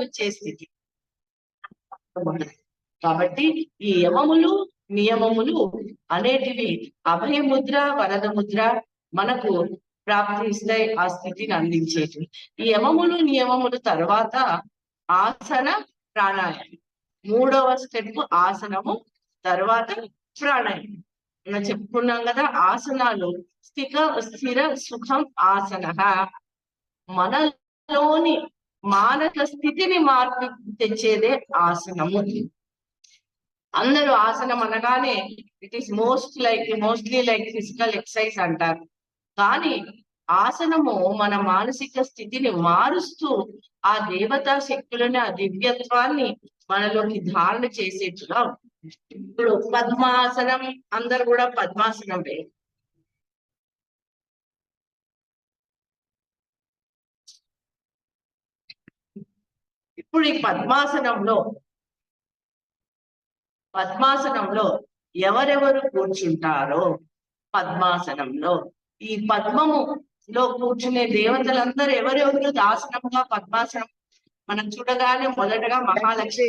వచ్చే స్థితి. కాబట్టి ఈ యమములు నియమములు అనేటివి అభయముద్ర వరద ముద్ర మనకు ప్రాప్తిస్తాయి, ఆ స్థితిని అందించేటివి. ఈ యమములు నియమములు తర్వాత ఆసన ప్రాణాయామం. 3వ స్టెప్ ఆసనము, తర్వాత ప్రాణాయామం. మనం చెప్పుకున్నాం కదా, ఆసనాలు స్థిర సుఖం ఆసన, మనలోని మానసిక స్థితిని మార్పు తెచ్చేదే ఆసనము. అందరూ ఆసనం అనగానే it is mostly like physical exercise అంటారు. కానీ ఆసనము మన మానసిక స్థితిని మారుస్తూ ఆ దేవతా శక్తులని, ఆ దివ్యత్వాన్ని మనలోకి ధారణ చేసేట్టుగా. ఇప్పుడు పద్మాసనం, అందరు కూడా పద్మాసనం వేరు. ఇప్పుడు ఈ పద్మాసనంలో ఎవరెవరు కూర్చుంటారో, పద్మాసనంలో ఈ పద్మములో కూర్చునే దేవతలందరూ ఎవరెవరు ఆసనంగా పద్మాసనం మనం చూడగానే మొదటగా మహాలక్ష్మి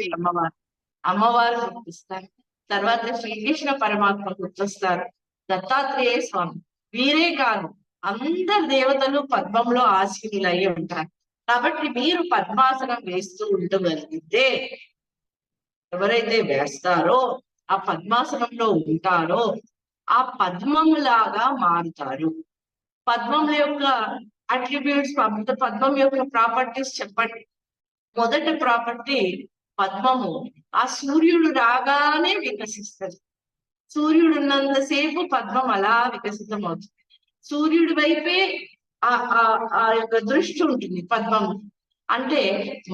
అమ్మవారు గుర్తిస్తారు. తర్వాత శ్రీకృష్ణ పరమాత్మ గుర్తొస్తారు, దత్తాత్రేయ స్వామి. వీరే కాదు, అందరు దేవతలు పద్మంలో ఆసీనులయ్యి ఉంటారు. కాబట్టి మీరు పద్మాసనం వేస్తూ ఉండగలిగితే, ఎవరైతే వేస్తారో ఆ పద్మాసనంలో ఉంటారో ఆ పద్మములాగా మారుతారు. పద్మం యొక్క అట్రిబ్యూట్స్, పద్మం యొక్క ప్రాపర్టీస్ చెప్పండి. మొదటి ప్రాపర్టీ, పద్మము ఆ సూర్యుడు రాగానే వికసిస్తుంది. సూర్యుడు ఉన్నంతసేపు పద్మం అలా వికసితం అవుతుంది. సూర్యుడి వైపే ఆ యొక్క దృష్టి ఉంటుంది పద్మం. అంటే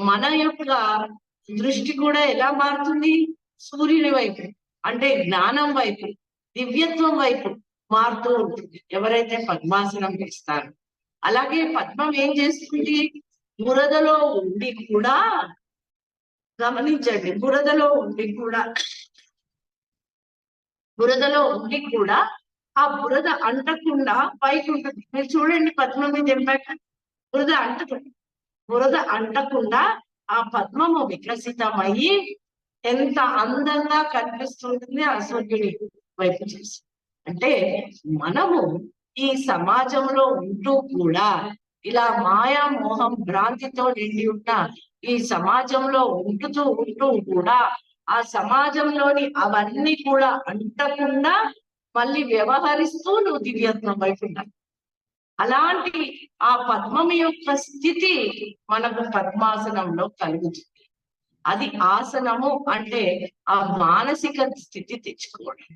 మన యొక్క దృష్టి కూడా ఎలా మారుతుంది? సూర్యుని వైపు, అంటే జ్ఞానం వైపు, దివ్యత్వం వైపు మారుతూ ఉంటుంది ఎవరైతే పద్మాసనం వేస్తారో. అలాగే పద్మం ఏం చేస్తుంది? బురదలో ఉండి కూడా, గమనించండి, బురదలో ఉండి కూడా ఆ బురద అంటకుండా పైకి ఉంటుంది. మీరు చూడండి, పద్మం మీద ఎంపాక బురద అంటకుండా ఆ పద్మము వికసితమయ్యి ఎంత అందంగా కనిపిస్తుంటుంది ఆ సూర్యుడి వైపు చూసి. అంటే మనము ఈ సమాజంలో ఉంటూ కూడా, ఇలా మాయా మోహం భ్రాంతితో నిండి ఉన్న ఈ సమాజంలో ఉంటూ కూడా ఆ సమాజంలోని అవన్నీ కూడా అంటకుండా మళ్ళీ వ్యవహరిస్తూ నువ్వు దివ్యత్వం వైపు ఉండాలి. అలాంటి ఆ పద్మం యొక్క స్థితి మనకు పద్మాసనంలో కలుగుతుంది. అది ఆసనము అంటే ఆ మానసిక స్థితి తెచ్చుకోవడం.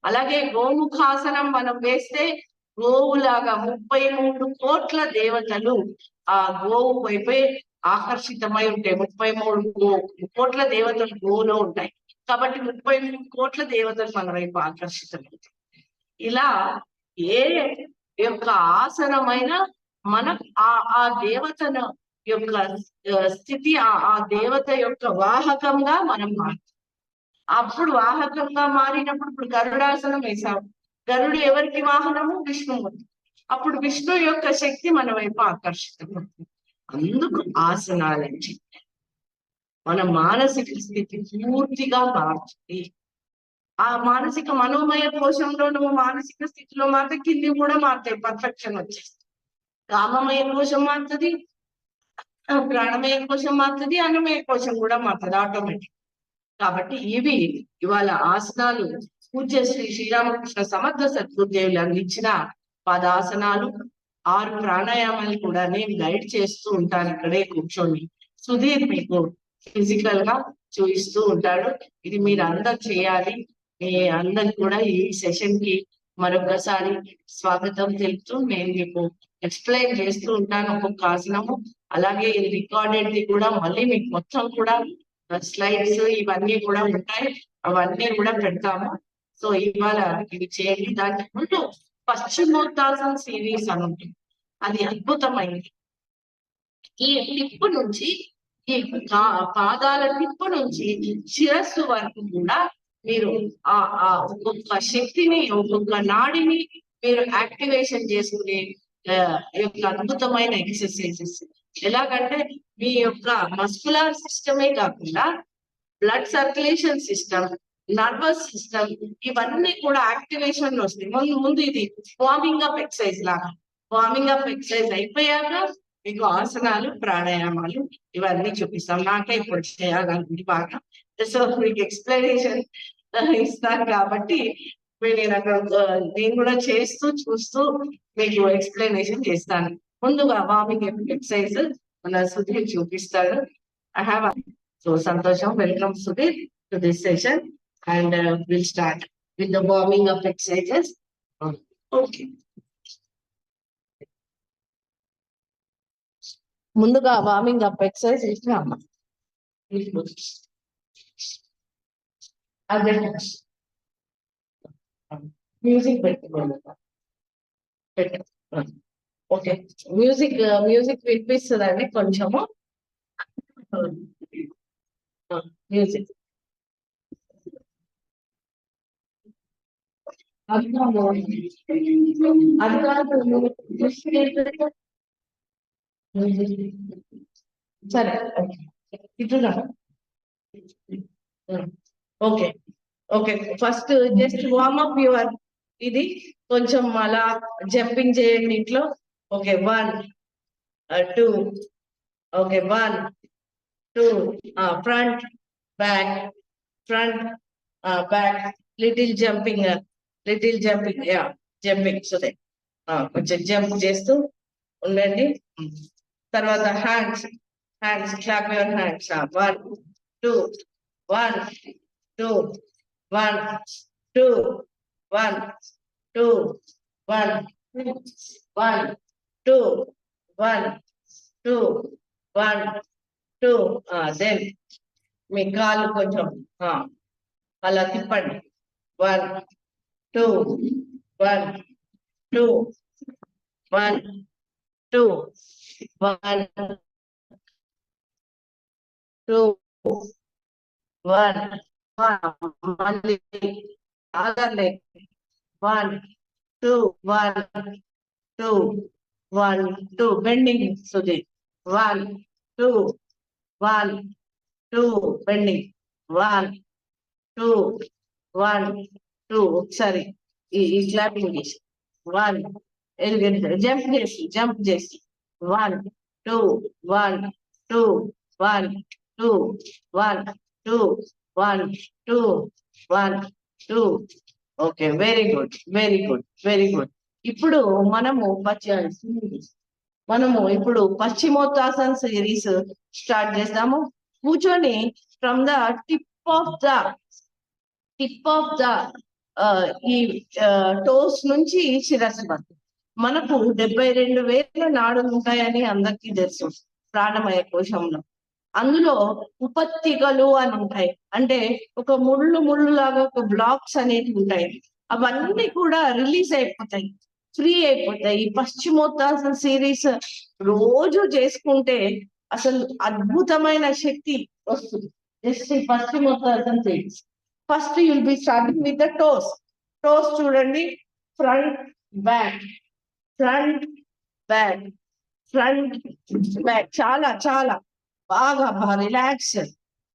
అలాగే గోముఖాసనం మనం వేస్తే, గోవులాగా 33 కోట్ల దేవతలు ఆ గోవు వైపే ఆకర్షితమై ఉంటాయి. 33 కోట్ల దేవతలు గోవులో ఉంటాయి కాబట్టి 33 కోట్ల దేవతలు మన వైపు ఆకర్షితమవుతాయి. ఇలా ఏ యొక్క ఆసనమైన మన ఆ దేవతను యొక్క స్థితి, ఆ దేవత యొక్క వాహకంగా మనం మారుతాం. అప్పుడు వాహకంగా మారినప్పుడు, ఇప్పుడు గరుడాసనం వేసాము, గరుడు ఎవరికి వాహనము? విష్ణుమూర్తి. అప్పుడు విష్ణు యొక్క శక్తి మన వైపు ఆకర్షితమవుతుంది. అందుకు ఆసనాలని మన మానసిక స్థితి పూర్తిగా మారుతుంది. ఆ మానసిక మనోమయ కోశంలో నువ్వు మానసిక స్థితిలో మాత్రం కింది కూడా మారుతాయి, పర్ఫెక్షన్ వచ్చేస్తుంది. కామమయ కోశం మారుతుంది, ప్రాణమయ కోశం మారుతుంది, అన్నమయ కోశం కూడా మారుతుంది ఆటోమేటిక్. కాబట్టి ఇవి ఇవాళ ఆసనాలు పూజ్య శ్రీ శ్రీరామకృష్ణ సమర్థ సద్గురుదేవులు అందించిన పదాసనాలు. 6 ప్రాణాయామాలు కూడా నేను గైడ్ చేస్తూ ఉంటాను ఇక్కడే కూర్చొని. సుధీర్ మీకు ఫిజికల్ గా చూపిస్తూ ఉంటాడు. ఇది మీరు అందరు చేయాలి. మీ అందరు కూడా ఈ సెషన్ కి మరొకసారి స్వాగతం తెలుపుతూ నేను మీకు ఎక్స్ప్లెయిన్ చేస్తూ ఉంటాను ఒక్కొక్క ఆసనము. అలాగే ఇది రికార్డెడ్ కూడా మళ్ళీ మీకు మొత్తం కూడా స్లైడ్స్ ఇవన్నీ కూడా ఉంటాయి, అవన్నీ కూడా పెడతాము. సో ఇవాళ ఇది చేయండి. దానికి ముందు పశ్చిమోత్తాసన సిరీస్ అని ఉంటుంది, అది అద్భుతమైంది. ఈ టిప్పు నుంచి, ఈ పాదాల టిప్పు నుంచి శిరస్సు వరకు కూడా మీరు ఆ ఒక్కొక్క శక్తిని, ఒక్కొక్క నాడిని మీరు యాక్టివేషన్ చేసుకునే యొక్క అద్భుతమైన ఎక్సర్సైజెస్. ఎలాగంటే మీ యొక్క మస్కులర్ సిస్టమే కాకుండా blood circulation system, nervous system, ఇవన్నీ కూడా యాక్టివేషన్ వస్తాయి. ముందు ఇది వార్మింగ్ అప్ ఎక్సర్సైజ్ లాగా. వార్మింగ్ అప్ ఎక్సర్సైజ్ అయిపోయాక మీకు ఆసనాలు, ప్రాణాయామాలు ఇవన్నీ చూపిస్తాం. నాకే ఇప్పుడు చేయాలనుకుంది బాగా, సో మీకు ఎక్స్ప్లెనేషన్ ఇస్తాను కాబట్టి నేను కూడా చేస్తూ చూస్తూ మీకు ఎక్స్ప్లెనేషన్ చేస్తాను. ముందుగా వార్మింగ్ ఎక్సర్సైజ్ మన సుధీర్ చూపిస్తాడు. ఐ హావ్ సో సంతోషం. Welcome Sudheer to this session and will start with the warming up exercises. Okay, ముందుగా వార్మింగ్ అప్ ఎక్సర్సైజ్ ఇచ్చినామా అదే మ్యూజిక్ పెట్టుకోండి. ఓకే, మ్యూజిక్ వినిపిస్తుందండి కొంచెము. మ్యూజిక్ అది కాదు, సరే ఇట్లా. Okay okay, first just warm up your ఇది కొంచెం అలా జంపింగ్ చేయండి ఇంట్లో. Okay, 1 2, okay 1 2, front back, front back, little jumping యా జంపింగ్. సో కొంచెం జంప్ చేస్తూ ఉండండి. తర్వాత hands clap your hands. 1 2 1 2 1 2 1 2 1 1 2 1 2 1 2. Then మీ కాళ్ళు కొంచెం అలా తిప్పండి. 1 2 1 2 1 2 1 2 1. మళ్ళీ ఆగండి. 1 2 1 2 1 2. బెండింగ్ సుధీర్. 1 2 1 2 బెండింగ్. 1 2 1 2. ఒకసారి ఈ క్లాపింగ్ చేసి 1 జంప్ చేసి 1 2 1 2 1 2 1 2 1 2 1 2. Okay, very good. ఇప్పుడు మనము ఇప్పుడు పశ్చిమోత్తాసన సిరీస్ స్టార్ట్ చేస్తాము. కూర్చొని from the tip of the ఈ టోస్ నుంచి శిరస్సు వరకు మనకు 72,000 నాడులు ఉంటాయని అందరికీ తెలుసు ప్రాణమయ కోశంలో. అందులో ఉపత్తికలు అని ఉంటాయి, అంటే ఒక ముళ్ళు లాగా ఒక బ్లాక్స్ అనేవి ఉంటాయి. అవన్నీ కూడా రిలీజ్ అయిపోతాయి, ఫ్రీ అయిపోతాయి. ఈ పశ్చిమోత్తాసన సిరీస్ రోజు చేసుకుంటే అసలు అద్భుతమైన శక్తి వస్తుంది. జస్ట్ ఈ paschimottanasana series. First you'll be starting with the toes. చూడండి, front back, front back, front back. చాలా చాలా బాగా రిలాక్స్.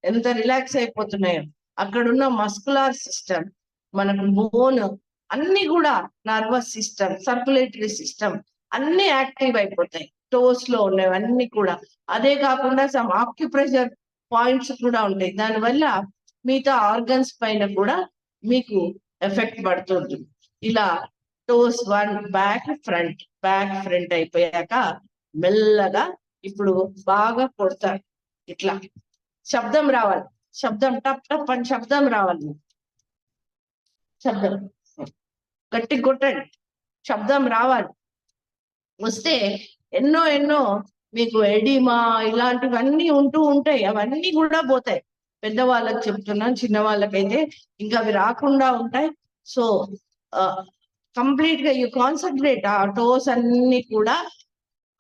ఎంత రిలాక్స్ అయిపోతున్నాయో అక్కడున్న మస్కులర్ సిస్టమ్, మనకు బోన్ అన్ని కూడా, నర్వస్ సిస్టమ్, సర్క్యులేటరీ సిస్టమ్ అన్ని యాక్టివ్ అయిపోతాయి టోస్ లో ఉన్నవన్నీ కూడా. అదే కాకుండా సమ్ ఆక్యుప్రెషర్ పాయింట్స్ కూడా ఉంటాయి. దానివల్ల మిగతా ఆర్గన్స్ పైన కూడా మీకు ఎఫెక్ట్ పడుతుంది. ఇలా టోస్ 1 బ్యాక్ ఫ్రంట్ అయిపోయాక మెల్లగా ఇప్పుడు బాగా కొడతారు. ఇట్లా శబ్దం రావాలి, శబ్దం టప్ టప్ అని శబ్దం రావాలి. శబ్దం గట్టి కొట్టండి, శబ్దం రావాలి. వస్తే ఎన్నో మీకు ఎడిమా ఇలాంటివన్నీ ఉంటూ ఉంటాయి, అవన్నీ కూడా పోతాయి. పెద్దవాళ్ళకి చెప్తున్నాను, చిన్న వాళ్ళకైతే ఇంకా అవి రాకుండా ఉంటాయి. సో కంప్లీట్ గా యూ కాన్సన్ట్రేట్. ఆ టోస్ అన్ని కూడా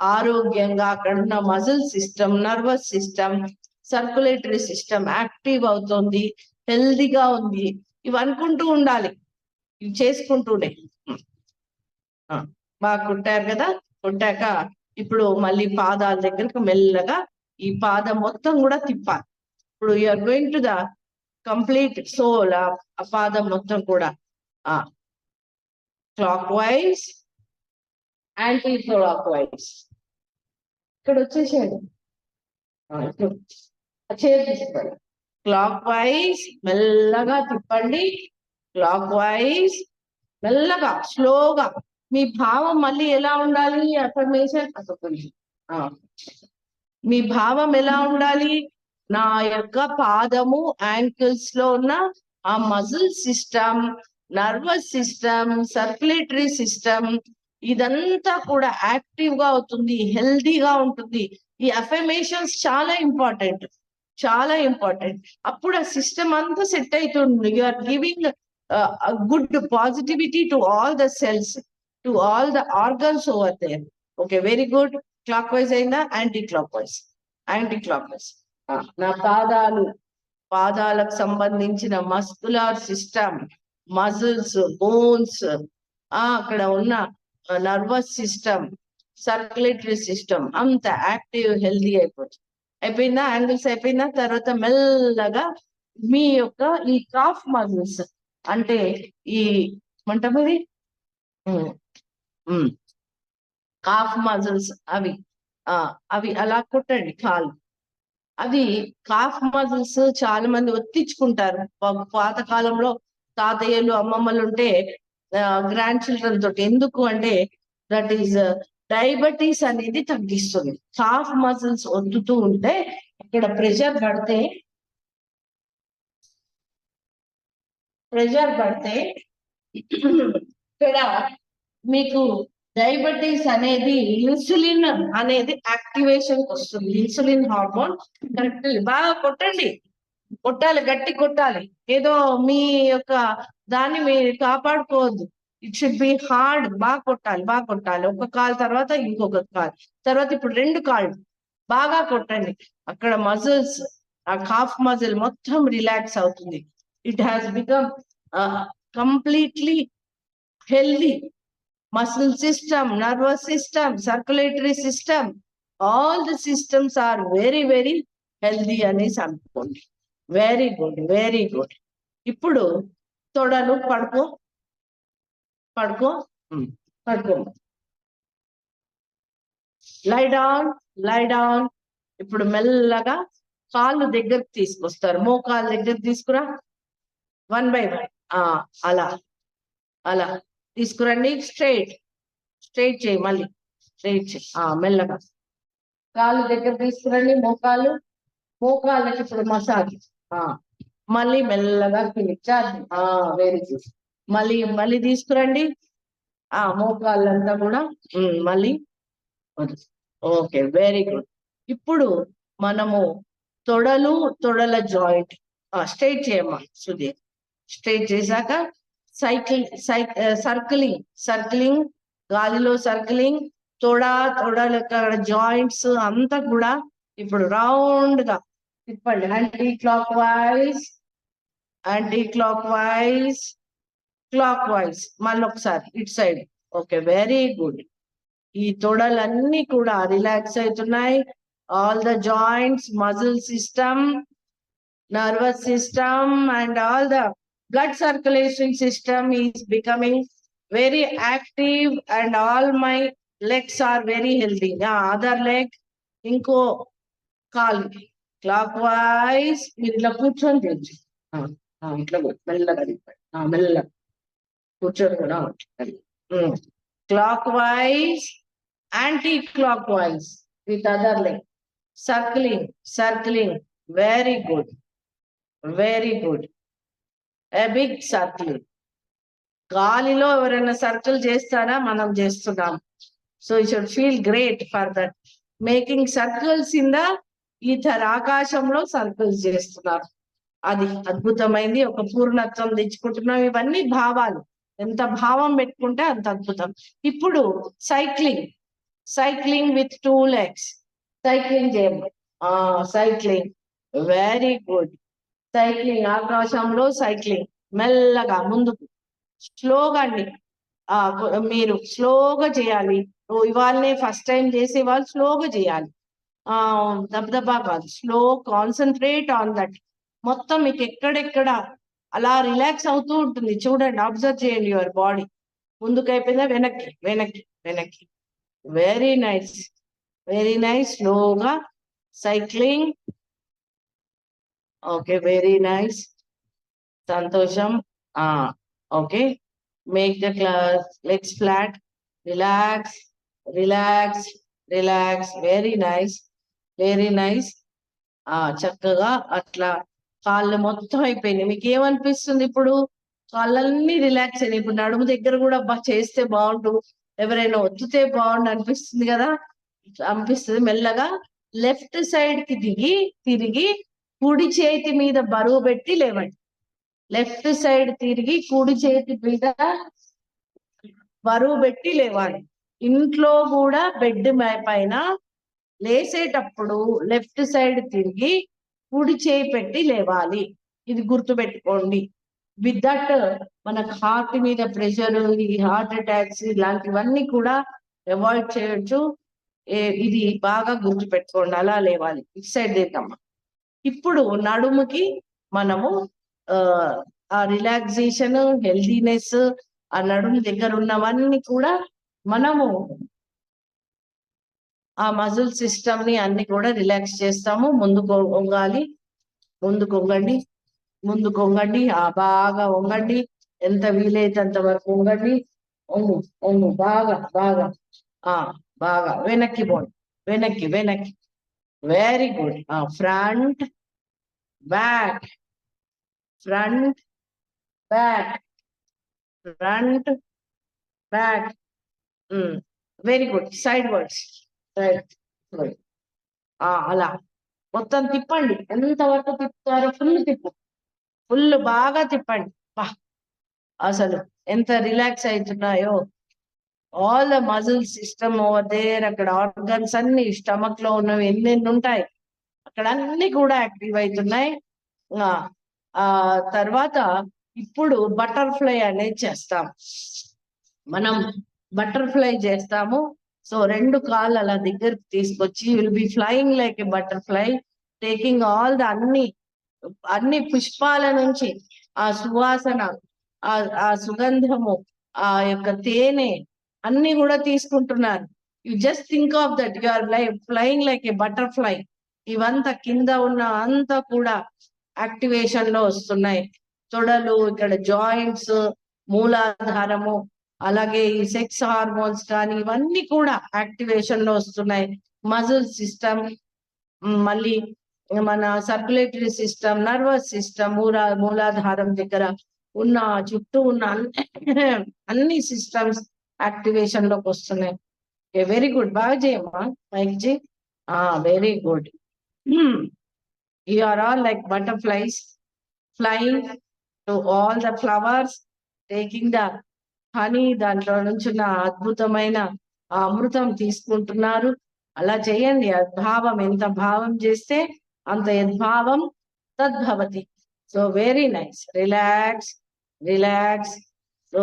ఆరోగ్యంగా, అక్కడ ఉన్న muscle system, nervous system, circulatory system active అవుతుంది, హెల్దీగా ఉంది. ఇవి అనుకుంటూ ఉండాలి, ఇవి చేసుకుంటూనే. బాగా కొట్టారు కదా, కొట్టాక ఇప్పుడు మళ్ళీ పాదాల దగ్గరకు మెల్లగా ఈ పాదం మొత్తం కూడా తిప్పాలి. ఇప్పుడు you're going to the complete sole, ఆ పాదం మొత్తం కూడా clock wise, anti clock wise. ఇక్కడ వచ్చేసేయండి, చైర్ తీసుకోండి. క్లాక్ వైజ్ మెల్లగా తిప్పండి, క్లాక్ వైజ్ మెల్లగా స్లోగా. మీ భావం మళ్ళీ ఎలా ఉండాలి? అఫర్మేషన్ మీ భావం ఎలా ఉండాలి? నా యొక్క పాదము యాంకిల్స్ లో ఉన్న ఆ muscle system, nervous system, circulatory system ఇదంతా కూడా యాక్టివ్ గా అవుతుంది, హెల్దీగా ఉంటుంది. ఈ అఫర్మేషన్స్ చాలా ఇంపార్టెంట్, చాలా ఇంపార్టెంట్. అప్పుడు ఆ సిస్టమ్ అంతా సెట్ అవుతుంది. You are giving good positivity to all the cells, to all the organs over there. Okay, very good. Clockwise అయిందా? Anti clock wise, anti clock wise. నా పాదాలకు సంబంధించిన మస్కులర్ సిస్టమ్, మజిల్స్, బోన్స్, అక్కడ ఉన్న nervous system, circulatory system అంత active, healthy అయిపోతుంది. అయిపోయిందా? Angles అయిపోయిందా? తర్వాత మెల్లగా మీ యొక్క ఈ కాఫ్ మజిల్స్, అంటే ఈ ఏమంటారు కాఫ్ మజిల్స్, అవి అలా కొట్టండి కాలు. అది కాఫ్ మజిల్స్ చాలా మంది ఒత్తించుకుంటారు. పాత కాలంలో తాతయ్యలు, అమ్మమ్మలు ఉంటే గ్రాండ్ చిల్డ్రన్ తోటి. ఎందుకు అంటే దట్ ఈస్ డయాబెటీస్ అనేది తగ్గిస్తుంది. కాఫ్ మజిల్స్ ఒత్తుతూ ఉంటే ఇక్కడ ప్రెషర్ పడితే ఇక్కడ మీకు డయాబెటీస్ అనేది, ఇన్సులిన్ అనేది యాక్టివేషన్ వస్తుంది. Insulin hormone correct. బాగా కొట్టండి, కొట్టాలి, గట్టి కొట్టాలి. ఏదో మీ యొక్క దాన్ని మీరు కాపాడుకోవద్దు. It should be hard. బాగా కొట్టాలి, బాగా కొట్టాలి. ఒక కాలు తర్వాత ఇంకొక కాలు, తర్వాత ఇప్పుడు 2 కాళ్ళు బాగా కొట్టండి. అక్కడ మజిల్స్, ఆ కాఫ్ మజిల్ మొత్తం రిలాక్స్ అవుతుంది. It has become completely healthy. Muscle system, nervous system, circulatory system, all the systems are very, very healthy అనేసి అనుకోండి. Very good, very good. ఇప్పుడు తొడలు పడుకో, పడుకో, పడుకో. Lie down, lie down. ఇప్పుడు మెల్లగా కాళ్ళు దగ్గరకు తీసుకొస్తారు. మోకాళ్ళ దగ్గర తీసుకురా, 1 by 1. అలా అలా తీసుకురండి. స్ట్రైట్ చేయి, మళ్ళీ స్ట్రైట్ చేయి. మెల్లగా కాళ్ళు దగ్గర తీసుకురండి. మోకాళ్ళకి ఇప్పుడు మసాజ్. మళ్ళీ మెల్లగా చార్జ్. Very good. మళ్ళీ తీసుకురండి. మోకాళ్ళంతా కూడా మళ్ళీ. Okay, very good. ఇప్పుడు మనము తొడల జాయింట్ స్ట్రైట్ చేయమ్మా సుధీర్. స్ట్రైట్ చేశాక సర్కిలింగ్, గాలిలో సర్కిలింగ్, తొడల జాయింట్స్ అంతా కూడా ఇప్పుడు రౌండ్ గా తిప్పండి. Anti clock wise, clock wise. మళ్ళీ ఒకసారి ఇటు సైడ్. Okay, very good. ఈ తొడలన్నీ కూడా రిలాక్స్ అవుతున్నాయి. All the joints, muscle system, nervous system and all the blood circulation system is becoming very active and all my legs are very healthy. Other leg, inko call clockwise. మీరు ఇట్లా కూర్చొని తెలుసు, ఇట్లా మెల్లగా మెల్లగా కూర్చొని కూడా clock wise, anti clock wise with other leg. Circling. Very good, very good. A big circle. గాలిలో ఎవరైనా సర్కిల్ చేస్తారా? మనం చేస్తున్నాం. So you should feel great for that. Making circles in the ether. ఆకాశంలో సర్కిల్స్ చేస్తున్నారు. అది అద్భుతమైంది. ఒక పూర్ణత్వం తెచ్చుకుంటున్నాం. ఇవన్నీ భావాలు. ఎంత భావం పెట్టుకుంటే అంత అద్భుతం. ఇప్పుడు సైక్లింగ్ విత్ 2 legs. సైక్లింగ్ చేయండి. సైక్లింగ్. Very good. సైక్లింగ్, ఆకాశంలో సైక్లింగ్. మెల్లగా ముందుకు, స్లోగా అండి. మీరు స్లోగా చేయాలి. ఇవాళనే ఫస్ట్ టైం చేసే వాళ్ళు స్లోగా చేయాలి, దబదబా కాదు, స్లో, కాన్సన్ట్రేట్ ఆన్ దట్. మొత్తం మీకు ఎక్కడెక్కడ అలా రిలాక్స్ అవుతూ ఉంటుంది చూడండి, అబ్జర్వ్ చేయండి యువర్ బాడీ. ముందుకు అయిపోయిందా, వెనక్కి వెనక్కి వెనక్కి. Very nice, very nice. స్లోగా సైక్లింగ్. ఓకే, వెరీ నైస్, సంతోషం. Okay, make the legs flat, relax relax relax. Very nice, very nice. చక్కగా అట్లా కాళ్ళు మొత్తం అయిపోయినాయి. మీకు ఏమనిపిస్తుంది ఇప్పుడు? కాళ్ళన్నీ రిలాక్స్ అయినాయి. ఇప్పుడు నడుము దగ్గర కూడా చేస్తే బాగుండు, ఎవరైనా ఒత్తితే బాగుండు అనిపిస్తుంది కదా, అనిపిస్తుంది. మెల్లగా లెఫ్ట్ సైడ్ కి తిరిగి కుడి చేతి మీద బరువు పెట్టి లేవండి. లెఫ్ట్ సైడ్ తిరిగి కుడి చేతి మీద బరువు పెట్టి లేవాలి. ఇంట్లో కూడా బెడ్ పైన లేసేటప్పుడు లెఫ్ట్ సైడ్ తిరిగి కుడి చేయి పెట్టి లేవాలి. ఇది గుర్తు పెట్టుకోండి. విత్ దట్ మనకు హార్ట్ మీద ప్రెషర్, ఈ హార్ట్ అటాక్స్ ఇలాంటివన్నీ కూడా అవాయిడ్ చేయొచ్చు. ఇది బాగా గుర్తు పెట్టుకోండి, అలా లేవాలి. ఇటు సైడ్ తిరిగమ్మా. ఇప్పుడు నడుముకి మనము ఆ రిలాక్సేషన్, హెల్దీనెస్, ఆ నడుము దగ్గర ఉన్నవన్నీ కూడా మనము ఆ మజిల్ సిస్టమ్ ని అన్ని కూడా రిలాక్స్ చేస్తాము. ముందుకు వంగాలి, ముందుకు వంగండి, ముందుకు వంగండి, బాగా వంగండి, ఎంత వీలైతే అంత వరకు వంగండి. వంగు వంగు, బాగా బాగా, బాగా వెనక్కి పోండి, వెనక్కి వెనక్కి. Very good. Front back, front back, front back. Very good. Side words, అలా మొత్తం తిప్పండి. ఎంతవరకు తిప్పుతారో ఫుల్ తిప్పు, ఫుల్ బాగా తిప్పండి. అసలు ఎంత రిలాక్స్ అవుతున్నాయో. All the muscle system over there, అక్కడ ఆర్గన్స్ అన్ని, స్టమక్ లో ఉన్నవి ఎన్నెన్ని ఉంటాయి అక్కడ అన్ని కూడా యాక్టివ్ అవుతున్నాయి. తర్వాత ఇప్పుడు బటర్ఫ్లై అనేది చేస్తాం మనం. బటర్ఫ్లై చేస్తాము. సో రెండు కాళ్ళు అలా దగ్గరకు తీసుకొచ్చి, will be flying like a butterfly, taking all the అన్ని పుష్పాల నుంచి ఆ సువాసన, ఆ సుగంధము, ఆ యొక్క తేనె అన్ని కూడా తీసుకుంటున్నారు. You just think of that, you are flying like a butterfly. ఇవంతా కింద ఉన్న అంతా కూడా యాక్టివేషన్ లో వస్తున్నాయి. తొడలు, ఇక్కడ జాయింట్స్, మూలాధారము, అలాగే ఈ సెక్స్ హార్మోన్స్ కానీ ఇవన్నీ కూడా యాక్టివేషన్ లో వస్తున్నాయి. మజిల్ సిస్టమ్, మళ్ళీ మన సర్క్యులేటరీ సిస్టమ్, నర్వస్ సిస్టమ్, మూలాధారం దగ్గర ఉన్న చుట్టూ ఉన్న అన్ని సిస్టమ్స్ యాక్టివేషన్ లోకి వస్తున్నాయి. Very good. బాగా చేయమ్మా మైక్ జీ. Very good. You are all like butterflies flying to all the flowers, taking the honey, దాంట్లో నుంచి ఉన్న అద్భుతమైన అమృతం తీసుకుంటున్నారు. అలా చేయండి. భావం, ఎంత భావం చేస్తే అంత యద్భావం తద్భవతి. So very nice. Relax relax. So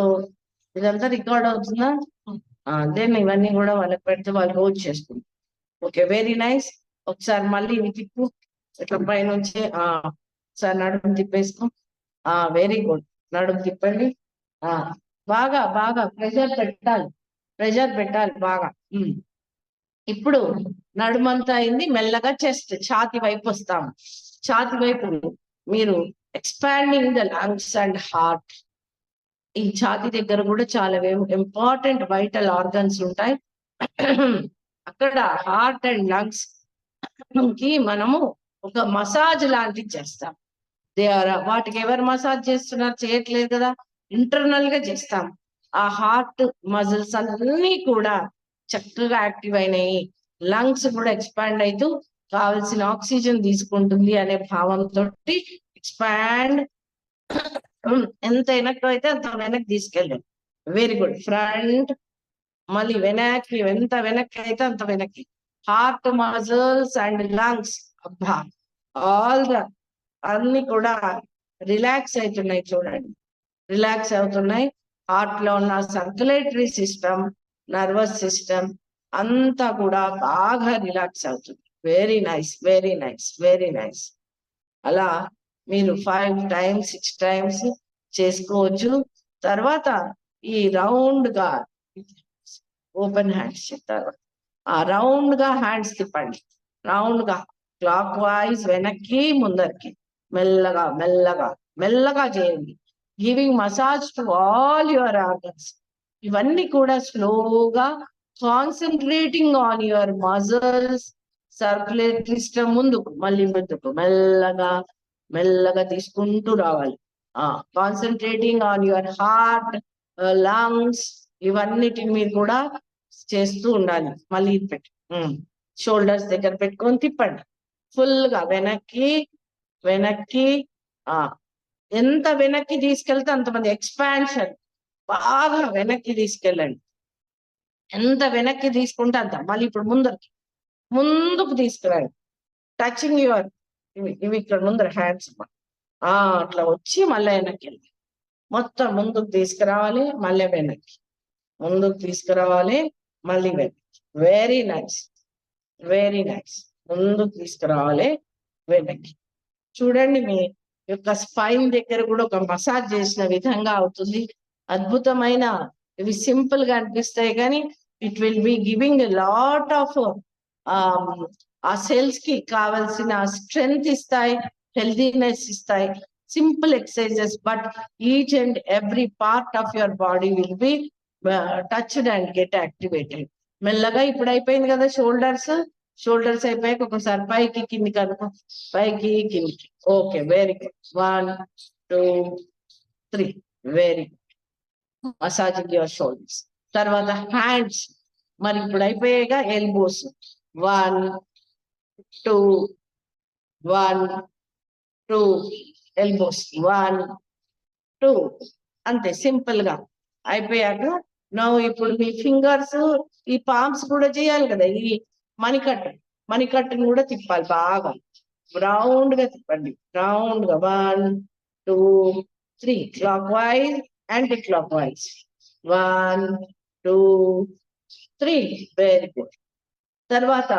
ఇదంతా రికార్డ్ అవుతుందా? దెన్ ఇవన్నీ కూడా వాళ్ళకి పెడితే వాళ్ళు రోజు చేసుకుంటారు. Okay, very nice. ఒకసారి మళ్ళీ తిప్పు, ఇట్లా పైనుంచి ఒకసారి నడుము తిప్పేసుకో. Very good. నడుము తిప్పండి. బాగా బాగా ప్రెషర్ పెట్టాలి, ప్రెషర్ పెట్టాలి బాగా. ఇప్పుడు నడుమంతా అయింది. మెల్లగా చెస్ట్, ఛాతి వైపు వస్తాము. ఛాతి వైపు మీరు expanding the lungs and heart. ఈ ఛాతి దగ్గర కూడా చాలా ఇంపార్టెంట్ వైటల్ ఆర్గన్స్ ఉంటాయి. అక్కడ హార్ట్ అండ్ లంగ్స్ కి మనము ఒక మసాజ్ లాంటిది చేస్తాం. వాటికి ఎవరు మసాజ్ చేస్తున్నారు? చేయట్లేదు కదా, ఇంటర్నల్ గా చేస్తాం. ఆ హార్ట్ మజిల్స్ అన్ని కూడా చక్కగా యాక్టివ్ అయినాయి. లంగ్స్ కూడా ఎక్స్పాండ్ అవుతూ కావలసిన ఆక్సిజన్ తీసుకుంటుంది అనే భావంతో ఎక్స్పాండ్. ఎంత వెనక్కి అయితే అంత వెనక్కి తీసుకెళ్ళండి. Very good. ఫ్రంట్, మళ్ళీ వెనక్కి, ఎంత వెనక్కి అయితే అంత వెనక్కి. హార్ట్ మజిల్స్ అండ్ లంగ్స్, అబ్బా, ఆల్ ద అన్ని కూడా రిలాక్స్ అవుతున్నాయి. చూడండి, రిలాక్స్ అవుతున్నాయి. హార్ట్ లో ఉన్న సర్క్యులేటరీ సిస్టమ్, నర్వస్ సిస్టమ్ అంతా కూడా బాగా రిలాక్స్ అవుతుంది. Very nice, very nice, very nice. అలా మీరు 5 times 6 times చేసుకోవచ్చు. తర్వాత ఈ రౌండ్ గా ఓపెన్ హ్యాండ్స్ చెప్తారు. ఆ రౌండ్ గా హ్యాండ్స్ తిప్పండి. రౌండ్ గా క్లాక్ వైజ్ వెనక్కి ముందరికి మెల్లగా మెల్లగా మెల్లగా చేయండి. Giving massage to all your organs. ఇవన్నీ కూడా స్లోగా concentrating on your muscles, circulatory system ముందుకు మళ్ళీ ముందుకు మెల్లగా మెల్లగా తీసుకుంటూ రావాలి. Concentrating on your heart, lungs, ఇవన్నిటిని మీరు కూడా చేస్తూ ఉండాలి. మళ్ళీ పెట్టి షోల్డర్స్ దగ్గర పెట్టుకొని తిప్పండి. ఫుల్ గా వెనక్కి వెనక్కి. ఎంత వెనక్కి తీసుకెళ్తే అంతమంది ఎక్స్పాన్షన్. బాగా వెనక్కి తీసుకెళ్ళండి. ఎంత వెనక్కి తీసుకుంటే అంత. మళ్ళీ ఇప్పుడు ముందుకు తీసుకురండి. టచింగ్ యువర్ ఇవి ఇక్కడ ముందర హ్యాండ్స్. అట్లా వచ్చి మళ్ళీ వెనక్కి వెళ్ళి మొత్తం ముందుకు తీసుకురావాలి. మళ్ళీ వెనక్కి ముందుకు తీసుకురావాలి. మళ్ళీ వెనక్కి. Very nice, very nice. ముందుకు తీసుకురావాలి, వెనక్కి. చూడండి, మీ యొక్క స్పైన్ దగ్గర కూడా ఒక మసాజ్ చేసిన విధంగా అవుతుంది. అద్భుతమైన, ఇవి సింపుల్ గా అనిపిస్తాయి కానీ it will be giving a lot of ఆ సెల్స్ కి కావలసిన స్ట్రెంగ్త్ ఇస్తాయి, హెల్దీనెస్ ఇస్తాయి. Simple exercises, but each and every part of your body will be touched and get activated. మెల్లగా ఇప్పుడు అయిపోయింది కదా షోల్డర్స్ అయిపోయాక ఒకసారి పైకి కిందికి అనుకో, పైకి కిందికి. Okay, very good. 1 2 3, very good. Massaging your shoulders. తర్వాత హ్యాండ్స్ మరి ఇప్పుడు అయిపోయాక ఎల్బోస్. 1 2 1 2 ఎల్బోస్. 1 2 అంతే, సింపుల్ గా అయిపోయాక ఇప్పుడు మీ ఫింగర్స్, ఈ పామ్స్ కూడా చేయాలి కదా. ఈ మణికట్టును కూడా తిప్పాలి బాగా. రౌండ్ గా తిప్పండి, రౌండ్ గా. 1 2 3 clock wise, anti clock wise. 1 2 3, very good. తర్వాత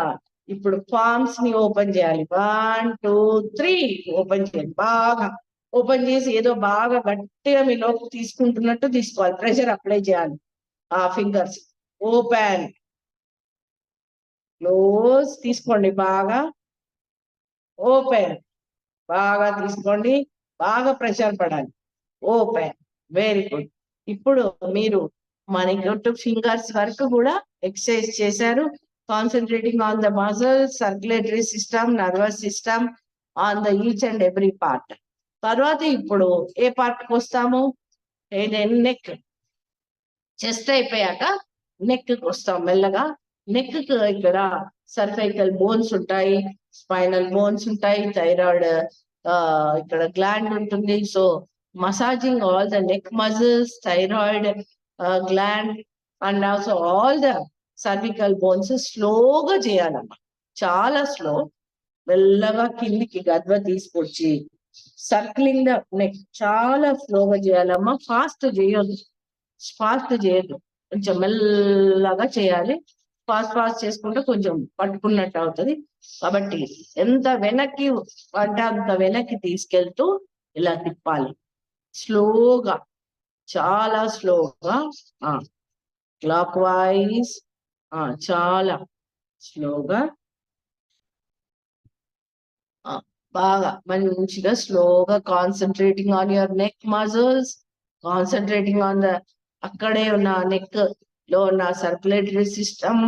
ఇప్పుడు పామ్స్ ని ఓపెన్ చేయాలి. 1 2 3 ఓపెన్ చేయాలి. బాగా ఓపెన్ చేసి ఏదో బాగా గట్టిగా మీ లోపు తీసుకుంటున్నట్టు తీసుకోవాలి. ప్రెషర్ అప్లై చేయాలి. ఆ ఫింగర్స్ ఓపెన్ క్లోజ్ తీసుకోండి. బాగా ఓపెన్, బాగా తీసుకోండి. బాగా ప్రెషర్ పడాలి. Open, very good. ఇప్పుడు మీరు మణికట్టు ఫింగర్స్ వరకు కూడా ఎక్సర్సైజ్ చేశారు. Concentrating on the muscles, circulatory system, nervous system, on the each and every part. తర్వాత ఇప్పుడు ఏ పార్ట్ కి వస్తాము? నెక్. చెస్ట్ అయిపోయాక నెక్ కి వస్తాం మెల్లగా. నెక్ కి ఇక్కడ సర్వైకల్ బోన్స్ ఉంటాయి, స్పైనల్ బోన్స్ ఉంటాయి, థైరాయిడ్ ఇక్కడ గ్లాండ్ ఉంటుంది. So massaging all the neck muscles, thyroid gland and also all the cervical bones స్లోగా చేయాలమ్మా, చాలా స్లో. మెల్లగా కిందికి గద్వ తీసుకొచ్చి సర్క్లింగ్ ద నెక్ చాలా స్లోగా చేయాలమ్మా. ఫాస్ట్ చేయొద్దు, కొంచెం మెల్లగా చేయాలి. ఫాస్ట్ చేసుకుంటే కొంచెం పట్టుకున్నట్టు అవుతుంది. కాబట్టి ఎంత వెనక్కి అంటే అంత వెనక్కి తీసుకెళ్తూ ఇలా తిప్పాలి. స్లోగా, చాలా స్లోగా, క్లాక్ వైజ్, చాలా స్లోగా, బాగా మంచిగా స్లోగా. Concentrating on your neck muscles, concentrating on the అక్కడే ఉన్న నెక్ లో ఉన్న circulatory system,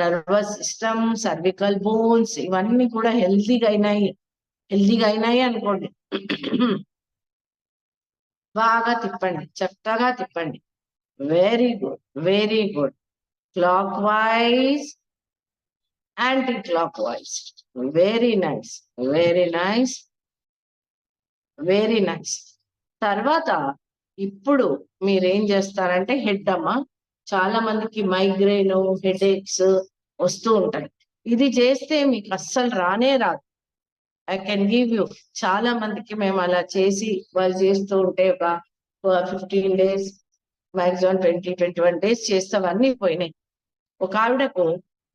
nervous system, cervical bones, ఇవన్నీ కూడా హెల్తీగా అయినాయి అనుకోండి. బాగా తిప్పండి, చక్కగా తిప్పండి. Very good, very good. Clock wise, anti clock wise. Very nice, very nice, very nice. తర్వాత ఇప్పుడు మీరేం చేస్తారంటే హెడ్ అమ్మా. చాలా మందికి మైగ్రేన్, హెడేక్స్ వస్తూ ఉంటాయి. ఇది చేస్తే మీకు అస్సలు రానే రాదు. I can give you. చాలా మందికి మేము అలా చేసి వాళ్ళు చేస్తూ ఉంటే ఒక 15 days మాక్సిమం 20-21 days చేస్తే అవన్నీ పోయినాయి. ఒక ఆవిడకు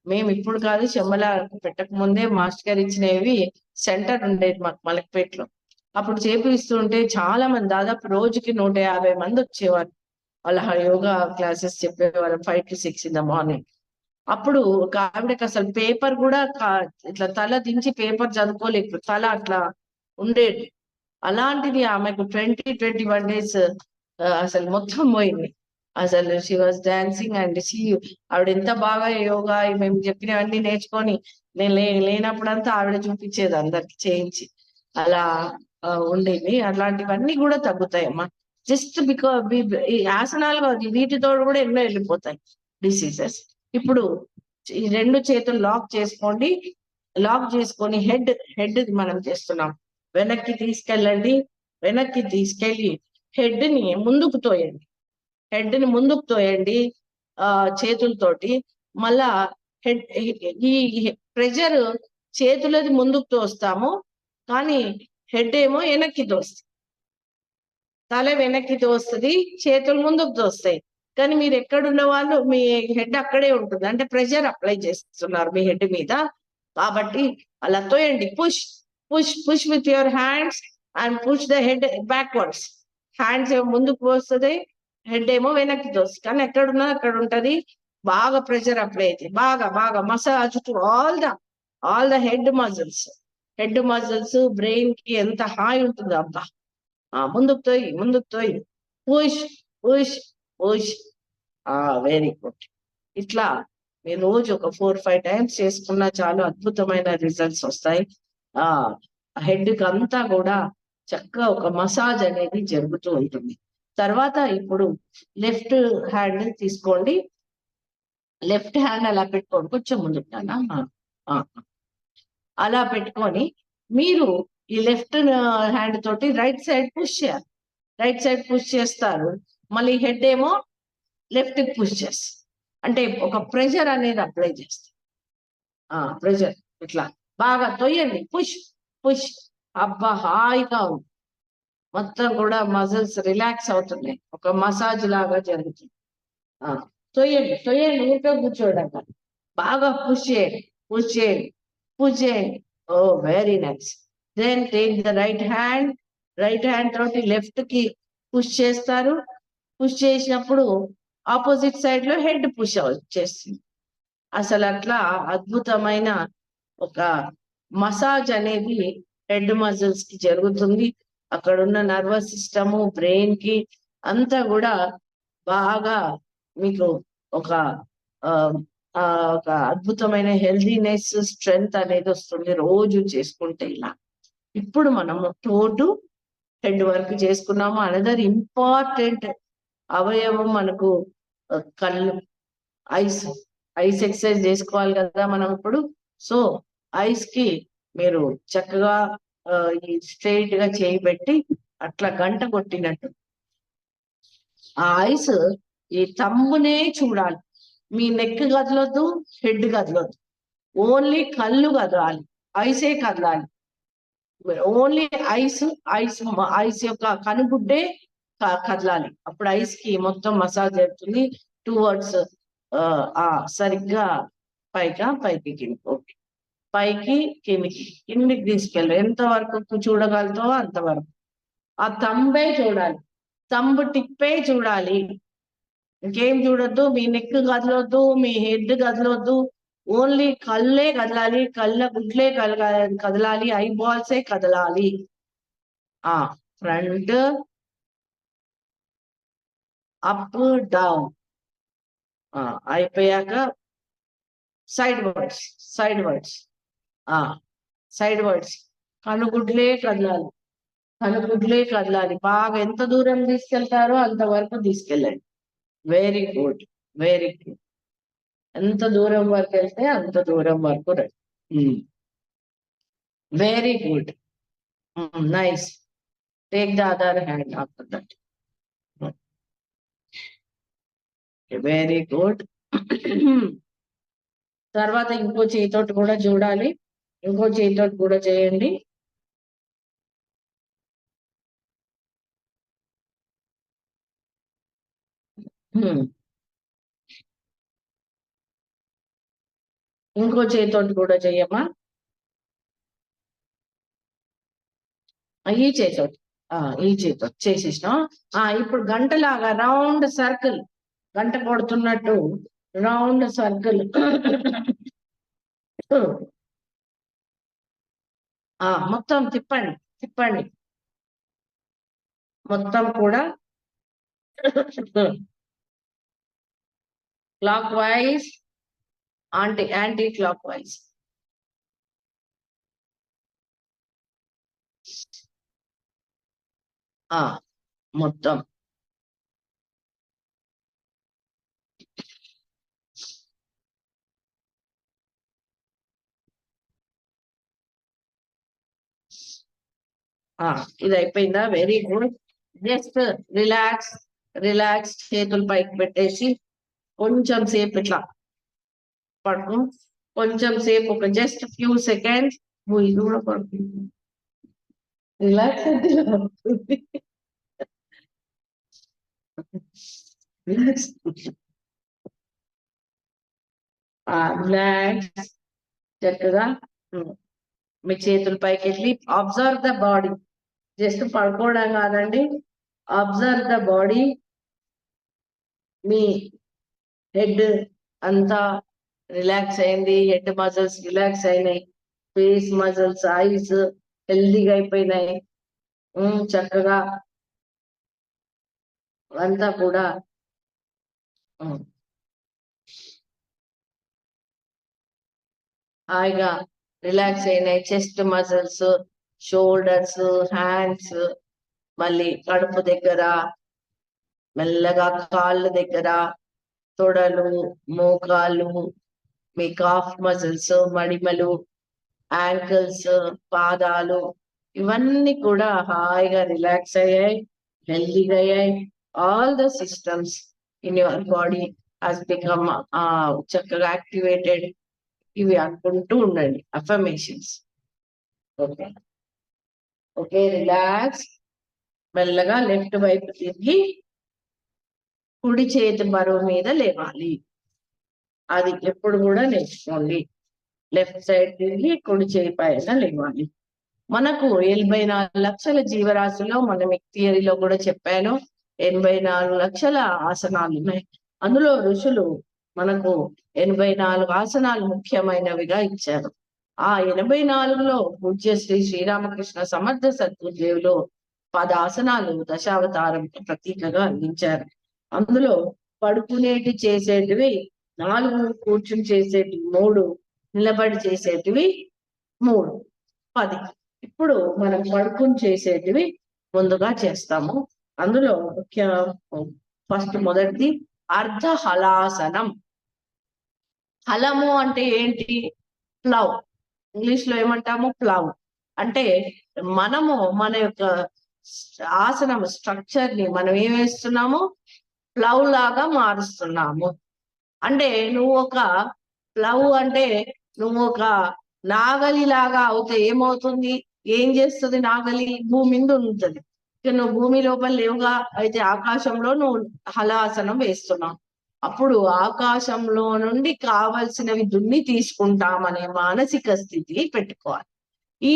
మేము ఇప్పుడు కాదు చెమ్మల పెట్టక ముందే మాస్టర్ గారు ఇచ్చినవి సెంటర్ ఉండేది మాకు మలక్పేటలో. అప్పుడు చేపిస్తుంటే చాలా మంది దాదాపు రోజుకి 150 మంది వచ్చేవారు. వాళ్ళ యోగా క్లాసెస్ చెప్పేవారు 5 to 6 in the morning. అప్పుడు ఒక ఆవిడకి అసలు పేపర్ కూడా ఇట్లా తల దించి పేపర్ చదువుకోలేదు, తల అట్లా ఉండేది. అలాంటిది ఆమెకు 20-21 days అసలు మొత్తం పోయింది. అసలు షీ వాజ్ డాన్సింగ్ అండ్ ఆవిడ ఎంత బాగా యోగా మేము చెప్పినవన్నీ నేర్చుకొని నేను లేనప్పుడంతా ఆవిడ చూపించేది అందరికి చేయించి. అలా ఉండేది. అట్లాంటివన్నీ కూడా తగ్గుతాయమ్మా. జస్ట్ బికాజ్ ఈ ఆసనాలు వీటితో కూడా ఎన్నో వెళ్ళిపోతాయి డిసీజెస్. ఇప్పుడు ఈ 2 చేతులు లాక్ చేసుకోండి. లాక్ చేసుకొని హెడ్ మనం చేస్తున్నాం. వెనక్కి తీసుకెళ్ళండి. వెనక్కి తీసుకెళ్ళి హెడ్ ని ముందుకు తోయండి. హెడ్ ని ముందుకు తోయండి చేతులతోటి. మళ్ళా హెడ్ ఈ ప్రెజర్ చేతులది ముందుకు తోస్తాము, కానీ హెడ్ ఏమో వెనక్కి తోస్తుంది. తల వెనక్కి తోస్తుంది, చేతులు ముందుకు తోస్తాయి. కానీ మీరు ఎక్కడున్న వాళ్ళు మీ హెడ్ అక్కడే ఉంటుంది, అంటే ప్రెషర్ అప్లై చేస్తున్నారు మీ హెడ్ మీద. కాబట్టి అలా తోయండి. Push push push with your hands and push the head backwards. Hands ఏమో ముందుకు వస్తుంది, హెడ్ ఏమో వెనక్కి తోస్తుంది. కానీ ఎక్కడున్నా అక్కడ ఉంటది. బాగా ప్రెషర్ అప్లై అవుతుంది. బాగా బాగా massage to all the head muscles brain కి ఎంత హాయి ఉంటుంది. అబ్బా ముందుకు తోయి push push push. Very good. ఇట్లా మీరు రోజు ఒక 4-5 times చేసుకున్నా చాలు అద్భుతమైన రిజల్ట్స్ వస్తాయి. హెడ్ కి అంతా కూడా చక్కగా ఒక మసాజ్ అనేది జరుగుతూ ఉంటుంది. తర్వాత ఇప్పుడు లెఫ్ట్ హ్యాండ్ తీసుకోండి. లెఫ్ట్ హ్యాండ్ అలా పెట్టుకోండి, కొంచెం ముందుకు అలా పెట్టుకొని మీరు ఈ లెఫ్ట్ హ్యాండ్ తోటి రైట్ సైడ్ పుష్ చేయాలి. రైట్ సైడ్ పుష్ చేస్తారు, మళ్ళీ హెడ్ ఏమో లెఫ్ట్ కి పుష్ చేస్తారు. అంటే ఒక ప్రెషర్ అనేది అప్లై చేస్తారు. ప్రెషర్ ఇట్లా బాగా తొయ్యండి. Push push. అబ్బా హాయిగా ఉంది. మొత్తం కూడా మజిల్స్ రిలాక్స్ అవుతున్నాయి. ఒక మసాజ్ లాగా జరుగుతుంది. తొయ్యండి ఊరికే కూర్చోవడం. బాగా పుష్ చేయండి. Oh very nice. Then take the right hand తోటి లెఫ్ట్ కి పుష్ చేస్తారు. పుష్ చేసినప్పుడు ఆపోజిట్ సైడ్ లో హెడ్ పుష్ చేస్తుంది. అసలు అట్లా అద్భుతమైన ఒక మసాజ్ అనేది హెడ్ మజిల్స్ కి జరుగుతుంది. అక్కడ ఉన్న నర్వస్ సిస్టము బ్రెయిన్ కి అంతా కూడా బాగా మీకు ఒక అద్భుతమైన హెల్దీనెస్ స్ట్రెంగ్త్ అనేది వస్తుంది రోజు చేసుకుంటే. ఇలా ఇప్పుడు మనము టోటు హెడ్ వరకు చేసుకున్నాము. అనదర్ ఇంపార్టెంట్ అవయవం మనకు కళ్ళు, ఐస్ ఎక్సర్సైజ్ చేసుకోవాలి కదా మనం ఇప్పుడు. సో ఐస్ కి మీరు చక్కగా ఈ స్ట్రైట్ గా చేయబెట్టి అట్లా గంట కొట్టినట్టు ఆ ఐస్ ఈ తమ్మునే చూడాలి. మీ నెక్ కదలొద్దు, హెడ్ కదలొద్దు, ఓన్లీ కళ్ళు కదలాలి, ఐసే కదలాలి. ఓన్లీ ఐస్ యొక్క కనుగుడ్డే కదలాలి. అప్పుడు ఐస్ కి మొత్తం మసాజ్ జరుగుతుంది. టువర్డ్స్ సరిగ్గా పైకి కిందికి, పైకి కిందికి తీసుకెళ్ళి ఎంత వరకు చూడగలుగుతావో అంతవరకు. ఆ తంబే చూడాలి, తంబు టిప్పే చూడాలి. ఇంకేం చూడొద్దు. మీ నెక్ కదలొద్దు, మీ హెడ్ కదలొద్దు, ఓన్లీ కళ్ళే కదలాలి, కళ్ళ గుడ్లే కదలాలి, ఐబాల్సే కదలాలి. ఫ్రంట్ అప్ డౌన్ అయిపోయాక సైడ్ వర్డ్స్ కనుగుడ్లే కదలాలి. బాగా ఎంత దూరం తీసుకెళ్తారో అంతవరకు తీసుకెళ్ళండి. Very good. ఎంత దూరం వరకు వెళ్తే అంత దూరం వరకు రండి. Very good. Nice. Take the other hand after that. Very good. తర్వాత ఇంకో చేతితోటి కూడా చూడాలి. ఇంకో చేతితోటి కూడా చేయండి. ఇంకో చేతితోటి కూడా చెయ్యమ్మా. ఈ చేతితోటి ఈ చేతితోటి చేసేసినాం. ఇప్పుడు గంటలాగా రౌండ్ సర్కిల్, గంట కొడుతున్నట్టు రౌండ్ సర్కిల్ మొత్తం తిప్పండి తిప్పండి మొత్తం కూడా clock wise, anti clock wise. మొత్తం ఇది అయిపోయిందా? Very good. Just relax relax, చేతులు పైకి పెట్టేసి కొంచెం సేపు ఇట్లా పడుకు, కొంచెం సేపు ఒక జస్ట్ ఫ్యూ సెకండ్స్ ఇది కూడా పడుకుంటుంది. రిలాక్స్ అయితే రిలాక్స్ రిలాక్స్ చక్కగా మీ చేతుల పైకి వెళ్ళి అబ్జర్వ్ ద బాడీ. జస్ట్ పడుకోవడం కాదండి, observe the body. Me head అంతా రిలాక్స్ అయింది, హెడ్ మజిల్స్ రిలాక్స్ అయినాయి, ఫేస్ మజిల్స్, ఐస్ హెల్దీగా అయిపోయినాయి. చక్కగా అంతా కూడా హాయిగా రిలాక్స్ అయినాయి. చెస్ట్ మజిల్స్, షోల్డర్స్, హ్యాండ్స్, మళ్ళీ కడుపు దగ్గర, మెల్లగా కాళ్ళ దగ్గర, తొడలు, మోకాళ్ళు, మీ కాఫ్ మజిల్స్, మడిమలు, యాంకిల్స్, పాదాలు, ఇవన్నీ కూడా హాయిగా రిలాక్స్ అయ్యాయి, హెల్దీగా అయ్యాయి. All the systems in your body has become చక్కగా యాక్టివేటెడ్. ఇవి అనుకుంటూ ఉండండి అఫర్మేషన్స్. Okay okay, relax. మెల్లగా లెఫ్ట్ వైపు తిరిగి కుడి చేతి బరువు మీద లేవాలి. అది ఎప్పుడు కూడా నేర్చుకోండి. లెఫ్ట్ సైడ్ తిరిగి కుడి చేయి పైన లేవాలి. మనకు 84 లక్షల జీవరాశిలో, మనం థియరీలో కూడా చెప్పాను, 84 లక్షల ఆసనాలు ఉన్నాయి. అందులో ఋషులు మనకు 84 ఆసనాలు ముఖ్యమైనవిగా ఇచ్చారు. ఆ 84లో పూజ్య శ్రీ శ్రీరామకృష్ణ సమర్థ సద్గురుదేవులు 10 ఆసనాలు దశావతారం ప్రతీకగా అందించారు. అందులో పడుకునేటి చేసేటివి 4, కూర్చుని చేసేటివి 3, నిలబడి చేసేటివి 3, 10. ఇప్పుడు మనం పడుకుని చేసేటివి ముందుగా చేస్తాము. అందులో మొదటిది అర్ధ హలాసనం. హలము అంటే ఏంటి? ప్లవ్. ఇంగ్లీష్ లో ఏమంటాము? ప్లవ్. అంటే మనము మన యొక్క ఆసనం స్ట్రక్చర్ ని మనం ఏం వేస్తున్నాము? ప్లవ్ లాగా మారుస్తున్నాము. అంటే నువ్వు ఒక ప్లవ్ అంటే నువ్వు ఒక నాగలి లాగా అవుతే ఏమవుతుంది? ఏం చేస్తుంది నాగలి? భూమి మీద ఉంటుంది. నువ్వు భూమి లోపల లేవుగా, అయితే ఆకాశంలో నువ్వు హలాసనం వేస్తున్నావు. అప్పుడు ఆకాశంలో నుండి కావలసినవి దున్ని తీసుకుంటామనే మానసిక స్థితి పెట్టుకోవాలి. ఈ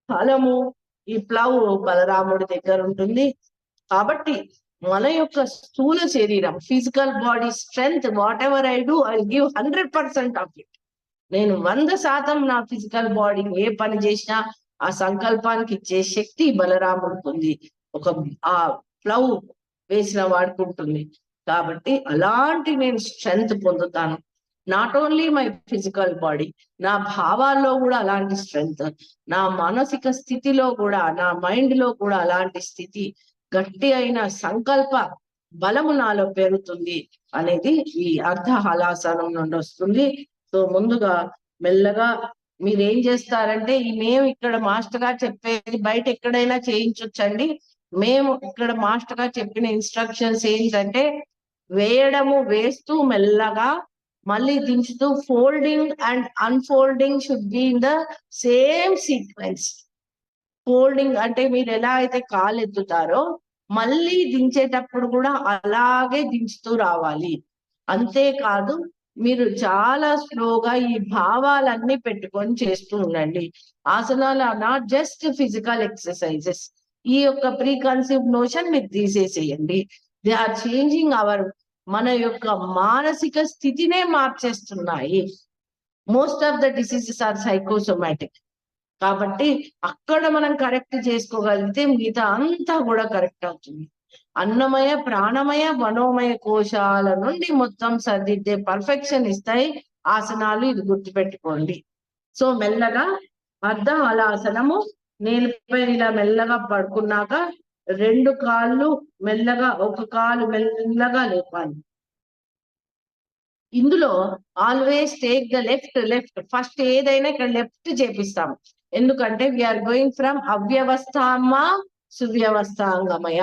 హలము, ఈ ప్లవ్ బలరాముడి దగ్గర ఉంటుంది. కాబట్టి మన యొక్క స్థూల శరీరం, physical body strength, what ever I do, I give 100% of it. నేను 100% నా ఫిజికల్ బాడీ ఏ పని చేసినా ఆ సంకల్పానికి ఇచ్చే శక్తి బలరాముడికి ఉంది. ఆ ప్లవ్ వేసిన వాడుకుంటుంది. కాబట్టి అలాంటి నేను స్ట్రెంగ్త్ పొందుతాను. Not only my physical body, నా భావాల్లో కూడా అలాంటి స్ట్రెంగ్త్, నా మానసిక స్థితిలో కూడా, నా మైండ్ లో కూడా అలాంటి స్థితి, గట్టి అయిన సంకల్ప బలము నాలో పెరుగుతుంది అనేది ఈ అర్ధ హలాసనం నుండి వస్తుంది. సో ముందుగా మెల్లగా మీరేం చేస్తారంటే, మేము ఇక్కడ మాస్టర్ గా చెప్పేది బయట ఎక్కడైనా చేయించొచ్చండి. మేము ఇక్కడ మాస్టర్ గా చెప్పిన ఇన్స్ట్రక్షన్స్ ఏంటంటే, వేస్తూ మెల్లగా మళ్ళీ దించుతూ, folding and unfolding should be in the same sequence. Folding అంటే మీరు ఎలా అయితే కాలు ఎత్తుతారో, మళ్ళీ దించేటప్పుడు కూడా అలాగే దించుతూ రావాలి. అంతేకాదు మీరు చాలా స్లోగా ఈ భావాలన్నీ పెట్టుకొని చేస్తూ ఉండండి. ఆసనాలు are not just physical exercises. ఈ యొక్క ప్రీ కన్సీవ్డ్ నోషన్ మీరు తీసేసేయండి. దే ఆర్ చేంజింగ్ అవర్, మన యొక్క మానసిక స్థితినే మార్చేస్తున్నాయి. Most of the diseases are psychosomatic. కాబట్టి అక్కడ మనం కరెక్ట్ చేసుకోగలిగితే మిగతా అంతా కూడా కరెక్ట్ అవుతుంది. అన్నమయ, ప్రాణమయ, మనోమయ కోశాల నుండి మొత్తం సర్దిద్దే పర్ఫెక్షన్ ఇస్తాయి ఆసనాలు. ఇది గుర్తుపెట్టుకోండి. సో మెల్లగా అర్ధ హలాసనము, నేలపై ఇలా మెల్లగా పడుకున్నాక 2 కాళ్ళు మెల్లగా, ఒక కాలు మెల్లగా లేపాలి. ఇందులో always take the left first. ఏదైనా ఇక్కడ లెఫ్ట్ చేపిస్తాం, ఎందుకంటే వీఆర్ గోయింగ్ ఫ్రమ్ అవ్యవస్థామ సువ్యవస్థాంగమయ.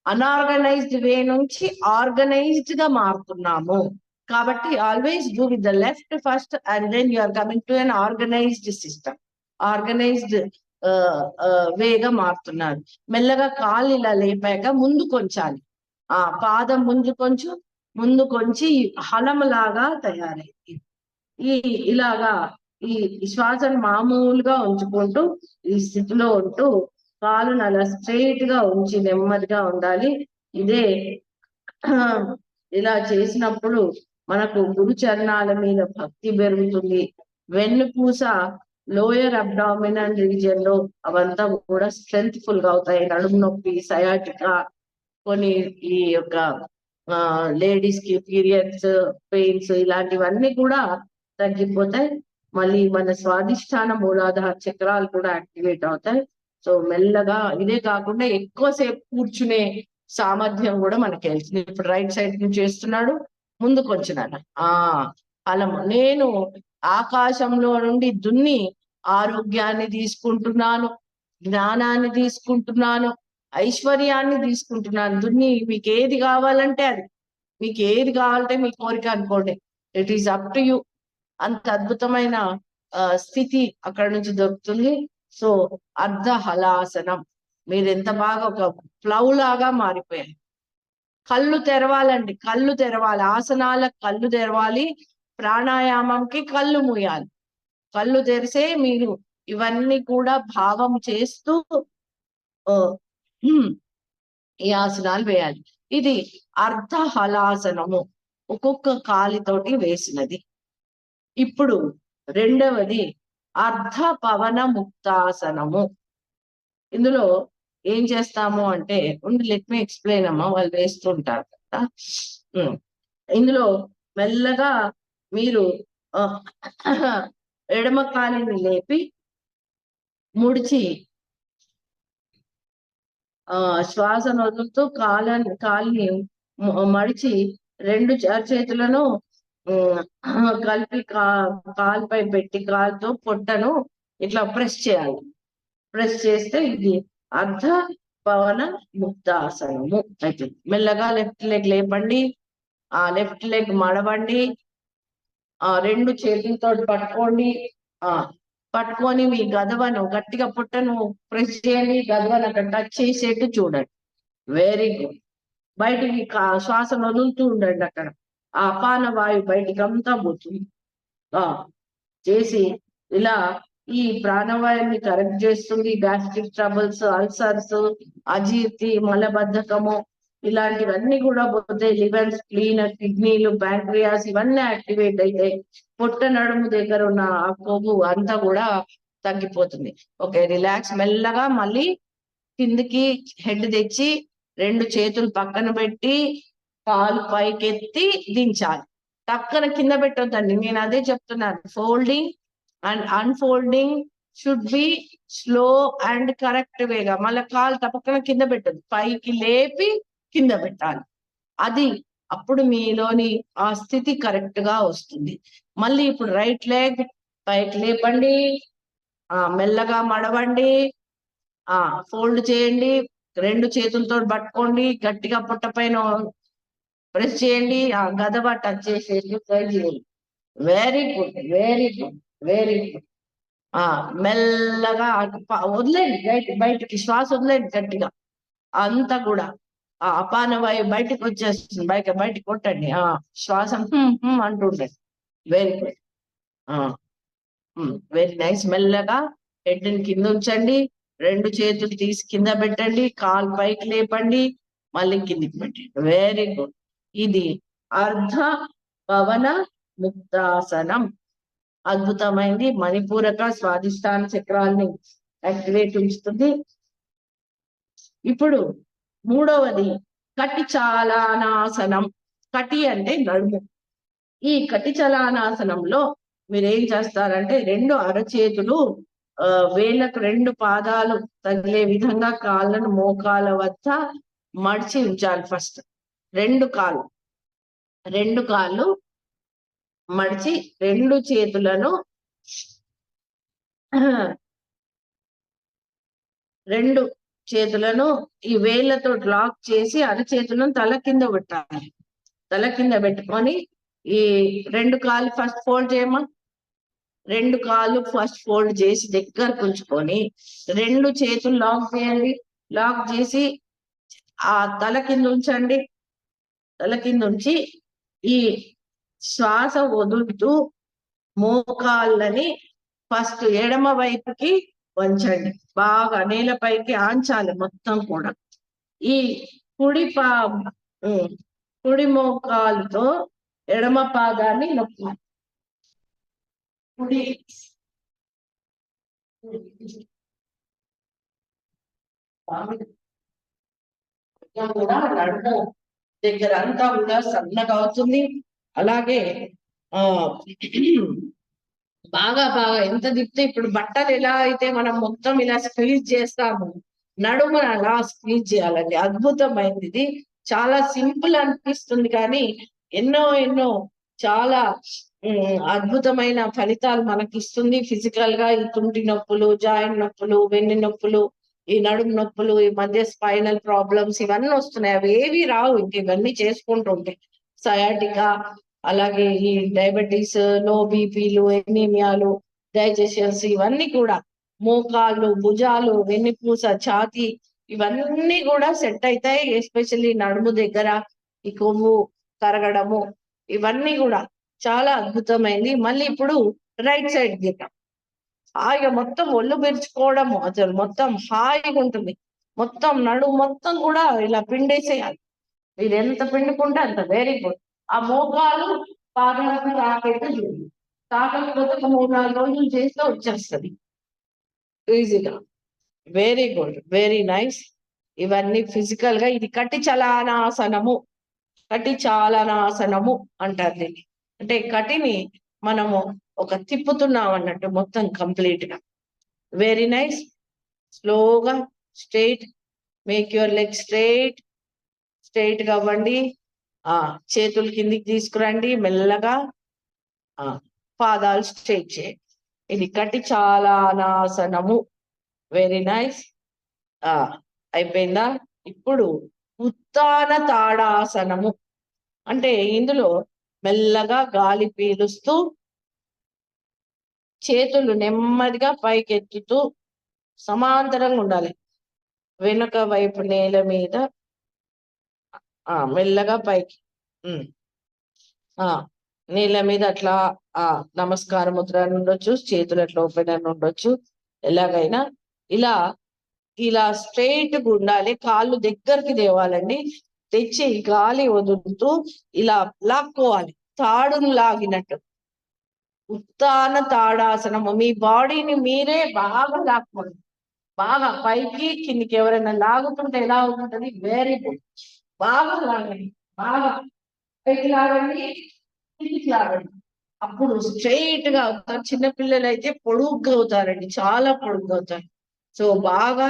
అన్ఆర్గనైజ్డ్ వే నుంచి ఆర్గనైజ్డ్ గా మారుతున్నాము. కాబట్టి always do with the left first and then you are coming to unorganised system. Organised వేగా మారుతున్నారు. మెల్లగా కాళ్ళు ఇలా లేపాక ముందు కొంచాలి. పాదం ముందు కొంచి హలంలాగా తయారైంది. ఇలాగా ఈ శ్వాసను మామూలుగా ఉంచుకుంటూ ఈ స్థితిలో ఉంటూ కాలును అలా స్ట్రైట్ గా ఉంచి నెమ్మదిగా ఉండాలి. ఇదే ఇలా చేసినప్పుడు మనకు గురు చరణాల మీద భక్తి పెరుగుతుంది. వెన్నుపూస, లోయర్ అబ్డామినల్ రీజియన్ లో అవంతా కూడా స్ట్రెంగ్త్ ఫుల్ గా అవుతాయి. నడుము నొప్పి, సయాటికా, కొన్ని ఈ యొక్క లేడీస్ కి పీరియడ్స్ పెయిన్స్ ఇలాంటివన్నీ కూడా తగ్గిపోతాయి. మళ్ళీ మన స్వాధిష్టాన మూలాధార చక్రాలు కూడా యాక్టివేట్ అవుతాయి. సో మెల్లగా, ఇదే కాకుండా ఎక్కువసేపు కూర్చునే సామర్థ్యం కూడా మనకి వెళ్తుంది. ఇప్పుడు రైట్ సైడ్ నుంచి చేస్తున్నాడు, ముందు కొంచెం అలము. నేను ఆకాశంలో నుండి దున్ని ఆరోగ్యాన్ని తీసుకుంటున్నాను, జ్ఞానాన్ని తీసుకుంటున్నాను, ఐశ్వర్యాన్ని తీసుకుంటున్నాను. దున్ని మీకు ఏది కావాలంటే అది, మీకు ఏది కావాలంటే మీ కోరిక అనుకోండి, it is up to you. అంత అద్భుతమైన స్థితి అక్కడ నుంచి దొరుకుతుంది. సో అర్ధ హలాసనం, మీరు ఎంత బాగా ఒక ఫ్లవ్ లాగా మారిపోయారు. కళ్ళు తెరవాలండి, కళ్ళు తెరవాలి. ఆసనాలకు కళ్ళు తెరవాలి, ప్రాణాయామంకి కళ్ళు మూయాలి. కళ్ళు తెరిసే మీరు ఇవన్నీ కూడా భావం చేస్తూ ఈ ఆసనాలు వేయాలి. ఇది అర్ధ హలాసనము, ఒక్కొక్క కాలితోటి వేసినది. ఇప్పుడు రెండవది అర్ధ పవన ముక్తాసనము. ఇందులో ఏం చేస్తాము అంటే, లెట్ మీ ఎక్స్ప్లెయిన్ అమ్మా, వాళ్ళు వేస్తుంటారు కదా. ఇందులో మెల్లగా మీరు ఎడమ కాలిని లేపి ముడిచి శ్వాసను వదులుతూ కాలిని మడిచి 2 చేతులను కలిపి కాలుపై పెట్టి కాలుతో పొట్టను ఇట్లా ప్రెస్ చేయాలి. ప్రెస్ చేస్తే ఇది అర్ధ పవన ముక్తాసనము అయితే. మెల్లగా లెఫ్ట్ లెగ్ లేపండి, లెఫ్ట్ లెగ్ మడవండి, 2 చేతులతో పట్టుకోండి. పట్టుకొని మీ గదవను గట్టిగా పొట్టను ప్రెస్ చేయండి, గదవను అక్కడ టచ్ చేసేట్టు చూడండి. Very good. బయటికి శ్వాసను వదులుతూ ఉండండి. అక్కడ ఆ అపాన వాయు బయటికి అంతా పోతుంది. చేసి ఇలా ఈ ప్రాణవాయుని కరెక్ట్ చేస్తుంది. గ్యాస్ట్రిక్ ట్రబుల్స్, అల్సర్స్, అజీర్తి, మలబద్ధకము ఇలాంటివన్నీ కూడా పోతాయి. లివర్, స్ప్లీన్, కిడ్నీలు, ప్యాంక్రియాస్ ఇవన్నీ యాక్టివేట్ అయితే పొట్ట నడుము దగ్గర ఉన్న ఆ కొవ్వు అంతా కూడా తగ్గిపోతుంది. Okay, relax. మెల్లగా మళ్ళీ కిందికి హెడ్ తెచ్చి 2 చేతులు పక్కన పెట్టి కాలు పైకెత్తి దించాలి. పక్కన కింద పెట్టొద్దండి, నేను అదే చెప్తున్నాను. Folding and unfolding should be slow and correct వేగా. మళ్ళీ కాలు తప్పకన కింద పెట్టద్దు, పైకి లేపి కింద పెట్టాలి. అది అప్పుడు మీలోని ఆ స్థితి కరెక్ట్ గా వస్తుంది. మళ్ళీ ఇప్పుడు రైట్ లెగ్ పైకి లేపండి, మెల్లగా మడవండి, ఫోల్డ్ చేయండి, 2 చేతులతో పట్టుకోండి, గట్టిగా పొట్ట పైన ప్రెస్ చేయండి, గదవ టచ్ చేసేసి ట్రై చేయండి. Very good, very good, very good. మెల్లగా వదిలేండి, బయటికి శ్వాస వదిలేండి గట్టిగా. అంతా కూడా ఆ అపాన వాయువు బయటకు వచ్చేస్తుంది, బయటికి కొట్టండి. శ్వాస అంటుండండి. Very good, very nice. మెల్లగా హెడ్ ని కింద ఉంచండి, 2 చేతులు తీసి కింద పెట్టండి, కాలు పైకి లేపండి, మళ్ళీ కిందికి పెట్టండి. Very good. ఇది అర్ధ పవన ముక్తాసనం. అద్భుతమైంది. మణిపూరక స్వాదిష్టాన చక్రాల్ని యాక్టివేట్ ఉంచుతుంది. ఇప్పుడు మూడవది కటి చాలనాసనం. కటి అంటే నడుము. ఈ కటి చలానాసనంలో మీరు ఏం చేస్తారంటే 2 అరచేతులు వేళ్ళకు 2 పాదాలు తగిలే విధంగా కాళ్ళను మోకాల వద్ద మడిచి ఉంచాలి. ఫస్ట్ 2 కాళ్ళు మడిచి 2 చేతులను 2 చేతులను ఈ వేళ్లతో లాక్ చేసి అరచేతులను తల కింద పెట్టాలి. తల కింద పెట్టుకొని ఈ 2 కాళ్ళు ఫస్ట్ ఫోల్డ్ చేయమా. 2 కాళ్ళు ఫస్ట్ ఫోల్డ్ చేసి దగ్గరకు ఉంచుకొని 2 చేతులు లాక్ చేయండి. లాక్ చేసి ఆ తల కింద ఉంచండి. తల కింద ఉంచి ఈ శ్వాస వదులుతూ మోకాళ్ళని ఫస్ట్ ఎడమ వైపుకి వంచండి. బాగా నేలపైకి ఆంచాలి మొత్తం కూడా. ఈ కుడి మోకాలుతో ఎడమ పాదాన్ని నొక్కాలి. కుడి కూడా నడుము దగ్గర అంతా కూడా సన్నగా అవుతుంది. అలాగే బాగా ఎంత తిప్పితే ఇప్పుడు బట్టలు ఎలా అయితే మనం మొత్తం ఇలా స్క్వీజ్ చేస్తాము, నడుము అలా స్క్వీజ్ చేయాలండి. అద్భుతమైంది. ఇది చాలా సింపుల్ అనిపిస్తుంది కానీ ఎన్నో చాలా అద్భుతమైన ఫలితాలు మనకి ఇస్తుంది. ఫిజికల్ గా ఈ తుంటి నొప్పులు, జాయింట్ నొప్పులు, వెన్ను నొప్పులు, ఈ నడుము నొప్పులు, ఈ మధ్య స్పైనల్ ప్రాబ్లమ్స్ ఇవన్నీ వస్తున్నాయి. అవి ఏవి రావు ఇంక ఇవన్నీ చేసుకుంటుంటే. సయాటికా, అలాగే ఈ డయాబెటీస్, లో బీపీలు, ఎనీమియాలు, డైజెషన్స్ ఇవన్నీ కూడా, మోకాళ్ళు, భుజాలు, వెన్నుపూస, ఛాతీ ఇవన్నీ కూడా సెట్ అవుతాయి. ఎస్పెషల్లీ నడుము దగ్గర ఈ కొవ్వు కరగడము ఇవన్నీ కూడా చాలా అద్భుతమైంది. మళ్ళీ ఇప్పుడు రైట్ సైడ్ దిద్దాం. హాయిగా మొత్తం ఒళ్ళు పెరుచుకోవడము, అసలు మొత్తం హాయిగా ఉంటుంది. మొత్తం నడుము మొత్తం కూడా ఇలా పిండేసేయాలి. మీరు ఎంత పిండుకుంటే అంత. Very good. ఆ మోకాలు పాదాలకు తాకైతే చూడండి. తాకకపోతే 3-4 రోజులు చేస్తే వచ్చేస్తుంది ఈజీగా. Very good, very nice. ఇవన్నీ ఫిజికల్ గా. ఇది కటి చలానాసనము. కటి చాలనాసనము అంటారు దీన్ని. అంటే కటిని మనము ఒక తిప్పుతున్నాం అన్నట్టు మొత్తం కంప్లీట్ గా. Very nice. స్లోగా straight, make your leg straight గా అవ్వండి. చేతులు కిందికి తీసుకురండి మెల్లగా. పాదాలు స్ట్రైట్ చేయండి. ఇది కటి చాలనాసనము. Very nice. అయిపోయిందా? ఇప్పుడు ఉత్తాన తాడాసనము. అంటే ఇందులో మెల్లగా గాలి పీలుస్తూ చేతులు నెమ్మదిగా పైకెత్తుతూ సమాంతరంగా ఉండాలి. వెనుక వైపు నేల మీద మెల్లగా పైకి, నేల మీద అట్లా నమస్కార ముద్ర అని ఉండొచ్చు, చేతులు అట్లా ఓపెన్ అని ఉండొచ్చు. ఎలాగైనా ఇలా స్ట్రైట్ గా ఉండాలి. కాళ్ళు దగ్గరికి తేవాలండి. తెచ్చి గాలి వదులుతూ ఇలా లాక్కోవాలి, తాడును లాగినట్టు. ఉత్తాన తాడాసనము. మీ బాడీని మీరే బాగా లాక్కోండి. బాగా పైకి కిందికి. ఎవరైనా లాగుతుంటే ఎలా అవుతుంటది? Very good. బాగా లాగండి, బాగా పైకి లాగండి, కిందికి లాగండి. అప్పుడు స్ట్రైట్ గా అవుతారు. చిన్నపిల్లలు అయితే పొడుగ్గా అవుతారండి, చాలా పొడుగ్గా అవుతారు. సో బాగా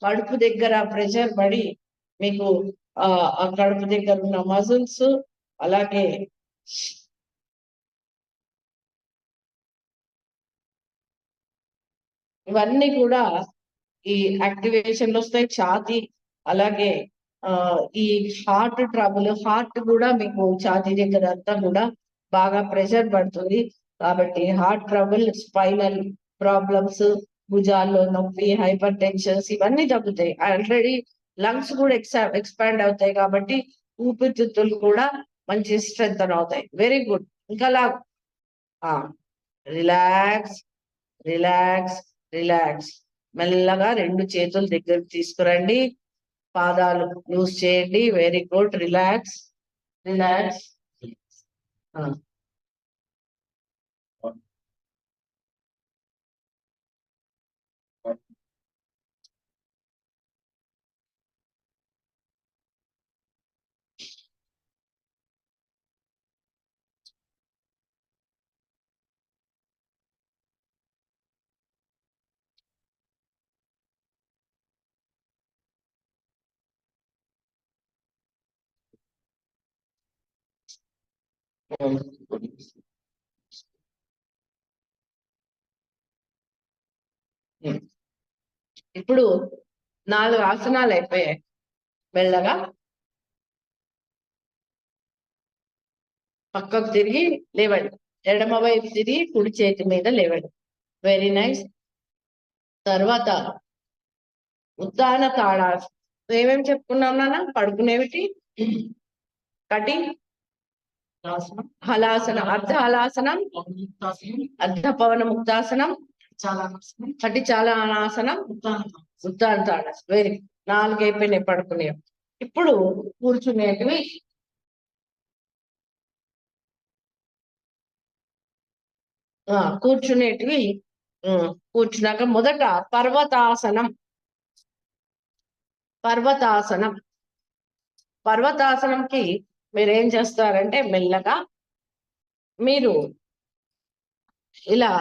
కడుపు దగ్గర ప్రెషర్ పడి మీకు ఆ కడుపు దగ్గర ఉన్న మజిల్స్, అలాగే ఇవన్నీ కూడా ఈ యాక్టివేషన్లు వస్తాయి. ఛాతీ, అలాగే ఈ హార్ట్ ట్రబుల్, హార్ట్ కూడా మీకు ఛాతీ దగ్గర అంతా కూడా బాగా ప్రెషర్ పడుతుంది. కాబట్టి హార్ట్ ట్రబుల్, స్పైనల్ ప్రాబ్లమ్స్, భుజాల్లో నొప్పి, హైపర్ టెన్షన్స్ ఇవన్నీ తగ్గుతాయి. ఆల్రెడీ లంగ్స్ కూడా ఎక్స్పాండ్ అవుతాయి కాబట్టి ఊపిరితిత్తులు కూడా మంచి స్ట్రెంగ్ అవుతాయి. Very good. ఇంకా లాగ్. Relax, relax, relax. మెల్లగా రెండు చేతులు దగ్గరికి తీసుకురండి, పాదాలు లూజ్ చేయండి. Very good. Relax, relax. ఇప్పుడు 4 ఆసనాలు అయిపోయాయి. మెల్లగా పక్కకు తిరిగి లేవండి. ఎడమ వైపు తిరిగి కుడి చేతి మీద లేవండి. Very nice. తర్వాత ఉత్తాన తాడాసనం. ఏమేమి చెప్పుకున్నాం నాన్న? పడుకునేవిటి? కటింగ్ హలాసనం, అర్ధ హలాసనం, అర్ధ పవన ముక్తాసనం, కటి చాలనాసనం, ఉత్తాన తాడాసనం. వెరీ 4 అయిపోయినాయి పడుకునే. ఇప్పుడు కూర్చునేటివి కూర్చునేటివి కూర్చున్నాక మొదట పర్వతాసనం. పర్వతాసనం, పర్వతాసనంకి మీరేం చేస్తారంటే మెల్లగా మీరు ఇలా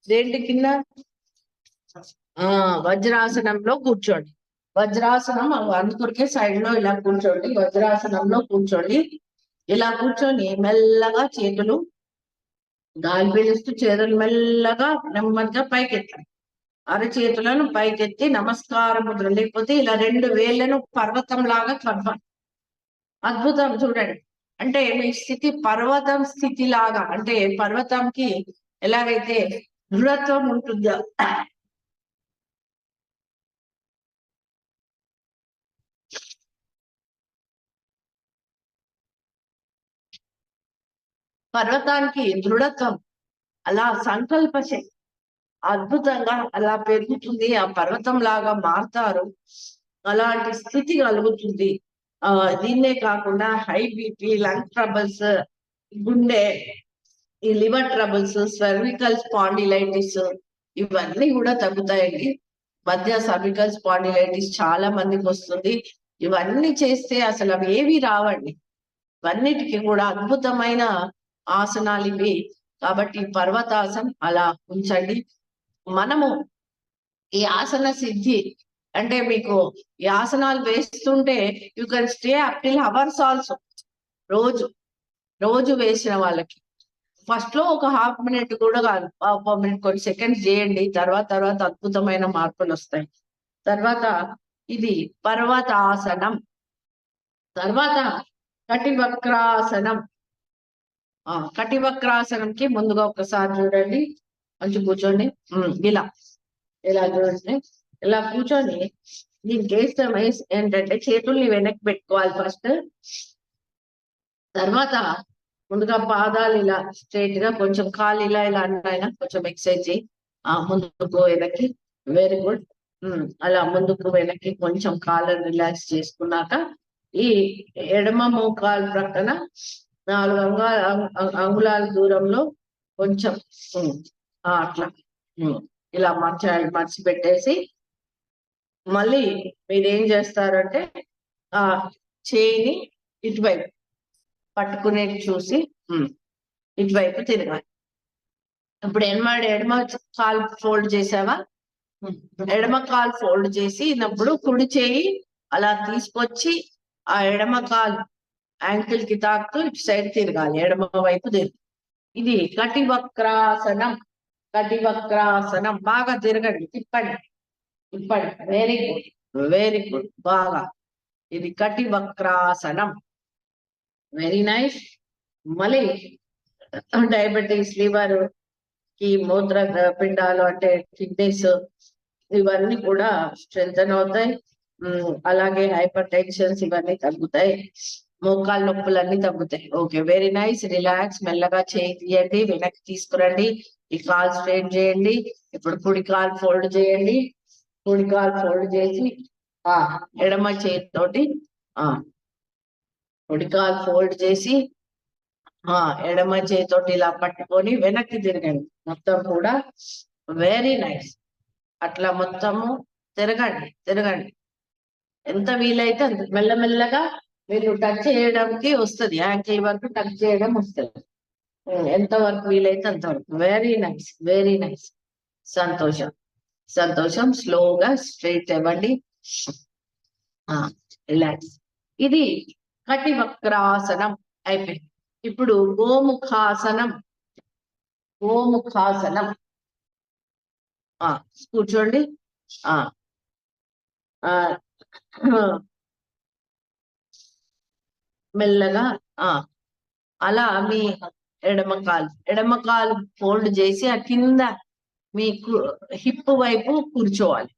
దేంటి కింద వజ్రాసనంలో కూర్చోండి. వజ్రాసనం అందుకొరికే సైడ్ లో ఇలా కూర్చోండి. వజ్రాసనంలో కూర్చోండి. ఇలా కూర్చొని మెల్లగా చేతులు గాలి పీలుస్తూ చేతులు మెల్లగా నెమ్మదిగా పైకెత్తండి. అరచేతులను పైకెత్తి నమస్కార ముద్ర, లేకపోతే ఇలా 2 వేళ్లను పర్వతం లాగా కలపాలి. అద్భుతం. చూడండి, అంటే మీ స్థితి పర్వతం స్థితి లాగా, అంటే పర్వతంకి ఎలాగైతే దృఢత్వం ఉంటుందో పర్వతానికి దృఢత్వం, అలా సంకల్ప శక్తి అద్భుతంగా అలా పెరుగుతుంది. ఆ పర్వతం లాగా మారుతారు. అలాంటి స్థితి కలుగుతుంది. దీన్నే కాకుండా హై బీపీ, లంగ్ ట్రబుల్స్, గుండె, ఈ లివర్ ట్రబుల్స్, సర్వికల్ స్పాండిలైటిస్ ఇవన్నీ కూడా తగ్గుతాయండి. మధ్య సర్వికల్ స్పాండిలైటిస్ చాలా మందికి వస్తుంది. ఇవన్నీ చేస్తే అసలు అవి ఏవి రావండి. ఇవన్నిటికీ కూడా అద్భుతమైన ఆసనాలు ఇవి. కాబట్టి పర్వతాసనం అలా ఉంచండి. మనము ఈ ఆసన సిద్ధి అంటే మీకు ఈ ఆసనాలు వేస్తుంటే you can stay up till hours also. రోజు రోజు వేసిన వాళ్ళకి ఫస్ట్ లో ఒక హాఫ్ మినిట్ కూడా కాదు, హాఫ్ మినిట్ కొన్ని సెకండ్స్ చేయండి. తర్వాత తర్వాత అద్భుతమైన మార్పులు వస్తాయి. తర్వాత ఇది పర్వతాసనం. తర్వాత కటివక్రాసనం. కటివక్రాసనంకి ముందుగా ఒకసారి చూడండి, మంచి కూర్చోండి. ఇలా ఇలా చూడండి. ఇలా కూర్చొని దీనికి ఏంటంటే చేతుల్ని వెనక్కి పెట్టుకోవాలి ఫస్ట్. తర్వాత ముందుగా పాదాలు ఇలా స్ట్రైట్ గా, కొంచెం కాలు ఇలా ఇలా అన్నా కొంచెం ఎక్సర్సైజ్ చేయి. ముందుకు వెనక్కి. Very good. అలా ముందుకు వెనక్కి కొంచెం కాళ్ళని రిలాక్స్ చేసుకున్నాక ఈ ఎడమ మోకాలు ప్రక్కన 4 అంగుళాల దూరంలో కొంచెం అట్లా ఇలా మర్చి పెట్టేసి మళ్ళీ మీరేం చేస్తారంటే ఆ చేయిని ఇటువైపు పట్టుకునేది చూసి ఇటువైపు తిరగాలి. ఇప్పుడు ఎడమ కాలు ఫోల్డ్ చేసావా? ఎడమ కాలు ఫోల్డ్ చేసినప్పుడు కుడి చేయి అలా తీసుకొచ్చి ఆ ఎడమ కాలు యాంకిల్ కి తాకుతూ ఇటు సైడ్ తిరగాలి, ఎడమ వైపు తిరిగి. ఇది కటివక్రాసనం. కటివక్రాసనం. బాగా తిరగండి, తిప్పండి తిప్పండి. Very good, very good. బాగా. ఇది కటివక్రాసనం. Very nice. మళ్ళీ డయాబెటీస్, లివర్ కి, మూత్ర పిండాలు అంటే కిడ్నీస్, ఇవన్నీ కూడా స్ట్రెంథన్ అవుతాయి. అలాగే హైపర్ టెన్షన్స్ ఇవన్నీ తగ్గుతాయి. మోకాళ్ళ నొప్పులన్నీ తగ్గుతాయి. Okay, very nice. రిలాక్స్. మెల్లగా చేయి తీయండి, వెనక్కి తీసుకురండి. ఈ కాల్ స్ట్రైట్ చేయండి. ఇప్పుడు కుడి కాల్ ఫోల్డ్ చేయండి. కుడి కాల్ ఫోల్డ్ చేసి ఎడమ చేతితోటి కుడి కాల్ ఫోల్డ్ చేసి ఎడమ చేతితోటి ఇలా పట్టుకొని వెనక్కి తిరగండి. మొత్తం కూడా వెరీ నైస్. అట్లా మొత్తము తిరగండి తిరగండి. ఎంత వీలైతే అంత మెల్లమెల్లగా మీరు టచ్ చేయడానికి వస్తుంది. యాంకిల్ వరకు టచ్ చేయడం వస్తుంది. ఎంత వరకు వీలైతే అంతవరకు. Very nice, very nice. సంతోషం సంతోషం. స్లోగా స్ట్రైట్ అవ్వండి. రిలాక్స్. ఇది కటి వక్రాసనం అయిపోయింది. ఇప్పుడు గోముఖాసనం. గోముఖాసనం కూర్చోండి. మెల్లగా అలా మీ ఎడమ కాలు ఫోల్డ్ చేసి ఆ కింద మీ హిప్ వైపు కూర్చోవాలి.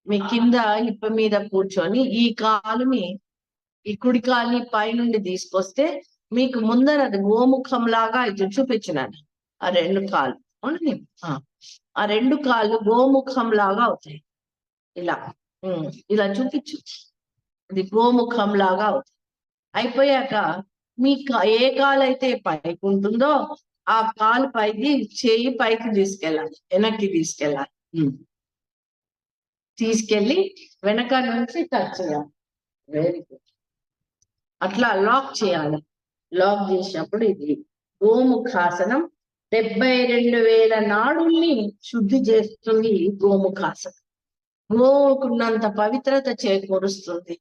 మీ కింద హిప్ మీద కూర్చొని ఈ కాలుని, ఈ కుడి కాలుని పైనుండి తీసుకొస్తే మీకు ముందర అది గోముఖం లాగా ఇది చూపించినాను. ఆ రెండు కాళ్ళు ఆ రెండు కాళ్ళు గోముఖం లాగా అవుతాయి. ఇలా ఇలా చూపించు. ఇది గోముఖం లాగా అవుతుంది. అయిపోయాక మీ ఏ కాలు అయితే పైకి ఉంటుందో ఆ కాలు పైకి, చేయి పైకి తీసుకెళ్ళాలి, వెనక్కి తీసుకెళ్ళాలి. తీసుకెళ్ళి వెనక నుంచి టచ్ చేయాలి. Very good. అట్లా లాక్ చేయాలి. లాక్ చేసినప్పుడు ఇది గోముఖాసనం. 72,000 నాడుల్ని శుద్ధి చేస్తుంది గోముఖాసనం. గోవుకున్నంత పవిత్రత చేకూరుస్తుంది.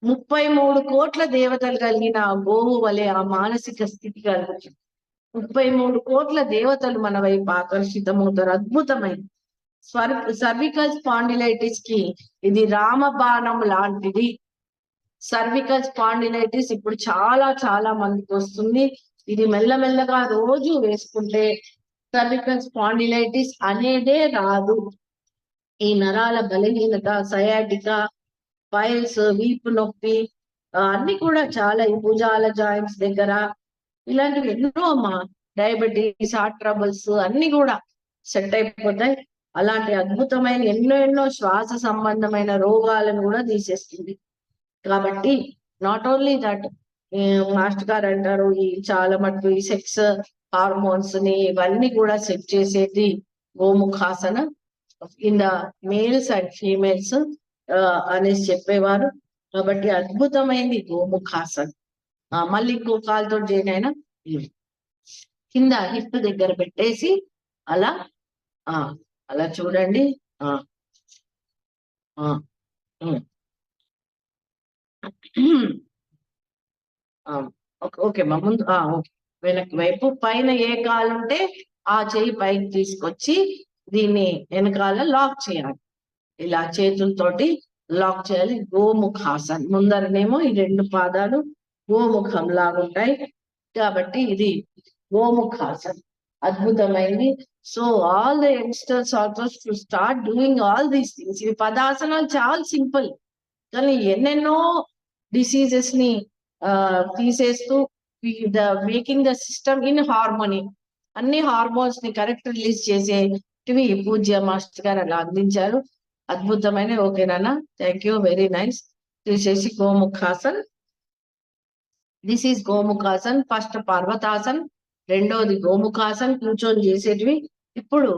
33 కోట్ల దేవతలు కలిగిన గోవు వలె ఆ మానసిక స్థితి కలుగుతుంది. 33 కోట్ల దేవతలు మన వైపు ఆకర్షితమవుతారు. అద్భుతమైనది. సర్వికల్ స్పాండిలైటిస్ కి ఇది రామబాణం లాంటిది. సర్వికల్ స్పాండిలైటిస్ ఇప్పుడు చాలా చాలా మందికి వస్తుంది. ఇది మెల్లమెల్లగా రోజు వేసుకుంటే సర్వికల్ స్పాండిలైటిస్ అనేదే రాదు. ఈ నరాల బలహీనత, సయాటికా, పైల్స్, వీపు నొప్పి అన్ని కూడా చాలా, ఈ భుజాల జాయింట్స్ దగ్గర ఇలాంటివి ఎన్నో అమ్మా, డయాబెటీస్, హార్ట్ ట్రబుల్స్ అన్ని కూడా సెట్ అయిపోతాయి. అలాంటి అద్భుతమైన ఎన్నో ఎన్నో శ్వాస సంబంధమైన రోగాలను కూడా తీసేస్తుంది. కాబట్టి నాట్ ఓన్లీ దట్, మాస్టర్ గారు అంటారు ఈ చాలా మటుకు ఈ సెక్స్ హార్మోన్స్ ని ఇవన్నీ కూడా సెట్ చేసేది gomukhasana in the males and females అనేసి చెప్పేవారు. కాబట్టి అద్భుతమైంది గోముఖాసన. మళ్ళీ ఇంకో కాలుతో చేయనైనా కింద హిప్ దగ్గర పెట్టేసి అలా అలా చూడండి. ఓకే మా ముందు ఓకే. వెనక్కి వైపు పైన ఏ కాలు ఉంటే ఆ చెయ్యి పైకి తీసుకొచ్చి దీన్ని వెనకాల లాక్ చేయాలి. ఇలా చేతులతోటి లాక్ చేయాలి. గోముఖాసన్. ముందరనేమో ఈ రెండు పాదాలు గోముఖం లాగుంటాయి కాబట్టి ఇది గోముఖాసన్. అద్భుతమైంది. So all the youngsters also to start doing all these things. ఇవి పదాసనాలు చాలా సింపుల్, కానీ ఎన్నెన్నో డిసీజెస్ ని తీసేస్తూ making the system in harmony, అన్ని హార్మోన్స్ ని కరెక్ట్ రిలీజ్ చేసేటివి పూజ్య మాస్టర్ గారు అలా అందించారు. అద్భుతమైన. ఓకేనా? Thank you. Very nice. తీసేసి gomukhasana. This is gomukhasana. First parvatasana, రెండోది గోముఖాసన్ కూర్చొని చేసేటివి. ఇప్పుడు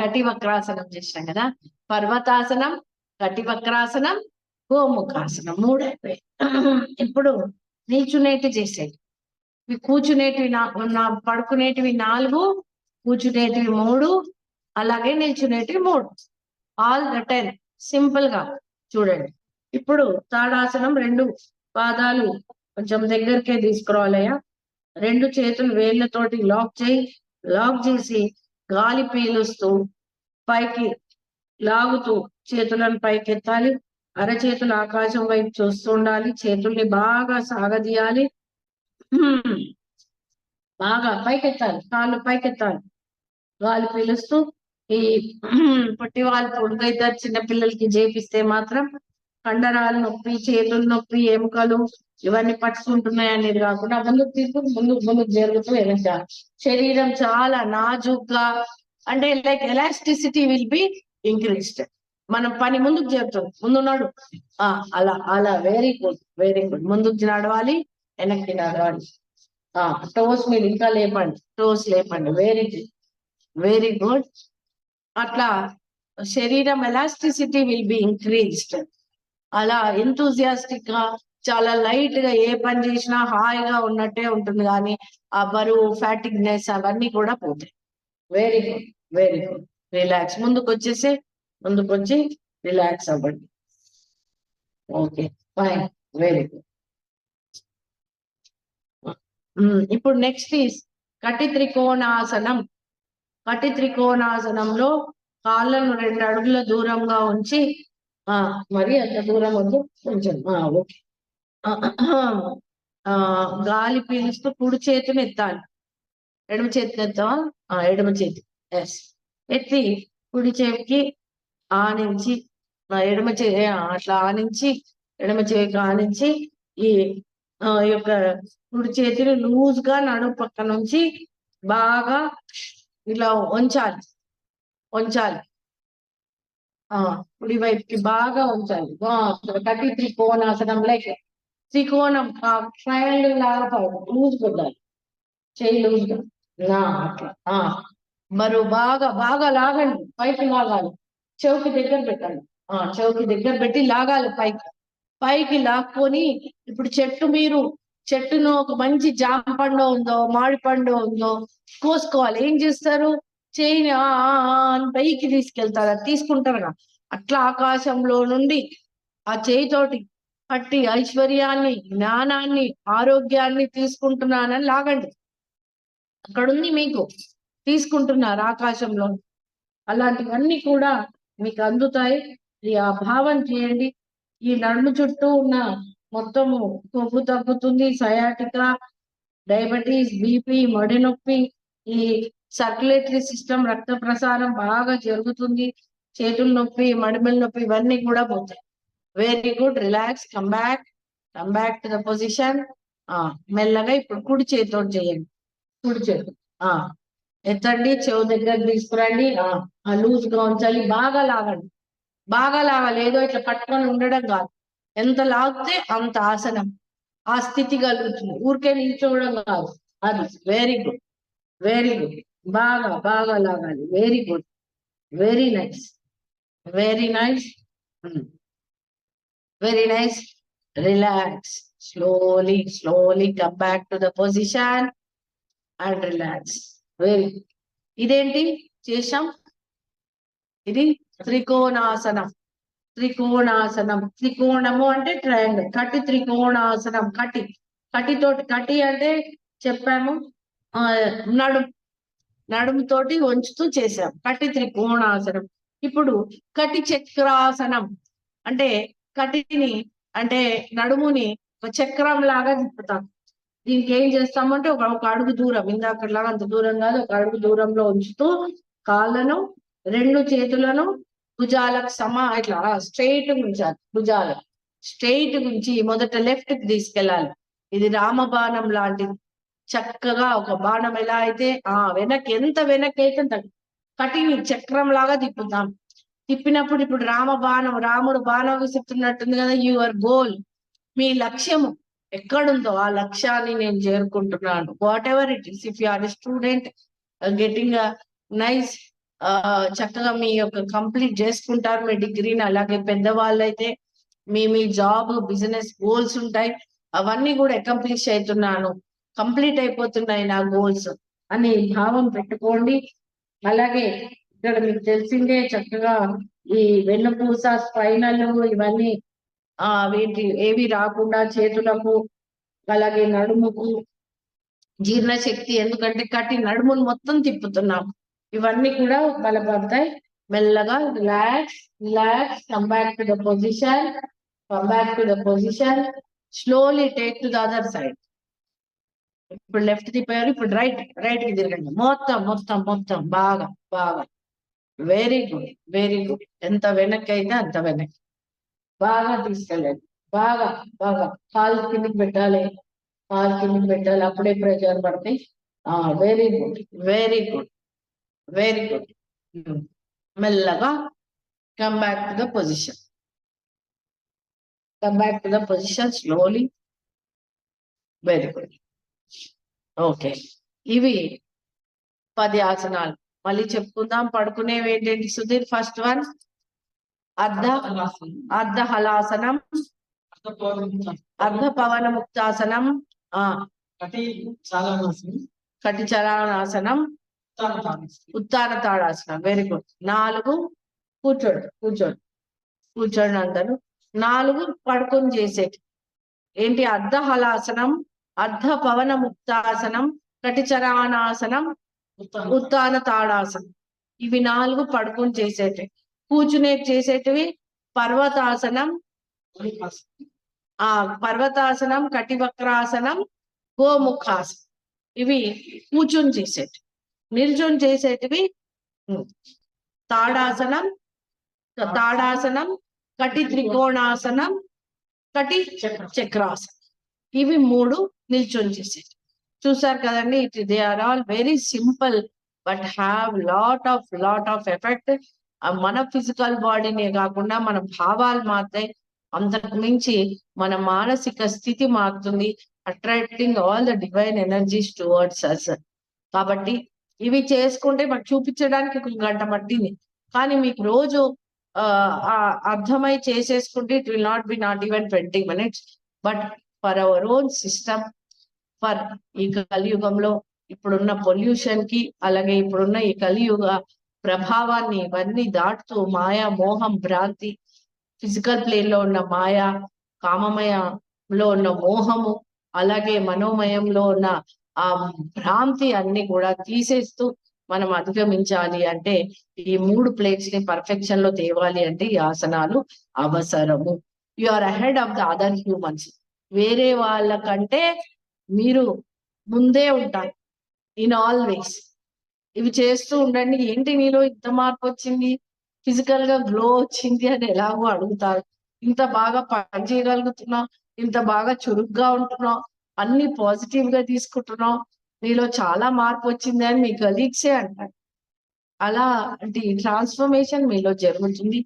కటి వక్రాసనం చేసినాం కదా. పర్వతాసనం, కటి వక్రాసనం, గోముఖాసనం 3 అయిపోయాయి. ఇప్పుడు నిల్చునేటి చేసేది. కూర్చునేటివి పడుకునేటివి 4, కూర్చునేటివి 3, అలాగే నిల్చునేటివి 3. ఆల్ ద 10 సింపుల్ గా చూడండి. ఇప్పుడు తాడాసనం. 2 పాదాలు కొంచెం దగ్గరికే తీసుకురావాలయ్యా. 2 చేతులు వేళ్ళతోటి లాక్ చేయి. లాక్ చేసి గాలి పీలుస్తూ పైకి లాగుతూ చేతులను పైకి ఎత్తాలి. అరచేతులు ఆకాశం వైపు చూస్తూ ఉండాలి. చేతుల్ని బాగా సాగదీయాలి. బాగా పైకెత్తాలి, కాళ్ళు పైకెత్తాలి. గాలి పీలుస్తూ ఈ పొట్టి వాళ్ళు పొడుగైతారు. చిన్న పిల్లలకి చేపిస్తే మాత్రం కండరాలు నొప్పి, చేతులు నొప్పి, ఎముకలు ఇవన్నీ పట్టుకుంటున్నాయి అనేది కాకుండా ముందుకు తీసుకుని ముందుకు జరుగుతూ వెనక శరీరం చాలా నాజుగ్గా, అంటే like elasticity will be increased. మనం పని ముందుకు చేరుతాం, ముందున్నాడు అలా అలా వెరీ గుడ్. ముందుకు నడవాలి, వెనక్కి నడవాలి. టోస్ మీరు ఇంకా లేపండి, టోస్ లేపండి. Very good. అట్లా శరీరం ఎలాస్టిసిటీ విల్ బి ఇంక్రీజ్డ్. అలా ఎంతూజియాస్టిక్ గా చాలా లైట్ గా ఏ పని చేసినా హాయిగా ఉన్నట్టే ఉంటుంది, కానీ ఆ బరువు, ఫ్యాటిక్నెస్ అవన్నీ కూడా పోతాయి. Very good. రిలాక్స్. ముందుకు వచ్చి రిలాక్స్ అవ్వండి. Okay, fine, very good. ఇప్పుడు నెక్స్ట్ ఈస్ కటి త్రికోణాసనం. కటి త్రికోణాసనంలో కాళ్ళను 2 అడుగుల దూరంగా ఉంచి, మరి అంత దూరం వద్దు, కొంచెం ఓకే. గాలి పీలుస్తూ కుడి చేతిని ఎత్తాలి. ఎడమ చేతిని ఎత్తావా? ఎడమ చేతి, ఎస్. ఎత్తి కుడి చేతికి ఆనించి, ఎడమ చే అట్లా ఆనించి, ఎడమ చేతికి ఆనించి ఈ యొక్క కుడి చేతిని లూజ్ గా నడుము పక్క నుంచి బాగా ఇలా వంచాలి. కుడి వైపుకి బాగా ఉంచాలి. కటి త్రికోణాసనం లైక్ త్రికోణం, ట్రయాంగిల్ లాగా లూజ్ కొట్టాలి. చేయి లూజ్ గా అట్లా. బరువు బాగా లాగండి, పైకి లాగాలి. చెవుకి దగ్గర పెట్టండి. చెవుకి దగ్గర పెట్టి లాగాలి పైకి లాక్కొని, ఇప్పుడు చెట్టును ఒక మంచి జామ పండు ఉందో, మామిడి పండు ఉందో కోసుకోవాలి. ఏం చేస్తారు? చేయిని అని పైకి తీసుకెళ్తారు, అది తీసుకుంటారుగా. అట్లా ఆకాశంలో నుండి ఆ చేయితోటి పట్టి ఐశ్వర్యాన్ని, జ్ఞానాన్ని, ఆరోగ్యాన్ని తీసుకుంటున్నానని లాగండి. అక్కడుంది మీకు, తీసుకుంటున్నారు ఆకాశంలో. అలాంటివన్నీ కూడా మీకు అందుతాయి. ఆ భావం చేయండి. ఈ నడుము చుట్టూ ఉన్న మొత్తము కొవ్వు తగ్గుతుంది. సయాటికా, డయాబెటీస్, బీపీ, మడి నొప్పి, ఈ సర్క్యులేటరీ సిస్టమ్, రక్త ప్రసారం బాగా జరుగుతుంది. చేతుల నొప్పి, మడిమెల నొప్పి ఇవన్నీ కూడా పోతాయి. Very good. Relax. Come back to the position. మెల్లగా ఇప్పుడు కుడి చేతితో చేయండి. కుడి చేతి ఎత్తండి, చెవు దగ్గర తీసుకురండి. లూజ్ గా ఉంచాలి. బాగా లాగాలి. ఏదో ఇట్లా పట్టుకొని ఉండడం కాదు. ఎంత లాగితే అంత ఆసనం, ఆ స్థితి కలుగుతుంది. ఊరికే నిల్చోవడం కాదు. అది వెరీ గుడ్. బాగా లాగాలి. Very good. Very nice. Relax. Slowly come back to the position and relax. Very good. ఇదేంటి చేశాం? ఇది త్రికోణాసనం. త్రికోణము అంటే ట్రయాంగిల్. కటి త్రికోణాసనం. కటి అంటే చెప్పాము, నడుముతోటి వంచుతూ చేసాం. కటి త్రికోణాసనం. ఇప్పుడు కటి చక్రాసనం అంటే కటిని, అంటే నడుముని ఒక చక్రం లాగా తిప్పుతాం. దీనికి ఏం చేస్తామంటే ఒక అడుగు దూరం, ఇందాకలాగా అంత దూరం కాదు, ఒక అడుగు దూరంలో ఉంచుతూ కాళ్ళను, 2 చేతులను భుజాలకు ఇట్లా స్ట్రైట్ ఉంచాలి. భుజాలు స్ట్రైట్ ఉంచి మొదట లెఫ్ట్ కి తీసుకెళ్ళాలి. ఇది రామబాణం లాంటిది. చక్కగా ఒక బాణం ఎలా అయితే ఎంత వెనక్కి అయితే కటిని చక్రం లాగా తిప్పుతాం. తిప్పినప్పుడు ఇప్పుడు రాముడు బాణం విసురుతున్నట్టుంది కదా. యువర్ గోల్, మీ లక్ష్యము ఎక్కడుందో ఆ లక్ష్యాన్ని నేను చేరుకుంటున్నాను. Whatever it is. If you are student getting nice, చక్కగా మీ యొక్క కంప్లీట్ చేసుకుంటారు మీ డిగ్రీని. అలాగే పెద్దవాళ్ళు అయితే మీ జాబ్, బిజినెస్ గోల్స్ ఉంటాయి. అవన్నీ కూడా అకంప్లిష్ అవుతున్నాను, కంప్లీట్ అయిపోతున్నాయి నా గోల్స్ అని భావం పెట్టుకోండి. అలాగే ఇక్కడ మీకు తెలిసిందే, చక్కగా ఈ వెన్నుపూస, స్పైనల్ ఇవన్నీ వీటి ఏవి రాకుండా చేతులకు, అలాగే నడుముకు జీర్ణశక్తి, ఎందుకంటే కటి నడుమును మొత్తం తిప్పుతున్నాం, ఇవన్నీ కూడా బలపడతాయి. మెల్లగా relax relax, come back to the position, come back to the position, slowly take to the other side. ఇప్పుడు లెఫ్ట్ తిప్పారు, ఇప్పుడు రైట్ రైట్ కి తిరగండి. మొత్తం మొత్తం మొత్తం బాగా బాగా. Very good very good. ఎంత వెనక్కి అయితే అంత వెనక్కి బాగా తీసుకెళ్ళండి. బాగా బాగా కాలు కిందికి పెట్టాలి, కాలు కిందికి పెట్టాలి, అప్పుడే ప్రెజర్ పడతాయి. Very good very good very good. మెల్లగా come back to the position, come back to the position slowly. Very good. Okay, ఇవి 10 ఆసనాలు. మళ్ళీ చెప్పుకుందాం. పడుకునేవి ఏంటండి సుధీర్? ఫస్ట్ వన్ అర్ధ హలాసనం, అర్ధ పవన ముక్తాసనం, కటి చరానాసనం, ఉత్తాన తాడాసనం. Very good. 4 కూర్చోండి కూర్చోండి కూర్చోండి అందరూ. 4 పడుకొని చేసేటి ఏంటి? అర్ధ హలాసనం, అర్ధ పవన ముక్తాసనం, కటి చరానాసనం, ఉత్తాన తాడాసనం. ఇవి 4 పడుకొని చేసేటివి. కూర్చునే చేసేటివి పర్వతాసనం, పర్వతాసనం, కటివక్రాసనం, గోముఖాసనం. ఇవి కూర్చొని చేసేటివి. నిల్చొని చేసేటివి తాడాసనం, తాడాసనం, కటి త్రికోణాసనం, కటి చక్రాసనం. ఇవి 3 నిల్చొని చేసేటివి. చూసారు కదండి. They are all very simple but have lot of effect. మన ఫిజికల్ బాడీనే కాకుండా మన భావాలు మారుతాయి. అంతకు మించి మన మానసిక స్థితి మారుతుంది, attracting all the divine energies towards us. కాబట్టి ఇవి చేసుకుంటే మాకు చూపించడానికి 1 గంట పట్టింది, కానీ మీకు రోజు అర్థమై చేసేసుకుంటే it will not even 20 minutes. But for our own system, for ఈ కలియుగంలో ఇప్పుడున్న పొల్యూషన్ కి, అలాగే ఇప్పుడున్న ఈ కలియుగ ప్రభావాన్ని ఇవన్నీ దాటుతూ మాయా, మోహం, భ్రాంతి, ఫిజికల్ ప్లేన్ లో ఉన్న మాయా, కామమయంలో ఉన్న మోహము, అలాగే మనోమయంలో ఉన్న ఆ భ్రాంతి అన్ని కూడా తీసేస్తూ మనం అధిగమించాలి అంటే ఈ 3 ప్లేట్స్ ని పర్ఫెక్షన్ లో తేవాలి అంటే ఈ ఆసనాలు అవసరము. You are ahead of the other humans. వేరే వాళ్ళకంటే మీరు ముందే ఉంటారు ఇన్ ఆల్ వేస్. ఇవి చేస్తూ ఉండండి. ఏంటి నీలో ఇంత మార్పు వచ్చింది, ఫిజికల్ గా గ్లో వచ్చింది అని ఎలాగో అడుగుతారు. ఇంత బాగా పని చేయగలుగుతున్నావు, ఇంత బాగా చురుగ్గా ఉంటున్నావు, అన్ని పాజిటివ్ గా తీసుకుంటున్నావు, నీలో చాలా మార్పు వచ్చింది అని మీ కలీగ్సే అంటారు. అలా అంటే ఈ ట్రాన్స్ఫర్మేషన్ మీలో జరుగుతుంది.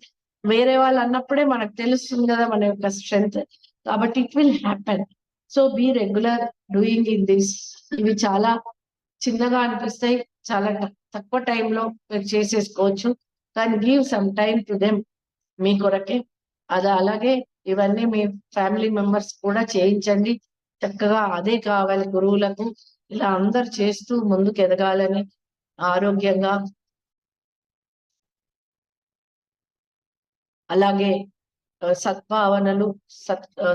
వేరే వాళ్ళు అన్నప్పుడే మనకు తెలుస్తుంది కదా మన యొక్క స్ట్రెంగ్త్. కాబట్టి it will happen. So be regular doing in this. ఇవి చాలా చిన్నగా అనిపిస్తాయి, చాలా తక్కువ టైంలో మీరు చేసేసుకోవచ్చు, కానీ give some time to them, మీ కొరకే. అలాగే ఇవన్నీ మీ ఫ్యామిలీ మెంబర్స్ కూడా చేయించండి. చక్కగా అదే కావాలి గురువులకు. ఇలా అందరు చేస్తూ ముందుకు ఎదగాలని, ఆరోగ్యంగా, అలాగే సద్భావనలు,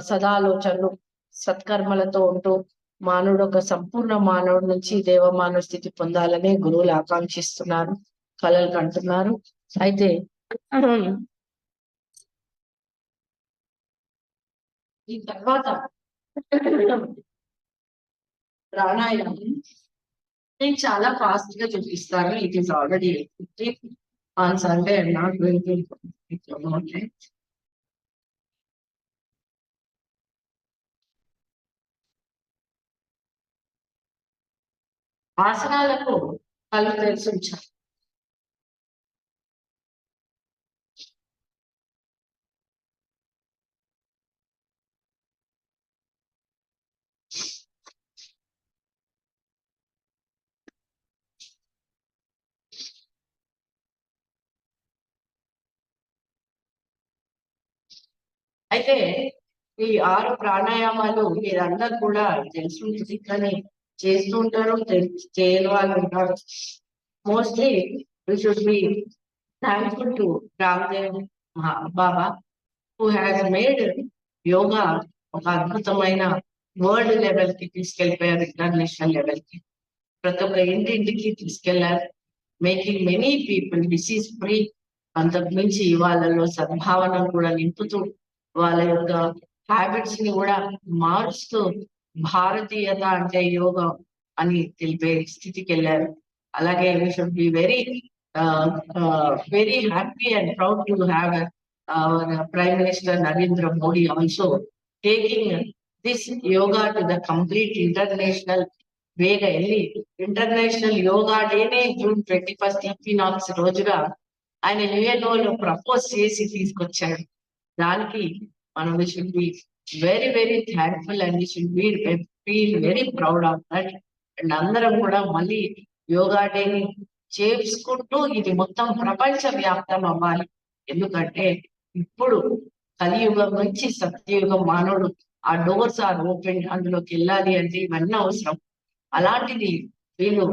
సదాలోచనలు, సత్కర్మలతో ఉంటూ మానవుడు ఒక సంపూర్ణ మానవుడి నుంచి దేవమానవ స్థితి పొందాలని గురువులు ఆకాంక్షిస్తున్నారు, కలలు కంటున్నారు. అయితే ఈ తర్వాత ప్రాణాయామం నేను చాలా ఫాస్ట్ గా చూపిస్తాను. It is already on Sunday. I'm not going to ఆసనాలకు కళ్ళు తెరిచి ఉంచాలి. అయితే ఈ 6 ప్రాణాయామాలు మీరందరూ కూడా తెలుసుంటుంది, కానీ చేస్తూ ఉంటారు, చేయని వాళ్ళు ఉంటారు. Mostly we should be thankful to Ramdev Baba, who has made yoga ఒక అద్భుతమైన వరల్డ్ లెవెల్ కి తీసుకెళ్ళిపోయారు, ఇంటర్నేషనల్ లెవెల్ కి. ప్రతి ఒక్క ఇంటింటికి తీసుకెళ్లారు, making many people disease free, అంతకుమించి వాళ్ళలో సద్భావన కూడా నింపుతూ వాళ్ళ యొక్క హ్యాబిట్స్ ని కూడా మారుస్తూ భారతీయత అంటే యోగం అని తెలిపే స్థితికి వెళ్ళారు. అలాగే we should be very happy and proud to have prime minister Narendra Modi also taking this yoga to the complete international వేగా వెళ్ళి ఇంటర్నేషనల్ యోగా డేనే జూన్ 21 ఈక్వినాక్స్ రోజుగా ఆయన యుఎన్ఓలో ప్రపోజ్ చేసి తీసుకొచ్చాడు. దానికి మనం we should be very very thankful and we should be feel very proud of that. And అందరం కూడా మళ్ళీ యోగా డేని చేసుకుంటూ ఇది మొత్తం ప్రపంచ వ్యాప్తం అవ్వాలి. ఎందుకంటే ఇప్పుడు కలియుగం నుంచి సత్యయుగం మానవుడు ఆ డోర్స్ ఆర్ ఓపెన్, అందులోకి వెళ్ళాలి అంటే ఇవన్నీ అవసరం. అలాంటిది వీళ్ళు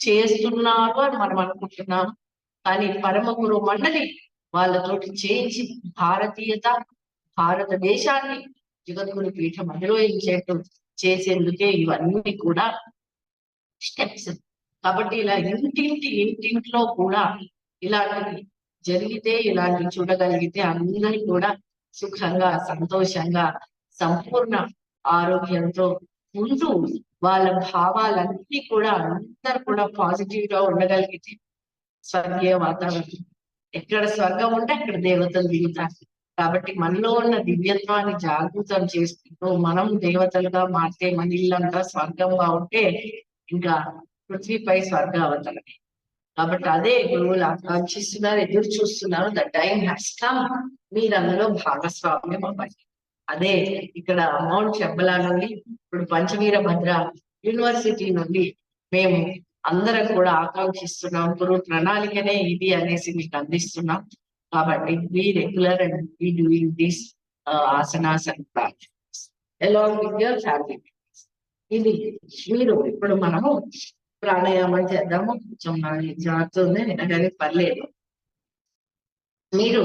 చేస్తున్నారు అని మనం అనుకుంటున్నాం, కానీ పరమ గురు మండలి వాళ్ళతోటి చేయించి భారతీయత భారతదేశాన్ని జగద్గురు పీఠం అధిరోహించేట్టు చేసేందుకే ఇవన్నీ కూడా స్టెప్స్. కాబట్టి ఇలా ఇంటింట్లో కూడా ఇలాంటివి జరిగితే, ఇలాంటివి చూడగలిగితే అందరూ కూడా సుఖంగా సంతోషంగా సంపూర్ణ ఆరోగ్యంతో ఉంటూ వాళ్ళ భావాలన్నీ కూడా అందరు కూడా పాజిటివ్ గా ఉండగలిగితే స్వర్గీయ వాతావరణం, ఎక్కడ స్వర్గం ఉంటే అక్కడ దేవతలు దిగుతారు. కాబట్టి మనలో ఉన్న దివ్యత్వాన్ని జాగృతం చేసుకుంటూ మనం దేవతలుగా మారితే మన ఇల్లంతా స్వర్గంగా ఉంటే ఇంకా పృథ్వీపై స్వర్గావతలమే. కాబట్టి అదే గురువులు ఆకాంక్షిస్తున్నారు, ఎదురు చూస్తున్నారు. ద టైం హ్యాస్ కమ్, మీరు అందులో భాగస్వామ్యం అవ్వండి. అదే ఇక్కడ మౌంట్ శబ్బలా నుండి ఇప్పుడు పంచవీరభద్ర యూనివర్సిటీ నుండి మేము అందరం కూడా ఆకాంక్షిస్తున్నాం. గురు ప్రణాళికనే ఇది అనేసి మీకు అందిస్తున్నాం. కాబట్టి be regular and be doing this asanas and practice along with your family. ఇది మీరు ఇప్పుడు మనము ప్రాణాయామం చేద్దాము. కొంచెం జాగ్రత్త కానీ పర్లేదు. మీరు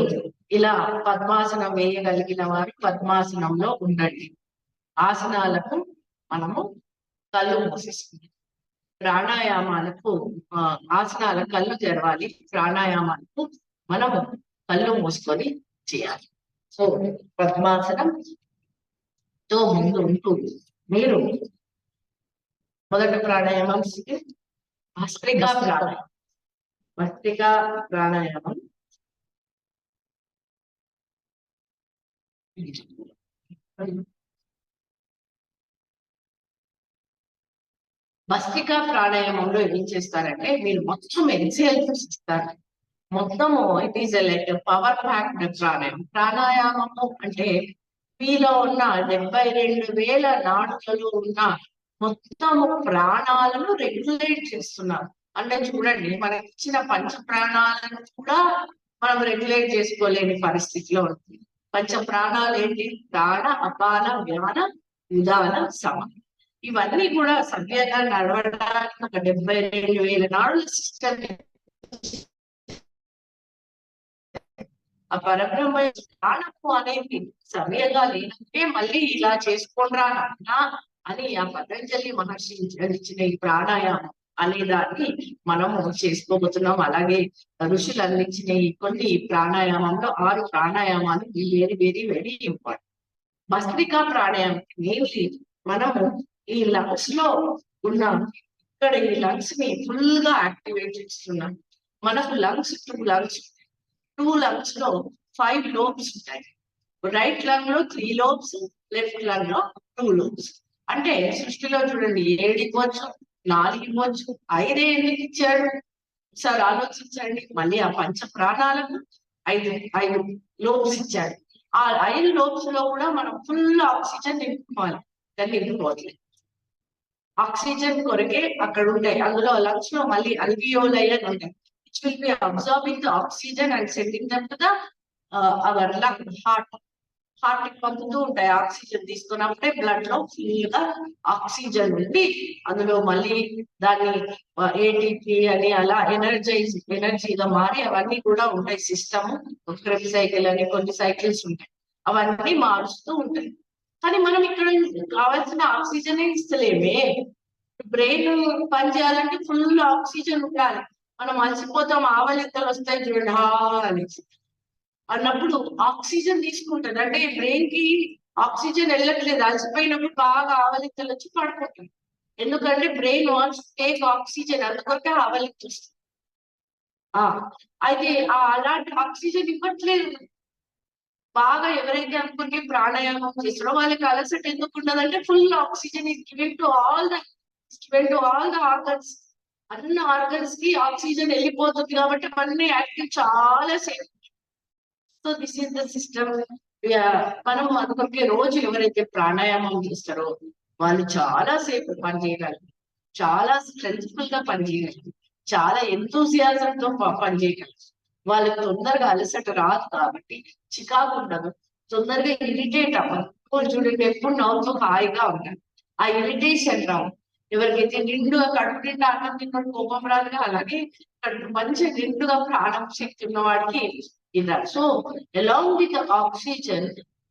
ఇలా పద్మాసనం వేయగలిగిన వారు పద్మాసనంలో ఉండండి. ఆసనాలకు మనము కళ్ళు మూసేసుకుంటాం. ప్రాణాయామాలకు ఆసనాల కళ్ళు తెరవాలి, ప్రాణాయామాలకు మనము కళ్ళు మూసుకొని చేయాలి. సో పద్మాసనం తో ముందు ఉంటూ మీరు మొదటి ప్రాణాయామం భస్త్రికా ప్రాణాయామం. భస్త్రికా ప్రాణాయామం భస్త్రికా ప్రాణాయామంలో ఏం చేస్తారంటే మీరు మొత్తం ఎక్సేల్ ఇస్తారు. మొత్తము it is like power packed ప్రాణాయామం. ప్రాణాయామము అంటే మీలో ఉన్న 72,000 నాడులలో ఉన్న మొత్తము ప్రాణాలను రెగ్యులేట్ చేస్తున్నారు. అంటే చూడండి, మనకి ఇచ్చిన పంచ ప్రాణాలను కూడా మనం రెగ్యులేట్ చేసుకోలేని పరిస్థితిలో ఉంటుంది. పంచ ప్రాణాలు ఏంటి? ప్రాణ, అపాన, వ్యాన, ఉదాన, సమాన. ఇవన్నీ కూడా సవ్యంగా నడవడానికి ఒక 72,000 నాడుల సిస్టమ్. ఆ పరబ్రహ్మ ప్రాణము అనేది సవ్యంగా లేనంటే మళ్ళీ ఇలా చేసుకోండ్రా అన్నా అని ఆ పతంజలి మహర్షి ఇచ్చిన ఈ ప్రాణాయామం అనే దాన్ని మనము చేసుకోబోతున్నాం. అలాగే ఋషులు అందించిన ఈ కొన్ని ప్రాణాయామంలో 6 ప్రాణాయామాలు వెరీ వెరీ వెరీ ఇంపార్టెంట్. భస్త్రికా ప్రాణాయామం మెయిన్లీ మనము ఈ లంగ్స్ లో ఉన్న ఇక్కడ ఈ లంగ్స్ ని ఫుల్ గా యాక్టివేట్ చేస్తున్నాం. మనకు టూ లంగ్స్ లో 5 లోబ్స్ ఉంటాయి. రైట్ లంగ్ లో 3 లోబ్స్, లెఫ్ట్ లంగ్ లో 2 లోబ్స్. అంటే సృష్టిలో చూడండి 7 ఇవ్వచ్చు, 4 ఇవ్వచ్చు, 5 ఎందుకు ఇచ్చాడు? ఒకసారి ఆలోచించండి. మళ్ళీ ఆ పంచ ప్రాణాలకు 5 లోబ్స్ ఇచ్చాడు. ఆ 5 లోబ్స్ లో కూడా మనం ఫుల్ ఆక్సిజన్ నింపుకోవాలి. దాన్ని నింపుకోవట్లేదు. ఆక్సిజన్ కొరకే అక్కడ ఉంటాయి. అందులో లంగ్స్ లో మళ్ళీ అల్వియోలై అని ఉంటాయి. It will be absorbing the oxygen and sending them to the our lung, heart కి పంపుతూ ఉంటాయి. ఆక్సిజన్ తీసుకున్నప్పుడే బ్లడ్ లో ఫుల్ గా ఆక్సిజన్ ఉండి అందులో మళ్ళీ దాన్ని ఏటీపీ అని అలా ఎనర్జీగా మారి అవన్నీ కూడా ఉంటాయి. సిస్టమ్ క్రెబ్ సైకిల్ అని కొన్ని సైకిల్స్ ఉంటాయి, అవన్నీ మారుస్తూ ఉంటాయి. కానీ మనం ఇక్కడ కావాల్సిన ఆక్సిజనే ఇస్తలేమే. బ్రెయిన్ పని చేయాలంటే ఫుల్ ఆక్సిజన్ ఉండాలి. మనం అలసిపోతాం, ఆవలింతలు వస్తాయి చూడండి హా అని అన్నప్పుడు ఆక్సిజన్ తీసుకుంటది. అంటే బ్రెయిన్ కి ఆక్సిజన్ వెళ్ళట్లేదు, అలసిపోయినప్పుడు బాగా ఆవలింతలు వచ్చి పడుకుంటుంది. ఎందుకంటే బ్రెయిన్ వాన్స్ టేక్ ఆక్సిజన్, అందుకొరకే ఆవలింత వస్తుంది. అయితే అలాంటి ఆక్సిజన్ ఇవ్వట్లేదు. బాగా ఎవరైతే అనుకుని ప్రాణాయామం చేస్తారో వాళ్ళకి అలసట ఎందుకు ఉండదంటే full oxygen is given to all the organs. అన్ని ఆర్గన్స్ కి ఆక్సిజన్ వెళ్ళిపోతుంది కాబట్టి అన్ని యాక్టివ్ చాలా సేపు. So this is the system. మనం అనుకుంటే రోజు ఎవరైతే ప్రాణాయామం చేస్తారో వాళ్ళు చాలా సేపు పనిచేయగలరు, చాలా స్ట్రెంగ్ఫుల్ గా పనిచేయగలరు, చాలా ఎంతూసియాజంతో పనిచేయగలరు. వాళ్ళకి తొందరగా అలసట రాదు కాబట్టి చికాకు ఉండదు, తొందరగా ఇరిటేట్ అవ్వదు. చూడండి ఎప్పుడు నవ్వుతూ హాయిగా ఉంటారు, ఆ ఇరిటేషన్ రాదు. ఎవరికైతే నిండుగా కడుపు నిండా అన్నం తిన్నట్టు కోపం రాదుగా, అలాగే మంచి నిండుగా ప్రాణం శక్తి ఉన్న వాడికి ఇలా. So along with the oxygen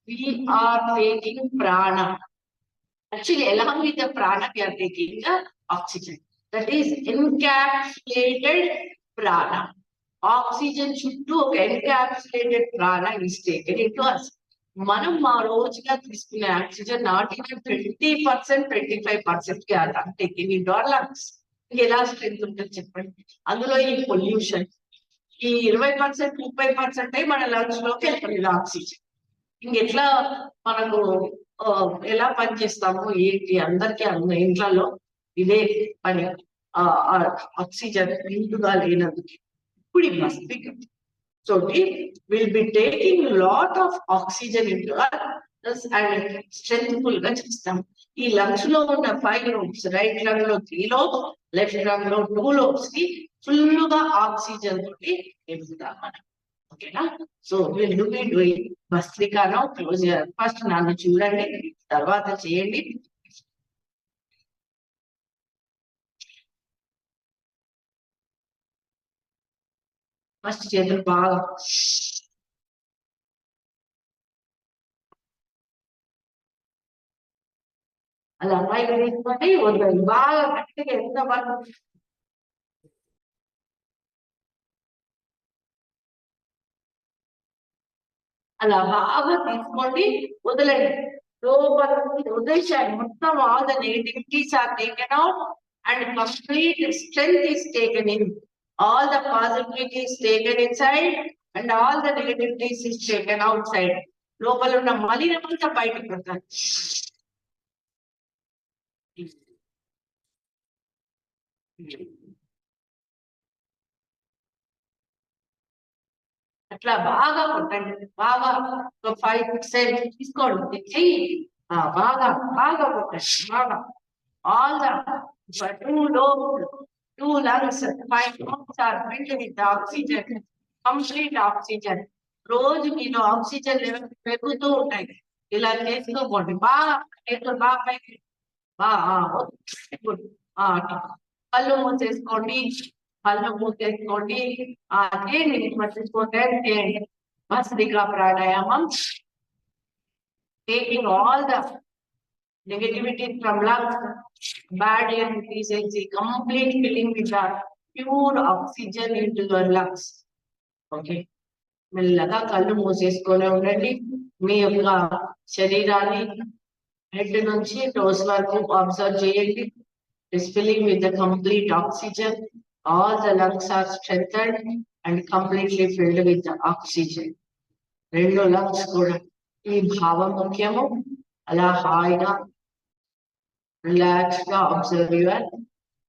we are taking prana. Actually along with the prana we are taking the oxygen, that is encapsulated prana. Oxygen చుట్టూ ఒక ఎన్కాప్సులేటెడ్ ప్రాణ is taken into us. మనం మా రోజుగా తీసుకునే oxygen not even 20%, 25% taking in our lungs. ఎలా strength ఉంటుంది చెప్పండి? అందులో ఈ పొల్యూషన్ ఈ 20%, 30% మన లంగ్స్ లోకి వెళ్తుంది ఆక్సిజన్. ఇంకెట్లా మనకు ఎలా పని చేస్తాము ఏంటి? అందరికీ ఇంట్లో ఇదే పని, ఆక్సిజన్ నిండుగా లేనందుకు. ఇప్పుడు ఈ మస్తిష్క తోటి will be taking lot of oxygen into and strengthful గా చేస్తాం. ఈ లంగ్స్ లో ఉన్న 5 లోబ్స్, రైట్ లంగ్ లో 3 లోబ్స్, లెఫ్ట్ లంగ్ లో 2 లోబ్స్ కి ఫుల్ గా ఆక్సిజన్ తోటి నింపుతాం మనం. ఓకేనా? సో విల్ బి డూయింగ్ భస్త్రికాను క్లోజ్. ఫస్ట్ నన్ను చూడండి, తర్వాత చేయండి. ఫస్ట్ చేతులు బాగా అలా పైకి తీసుకొని వద్దండి, బాగా గట్టిగా ఎంత వరకు అలా బాగా తీసుకోండి, వదలండి. లోపల వదిలేశారు మొత్తం. All the negativities are taken out and complete strength is taken in. All the positivities taken inside and all the negativities is taken outside. లోపల ఉన్న మలినమంతా బయటకు పడతారు. అట్లా బాగా కొట్టండి, బాగా ఒక 5-6 తీసుకోండి, చెయ్యి బాగా బాగా కొట్టండి. బాగా all the 2 lobes, 2 lungs, 5 lungs are filled with oxygen, complete oxygen. రోజు మీలో ఆక్సిజన్ లెవెల్ పెరుగుతూ ఉంటాయి. ఇలా చేస్తూ పోండి, బాగా చేతులు బాగా పైకి కళ్ళు మూసేసుకోండి, కళ్ళు మూసేసుకోండి. చేయండి, మర్చిపోతే చేయండి భస్త్రికా ప్రాణాయామం. Taking all the negativity from lungs, bad air efficiency, complete filling with the pure oxygen into your lungs. Okay, మెల్లగా కళ్ళు మూసేసుకొని ఉండండి. మీ యొక్క శరీరాన్ని హెడ్ నుంచి టోస్ వరకు అబ్జర్వ్ చేయండి. is filling with the complete oxygen. All the lungs are strengthened and completely filled with the oxygen. రెండు lungs కూడా ఈ భావం ముఖ్యము. అలా హాయిగా relax the observe your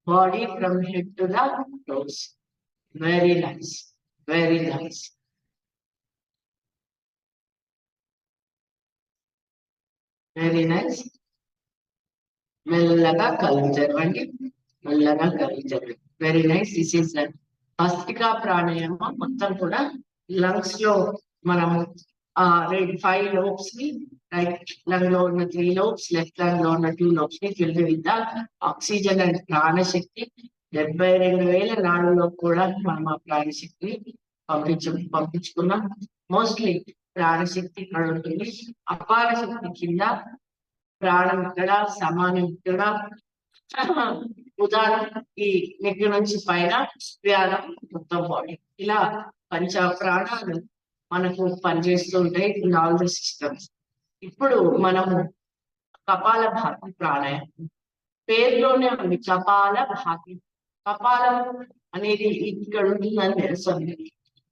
body from head to the toes. Very nice, very nice. Very nice. మెల్లగా కళ్ళు తెరవండి, మెల్లగా కళ్ళు తెరవండి. Very nice. దిస్ ఈస్ భస్త్రికా ప్రాణాయామం. మొత్తం కూడా లంగ్స్ లో మనము 5 lobes ని, రైట్ లంగ్ లో ఉన్న 3 lobes, లెఫ్ట్ లంగ్ లో ఉన్న 2 lobes ని ఫిల్ విత్ ఆక్సిజన్ అండ్ ప్రాణశక్తి. 72,000 నాడులో కూడా మనం ఆ ప్రాణశక్తిని పంపించుకున్నాం. మోస్ట్లీ ప్రాణశక్తి ఇక్కడ ఉంటుంది, అపార శక్తి కింద ప్రాణం ఇక్కడ, సమానం ఇక్కడ, ఉదాహరణ ఈ నెక్ నుంచి పైన వ్యానం మొత్తం బాడీ ఇలా పంచ ప్రాణాలు మనకు పనిచేస్తూ ఉంటాయి ఇన్ ఆల్ ది సిస్టమ్స్. ఇప్పుడు మనము కపాల భాతి ప్రాణాయామం పేరులోనే ఉంది, కపాల భాతి. కపాలం అనేది ఇక్కడ ఉంటుందని తెలుస్తుంది.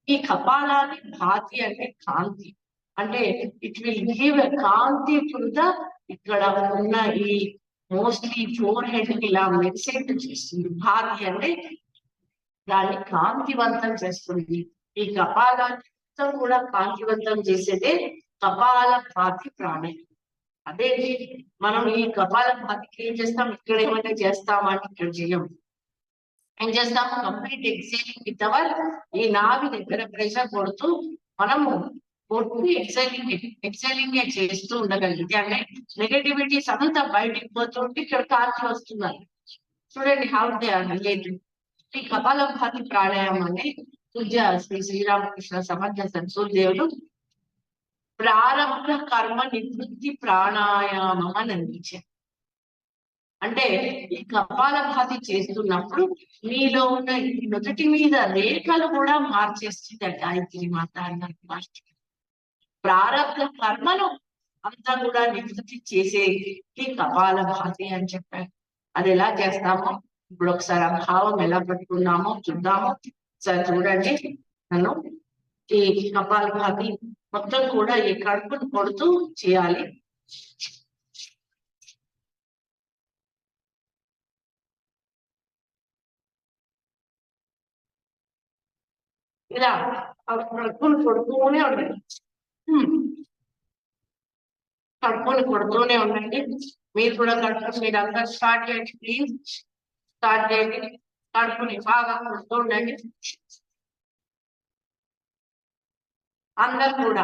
ఈ కపాలాన్ని భాతి అంటే కాంతి, అంటే ఇట్ విల్ గివ్ కాంతి టు ద ఇక్కడ ఉన్న ఈ మోస్ట్లీ ఫోర్ హెడ్ ఇలా మెరిసేట్ చేస్తుంది. భాతి అంటే దాన్ని కాంతివంతం చేస్తుంది. ఈ కపాలాన్ని కూడా కాంతివంతం చేసేదే కపాల భాతి ప్రాణాయామం. అదే మనం ఈ కపాల భాతికి ఏం చేస్తాం, ఇక్కడ ఏమైనా చేస్తామని ఇక్కడ చేయం. ఏం చేస్తాము, కంప్లీట్ ఎక్సైలింగ్ విత్ అవర్ ఈ నాభి దగ్గర ప్రెషర్ కొడుతూ మనము ఎక్సైలింగ్ చేస్తూ ఉండగలిగితే అంటే నెగటివిటీస్ అంతా బయటికి పోతుంటే ఇక్కడ కాల్చి వస్తున్నారు. చూడండి హౌ దే ఆర్ రిలేటెడ్. ఈ కపాల భాతి ప్రాణాయామాన్ని పూజ్య శ్రీ శ్రీరామకృష్ణ సమర్థ సద్గురుదేవులు ప్రారంభ కర్మ నివృత్తి ప్రాణాయామం అని అందించారు. అంటే ఈ కపాల భాతి చేస్తున్నప్పుడు మీలో ఉన్న ఈ నుదుటి మీద రేఖలు కూడా మార్చేస్తుంది గాయత్రి మాత అన్నారు మాస్టర్. ప్రారంభ కర్మను అంతా కూడా నివృత్తి చేసే ఈ కపాల భాతి అని చెప్పారు. అది ఎలా చేస్తామో ఇప్పుడు ఒకసారి ఆ భావం ఎలా పట్టుకున్నామో చూద్దాము. సరే చూడండి, నన్ను ఈ కపాల భాతి మొత్తం కూడా ఈ కడుపును కొడుతూ చేయాలి. ఇలా కడుపును కొడుతూనే ఉండండి, కడుపును కొడుతూనే ఉండండి. మీరు కూడా కడుపు మీరు అందరు స్టార్ట్ చేయండి ప్లీజ్, స్టార్ట్ చేయండి. కడుపుని బాగా కొడుతూ ఉండండి అందరు కూడా,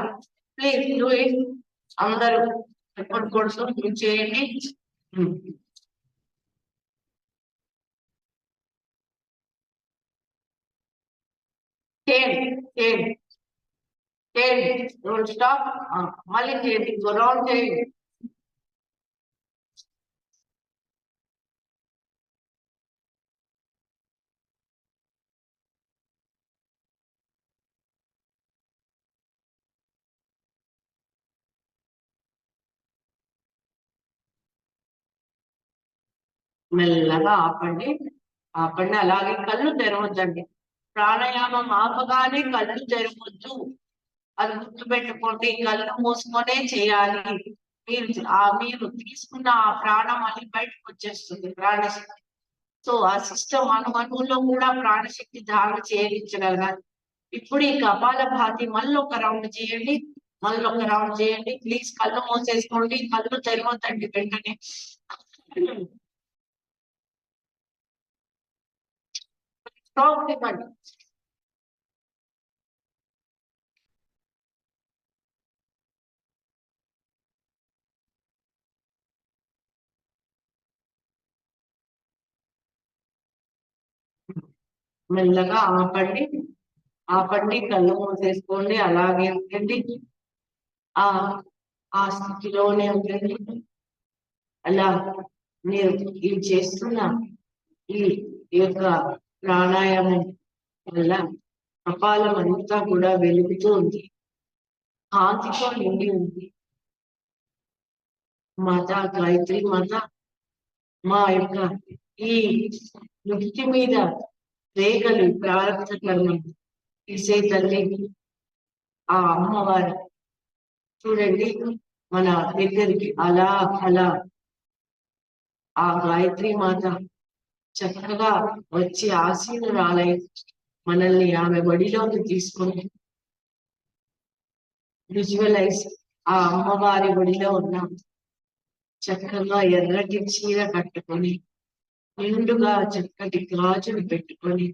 ప్లీజ్ డూ ఇట్. అందరూ కడుపును కొడుతూ చేయండి. Don't stop. మళ్ళీ చేయండి, ఇంకో రౌండ్ చేయండి. మెల్లగా ఆపండి, ఆపండి. అలాగే కళ్ళు తెరవద్దండి. ప్రాణాయామం ఆపగానే కళ్ళు తెరవద్దు, అది గుర్తుపెట్టుకోండి. కళ్ళు మూసుకొనే చేయాలి. మీరు తీసుకున్న ఆ ప్రాణం అని బయటకు వచ్చేస్తుంది ప్రాణశక్తి. సో ఆ సిస్టమ్ అణువులో కూడా ప్రాణశక్తి ధారణ చేయించగలగాలి. ఇప్పుడు ఈ కపాల భాతి మళ్ళీ ఒక రౌండ్ చేయండి, మళ్ళీ ఒక రౌండ్ చేయండి. ప్లీజ్ కళ్ళు మూసేసుకోండి, కళ్ళు తెరవద్దండి వెంటనే. ఇవ్వండి. మెల్లగా ఆపండి, ఆపండి, కళ్ళు మూసేసుకోండి, అలాగే ఉండండి. ఆ స్థితిలోనే ఉండండి. అలా మీరు ఇవి చేస్తున్న ఈ యొక్క ప్రాణాయామం వల్ల కపాలం అంతా కూడా వెలుగుతూ ఉంది, కాంతితో నిండి ఉంది. మాత గాయత్రి మాత మా యొక్క ఈ నుడి మీద రేఖలు ప్రారంభ కర్మ తీసే తల్లి ఆ అమ్మవారు చూడండి మన దగ్గరికి అలా అలా ఆ గాయత్రి మాత చక్కగా వచ్చి ఆశీనురాలై మనల్ని ఆమె ఒడిలోకి తీసుకొని విజువలైజ్ ఆ అమ్మవారి ఒడిలో ఉన్నాం. చక్కగా ఎర్రటి చీర కట్టుకొని నిండుగా చక్కటి గాజులు పెట్టుకొని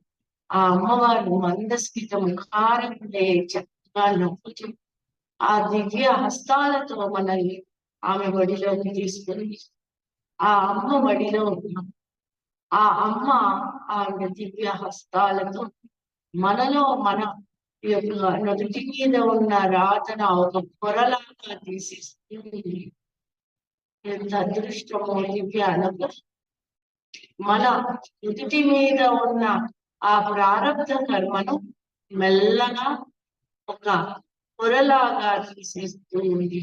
ఆ అమ్మవారు మందస్మిత ముఖారండే చక్కగా నవ్వుతూ ఆ దివ్య హస్తాలతో మనల్ని ఆమె ఒడిలోకి తీసుకొని ఆ అమ్మ ఒడిలో ఉన్నాం. ఆ అమ్మ ఆమె దివ్య హస్తాలతో మనలో మన యొక్క నుదుటి మీద ఉన్న రాతన ఒక పొరలాగా తీసేస్తుంది. ఎంత అదృష్టమో దివ్య అనుభవం. మన నుదిటి మీద ఉన్న ఆ ప్రారంభ కర్మను మెల్లగా ఒక పొరలాగా తీసేస్తూ ఉంది.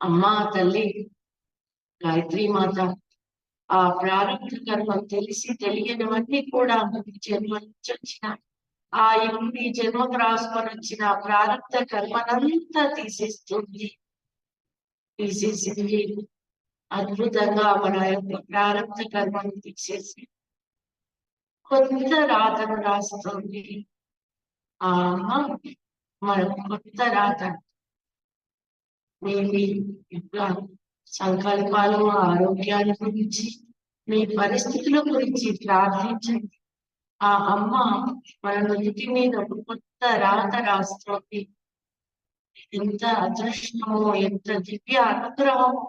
అమ్మా తల్లి గాయత్రి మాత ఆ ప్రారంభ కర్మ తెలిసి తెలియనివన్నీ కూడా జన్మ నుంచి వచ్చిన ఇప్పుడు ఈ జన్మకు రాసుకొని వచ్చిన ప్రారంభ కర్మనంతా తీసేస్తుంది. తీసేసింది అద్భుతంగా మన యొక్క ప్రారంభ కర్మను తీసేసి కొత్త రాతను రాస్తుంది. ఆ అమ్మ మన కొత్త రాత మీ యొక్క సంకల్పాలు, ఆరోగ్యాల గురించి, మీ పరిస్థితుల గురించి ప్రార్థించండి. ఆ అమ్మ మన నుదిటి మీద ఒక కొత్త రాత రాస్తుంది. ఎంత అదృష్టమో, ఎంత దివ్య అనుగ్రహమో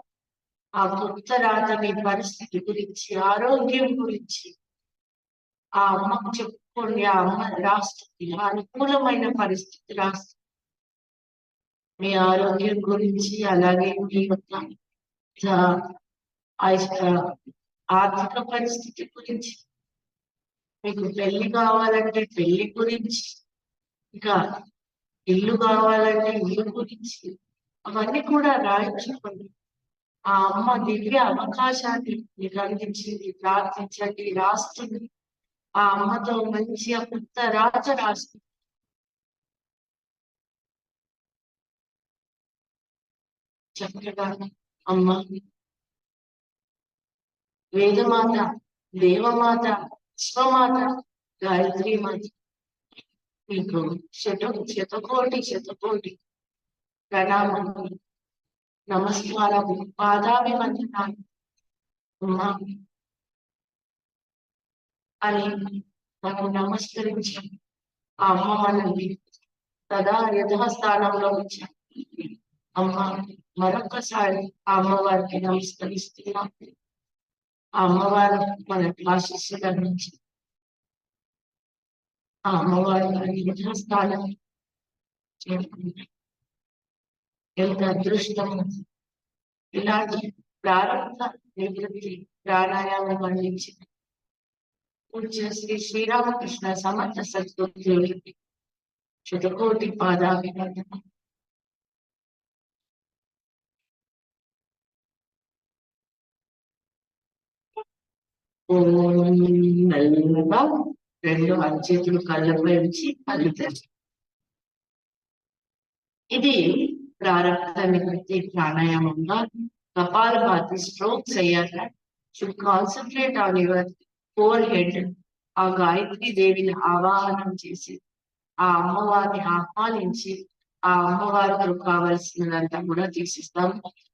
ఆ కొత్త రాత మీ పరిస్థితి గురించి, ఆరోగ్యం గురించి ఆ అమ్మకు చెప్పుకోండి. ఆ అమ్మ రాస్తుంది, అనుకూలమైన పరిస్థితి రాస్తుంది. మీ ఆరోగ్యం గురించి, అలాగే మీ యొక్క ఆర్థిక పరిస్థితి గురించి, మీకు పెళ్లి కావాలంటే పెళ్లి గురించి, ఇంకా ఇల్లు కావాలంటే ఇల్లు గురించి, అవన్నీ కూడా రాయించుకోండి. ఆ అమ్మ దివ్య అవకాశాన్ని మీకు అందించింది. ప్రార్థించండి, రాస్తుంది. ఆ అమ్మతో మంచిగా కొత్త రాత రాస్తుంది. చక్కగా అమ్మ వేదమాత, దేవమాత, విశ్వమాత, గాయత్రి మాత మీకు శతకోటి ప్రణామములు, నమస్కారము, పాదాభివందనాలు అమ్మా అని మనం నమస్కరించాం. ఆ అమ్మ మనల్ని సదా యథాస్థానంలో ఉంచాం. అమ్మ మరొకసారి ఆ అమ్మవారికి నమస్కరిస్తున్నాం. ఆ అమ్మవారు మనకి ఆశీస్సులు అందించి ఆ అమ్మవారి యథాస్థానం చేరుకుంటాం. ఎంత అదృష్టము! ఇలాంటి ప్రారంభ నివృత్తి ప్రాణాయామం అందించింది పూజ్య శ్రీ శ్రీరామకృష్ణ సమర్థ సద్గురుదేవులకి శతకోటి పాదాభివందనం. మెల్లగా రెండు అరచేతులు కళ్ళపై ఉంచి కళ్ళు తెరిచి, ఇది ప్రారంభ నివృత్తి ప్రాణాయామంగా కపాలభాతి స్ట్రోక్స్ అయ్యాక should concentrate on your four head. ఆ గాయత్రి దేవిని ఆవాహనం చేసి ఆ అమ్మవారిని ఆహ్వానించి ఆ అమ్మవారికి కావలసినదంతా కూడా తీసిస్తాం.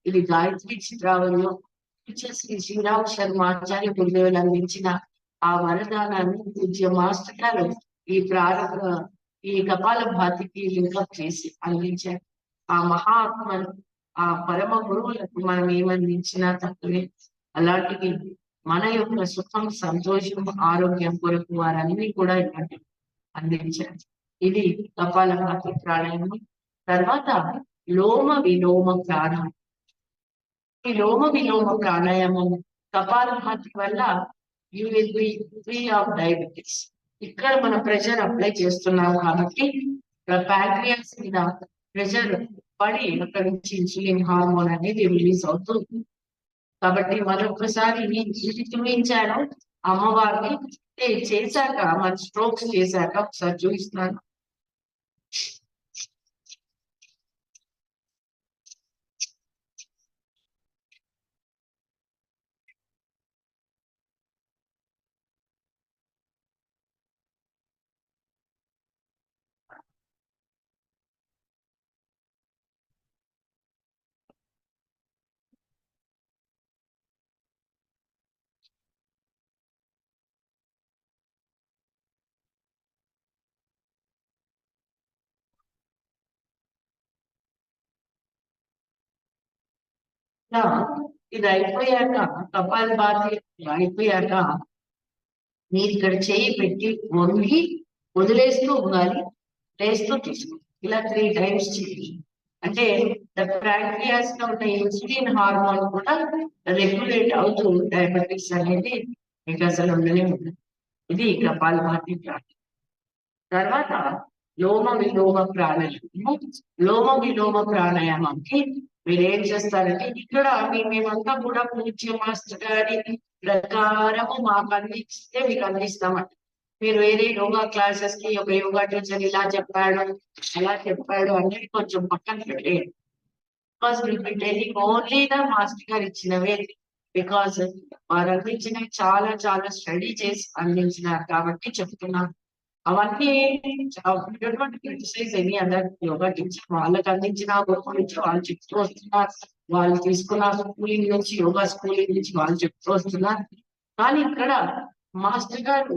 ఇది గాయత్రి చిత్రావళిలో శ్రీ శ్రీరామ శర్మాచార్య గురుదేవులు అందించిన ఆ వరదానాన్ని పూజ్య మాస్టర్ గారు ఈ కపాల భాతికి లింకప్ చేసి అందించారు. ఆ మహాత్మను, ఆ పరమ గురువులకు మనం ఏమందించినా తక్కువే. అలాంటివి మన యొక్క సుఖం, సంతోషం, ఆరోగ్యం కొరకు వారన్నీ కూడా ఇలాంటి అందించారు. ఇది కపాల భాతి ప్రాణాయామం. తర్వాత లోమ విలోమ ప్రాణాయామం. ఈ లోమ విలోమ ప్రాణాయామం కపాల భాతి వల్ల you will be free of diabetes. ఇక్కడ మన ప్రెషర్ అప్లై చేస్తున్నాం కాబట్టి ప్యాంక్రియాస్ మీద ప్రెషర్ పడి అక్కడి నుంచి ఇన్సులిన్ హార్మోన్ అనేది రిలీజ్ అవుతుంది. కాబట్టి మరొకసారి ఇది చూపించాను అమ్మవారిని చేశాక, మన స్ట్రోక్స్ చేశాక ఒకసారి చూపిస్తున్నాను. ఇది అయిపోయాక, కపాల భాతి అయిపోయాక మీరు ఇక్కడ చేయి పెట్టి వంగి వదిలేస్తూ ఉండాలి, లేస్తూ తీసుకో. ఇలా 3 times చేయండి. అంటే ప్యాంక్రియాస్ లో ఉన్న ఇన్సులిన్ హార్మోన్ కూడా రెగ్యులేట్ అవుతూ డయాబెటీస్ అనేది మీకు అసలు ఉండనే ఉండదు. ఇది కపాలభాతి ప్రాణాయామం. తర్వాత లోమ విలోమ ప్రాణాయామం. లోమ విలోమ ప్రాణాయామంకి మీరు ఏం చేస్తారంటే ఇక్కడ మేమంతా కూడా పూజ్య మాస్టర్ గారి ప్రకారము మాకు అందిస్తే మీకు అందిస్తామంట. మీరు వేరే యోగా క్లాసెస్ కి ఒక యోగా టీచర్ ఇలా చెప్పాడు అలా చెప్పాడు అనేది కొంచెం పక్కన పెట్టేయండి. Because will be telling only the master గారు ఇచ్చినవే. బికాస్ వారు అందించినవి చాలా చాలా స్టడీ చేసి అందించినారు కాబట్టి చెప్తున్నాను. అవన్నీ criticize any other yoga teacher. వాళ్ళకి అందించిన గొప్ప నుంచి వాళ్ళు చెప్తూ వస్తున్నారు. వాళ్ళు తీసుకున్న స్కూలింగ్ నుంచి యోగా స్కూలింగ్ నుంచి వాళ్ళు చెప్తూ వస్తున్నారు. కానీ ఇక్కడ మాస్టర్ గారు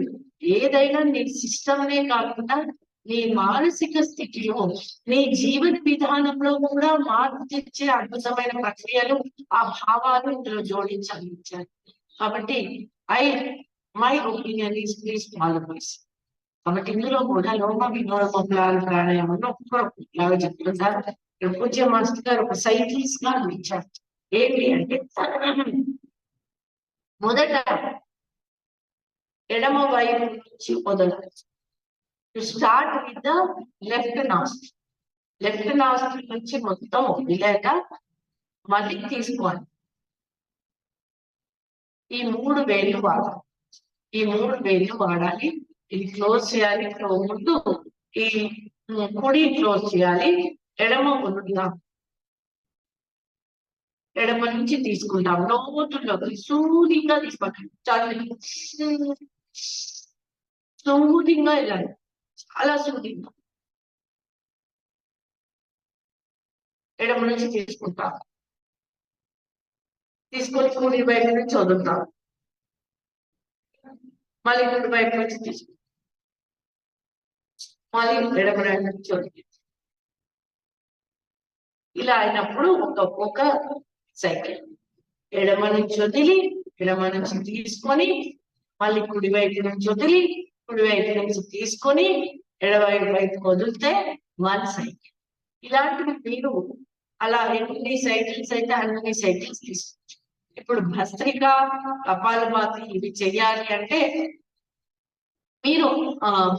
ఏదైనా నీ సిస్టమ్నే కాకుండా నీ మానసిక స్థితిలో నీ జీవన విధానంలో కూడా మార్పు తెచ్చే అద్భుతమైన ప్రక్రియలు ఆ భావాలు ఇందులో జోడించారు. కాబట్టి my opinion is please follow this. కాబట్టి ఇందులో కూడా లోమ విలోమ ప్రాణాయామంలో ఒక్కొక్కలాగా చెప్తుంటారు. పూజ్య మాస్టర్ గారు ఒక సైకిల్స్ గా ఇచ్చారు. ఏంటి అంటే మొదట ఎడమ వైపు నుంచి మొదలు start with the left nostril. Left nostril నుంచి మొత్తం ఇలాగా మళ్ళీ తీసుకోవాలి. ఈ 3 వేళ్ళు వాడాలి. ఈ 3 వేళ్ళు వాడాలి. ఇది క్లోజ్ చేయాలి. ముందు ఈ కుడి క్లోజ్ చేయాలి. ఎడమ ఎడమ నుంచి తీసుకుంటాం. లోతుల్లోకి సూదిగా తీసుకోవాలి. సూదిగా వెళ్ళాలి. చాలా సూదిగా ఎడమ నుంచి తీసుకుంటాం. తీసుకొని కుడి వైపు నుంచి వదులుతాం. మళ్ళీ కుడి వైపు నుంచి తీసుకుంటాం. మళ్ళీ ఎడమ వైపు నుంచి వదులుతాం. ఇలా అయినప్పుడు ఒక సైకిల్ ఎడమ నుంచి వదిలి ఎడమ నుంచి తీసుకొని మళ్ళీ కుడి వైపు నుంచి వదిలి కుడి వైపు నుంచి తీసుకొని ఎడవైపు వైపుకి వదిలితే 1 సైకిల్. ఇలాంటివి మీరు అలా ఎన్ని సైకిల్స్ అయితే అన్ని సైకిల్స్ తీసుకోవచ్చు. ఇప్పుడు భస్త్రిక కపాలభాతి ఇవి చెయ్యాలి అంటే మీరు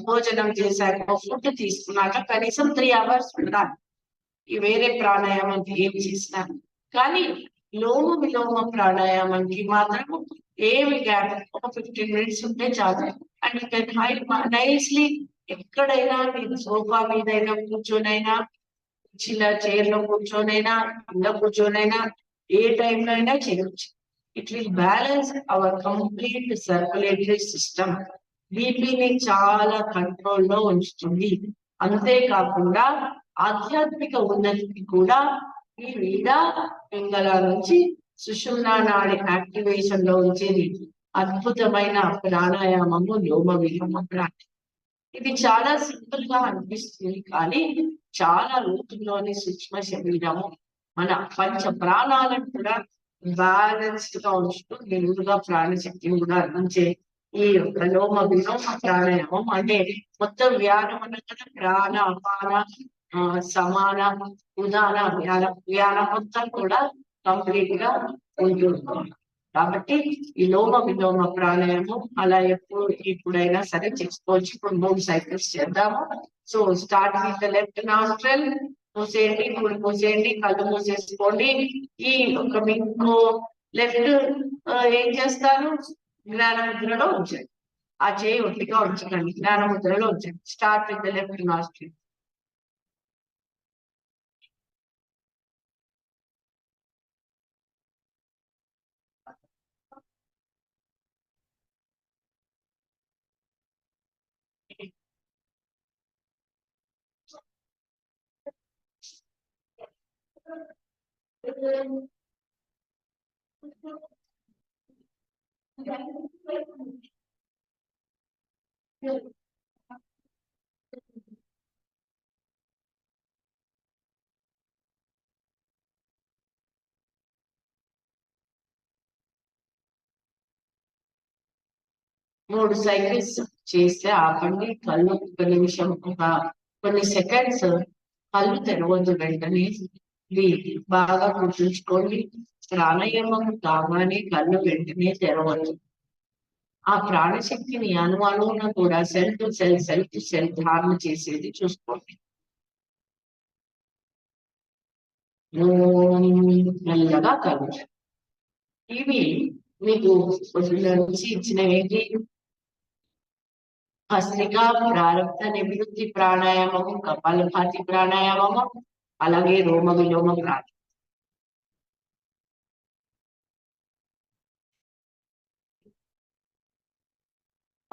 భోజనం చేశాక ఫుడ్ తీసుకున్నాక కనీసం 3 hours ఉండాలి. ఈ వేరే ప్రాణాయామానికి ఏం చేసినా. కానీ లోమ విలోమ ప్రాణాయామానికి మాత్రం ఏమి గ్యాప్ ఒక 15 minutes ఉంటే చాలు. And you can hide nicely ఎక్కడైనా మీరు సోఫా మీదైనా కూర్చొనైనా చిన్న చైర్ లో కూర్చొనైనా కింద కూర్చొనైనా ఏ టైంలో అయినా చేయవచ్చు. It will balance our complete circulatory system. బీపీని చాలా కంట్రోల్లో ఉంచుతుంది. అంతేకాకుండా ఆధ్యాత్మిక ఉన్నతికి కూడా ఈ వీడ పింగళ నుంచి సుషుమ్నా నాడి యాక్టివేషన్ లో ఉంచేది అద్భుతమైన ప్రాణాయామము లోమ విలోమ ప్రాణాయామం. ఇది చాలా సింపుల్ గా అనిపిస్తుంది కానీ చాలా లోతుల్లోని సూక్ష్మ శరీరము మన పంచ ప్రాణాలను కూడా బ్యాలెన్స్డ్ గా ఉంచుతూ నిలువుగా ప్రాణశక్తిని కూడా అందించే ఈ లోమ విలోమ ప్రాణాయామం అంటే మొత్తం వ్యానం అన్న కదా ప్రాణ అపాన సమాన ఉదాన వ్యానం మొత్తం కూడా కంప్లీట్ గా ఉంటుంది. కాబట్టి ఈ లోమ విలోమ ప్రాణాయామం అలా ఇప్పుడైనా సరే చేసుకోవచ్చు. ఇప్పుడు 3 సైకిల్స్ చేద్దాము. So start with the left nostril. మూసేయండి, కుడి మూసేయండి, కళ్ళు మూసేసుకోండి. ఈ ఒక మీకు లెఫ్ట్ ఏం చేస్తారు, జ్ఞాన ముద్రలో ఉంచండి. ఆ చేయి ఒట్టిగా ఉంచకండి, జ్ఞాన ముద్రలో ఉంచండి. Start with the left nostril. మూడు సైకిల్స్ చేస్తే ఆపండి. కళ్ళు ఒక నిమిషం కొన్ని సెకండ్స్ కళ్ళు తెరవద్దు వెంటనే. ఇది బాగా గుర్తుంచుకోండి. ప్రాణాయామం కాగానే కళ్ళు వెంటనే తెరవద్దు. ఆ ప్రాణశక్తిని అణువున కూడా సెల్ ధారణ చేసేది చూసుకోండి. మెల్లగా కళ్ళు. ఇవి మీకు నుంచి ఇచ్చినవేంటి? భస్త్రికా, ప్రారబ్ధ నివృత్తి ప్రాణాయామము, కపాలభాతి ప్రాణాయామము, అలాగే రోమ విలోమ ప్రాణాయామం.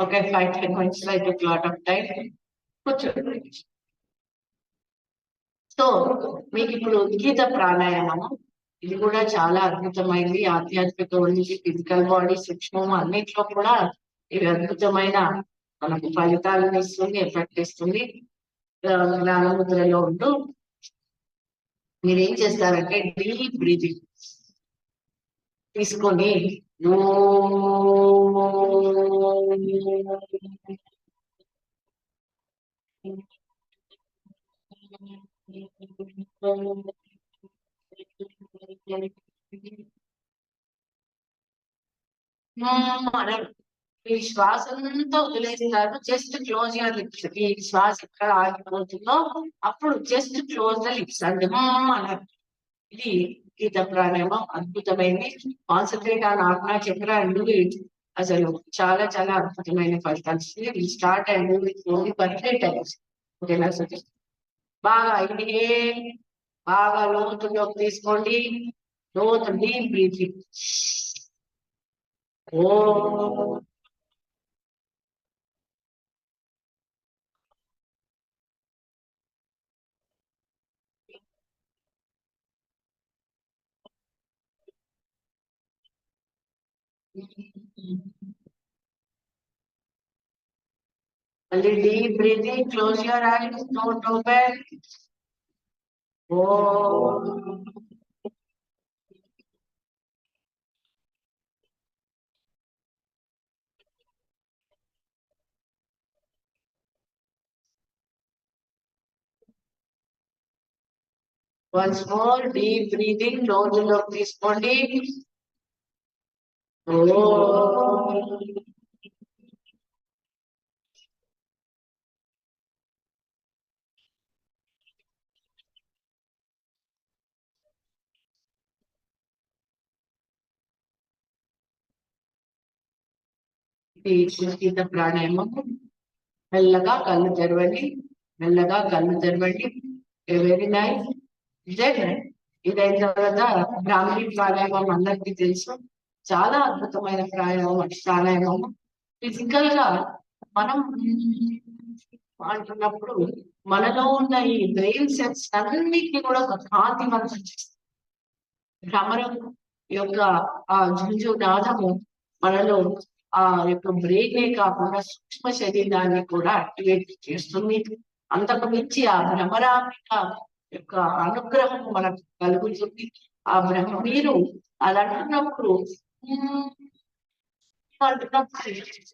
Okay, 5-10 minutes like a lot of time. కూర్చోండి. సో మీకు ఇప్పుడు ఉద్గీత ప్రాణాయామము, ఇది కూడా చాలా అద్భుతమైనది. ఆధ్యాత్మిక నుంచి ఫిజికల్ బాడీ, సూక్ష్మం అన్నిట్లో కూడా ఇది అద్భుతమైన మనకు ఫలితాలను ఇస్తుంది, ఎఫెక్ట్ ఇస్తుంది. జ్ఞానముద్రలో ఉంటూ మీరేం చేస్తారంటే డీప్ బ్రీతింగ్ తీసుకొని ఈ శ్వాసంతా వదిలేస్తారు. Just close your lips. ఈ శ్వాస ఎక్కడ ఆగిపోతుందో అప్పుడు జస్ట్ క్లోజ్ ద లిప్స్ అంటే అన్నారు. ఇది గీత ప్రాణాయామం అద్భుతమైనది. కాన్సన్ట్రేట్ ఆన్ ఆజ్ఞా చక్ర అండ్ డూ ఇట్. అసలు చాలా చాలా అద్భుతమైన ఫలితాలు ఇస్తుంది. Start and do it only for 3 times. ఓకేనా సతీ? బాగా ఇదే బాగా లోతులోకి తీసుకోండి. లోతు deep breathing. Oh only deep breathing, close your eyes, don't open. Oh. Once more, deep breathing, nose look తీసుకోండి. Oh. గీత ప్రాణాయామం. మెల్లగా కళ్ళు తెరవండి, మెల్లగా కళ్ళు తెరవండి. Very nice. ఇదైన తర్వాత బ్రాహ్మీ ప్రాణాయామం అందరికీ తెలుసు. చాలా అద్భుతమైన ప్రాణాయామం. ఫిజికల్ గా మనం అంటున్నప్పుడు మనలో ఉన్న ఈ బ్రెయిన్ సెల్స్ అన్నిటికీ కూడా ఒక కాంతి మనసు భ్రమరం యొక్క ఆ జుంజు నాదము మనలో ఆ యొక్క బ్రెయినే కాకుండా సూక్ష్మ శరీరాన్ని కూడా యాక్టివేట్ చేస్తుంది. అంతకు మించి ఆ భ్రమరాంబిక యొక్క అనుగ్రహం మనకు కలుగుతుంది. ఆ బ్రహ్మ మీరు అలా అంటున్నప్పుడు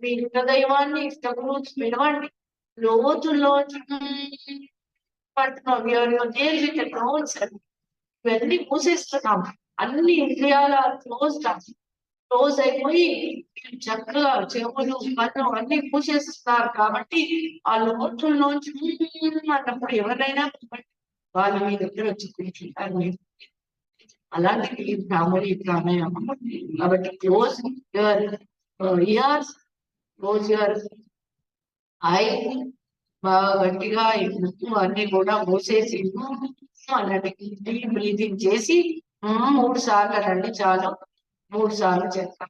మీ ఇష్టదైవాన్ని ఇష్టగురు వినవండి. లోతుల్లో ఇవన్నీ మూసేస్తున్నాం. అన్ని ఇంద్రియాల క్లోజ్ అయిపోయి చక్కగా చెవులు కన్ను అన్ని మూసేస్తున్నారు. కాబట్టి ఆ లోతుల్లోంచి అన్నప్పుడు ఎవరైనా వాళ్ళు మీ దగ్గర వచ్చి కూర్చుంటారు. మీరు అలాంటి బ్రాహ్మణి ప్రాణాయామం. కాబట్టి close your years, close your I, బాగా గట్టిగా ఈ ముక్కు అన్ని కూడా మూసేసి అన్నట్టు డీప్ బ్రీతింగ్ చేసి 3 సార్లు అనండి చాలు. 3 సార్లు చేస్తాం.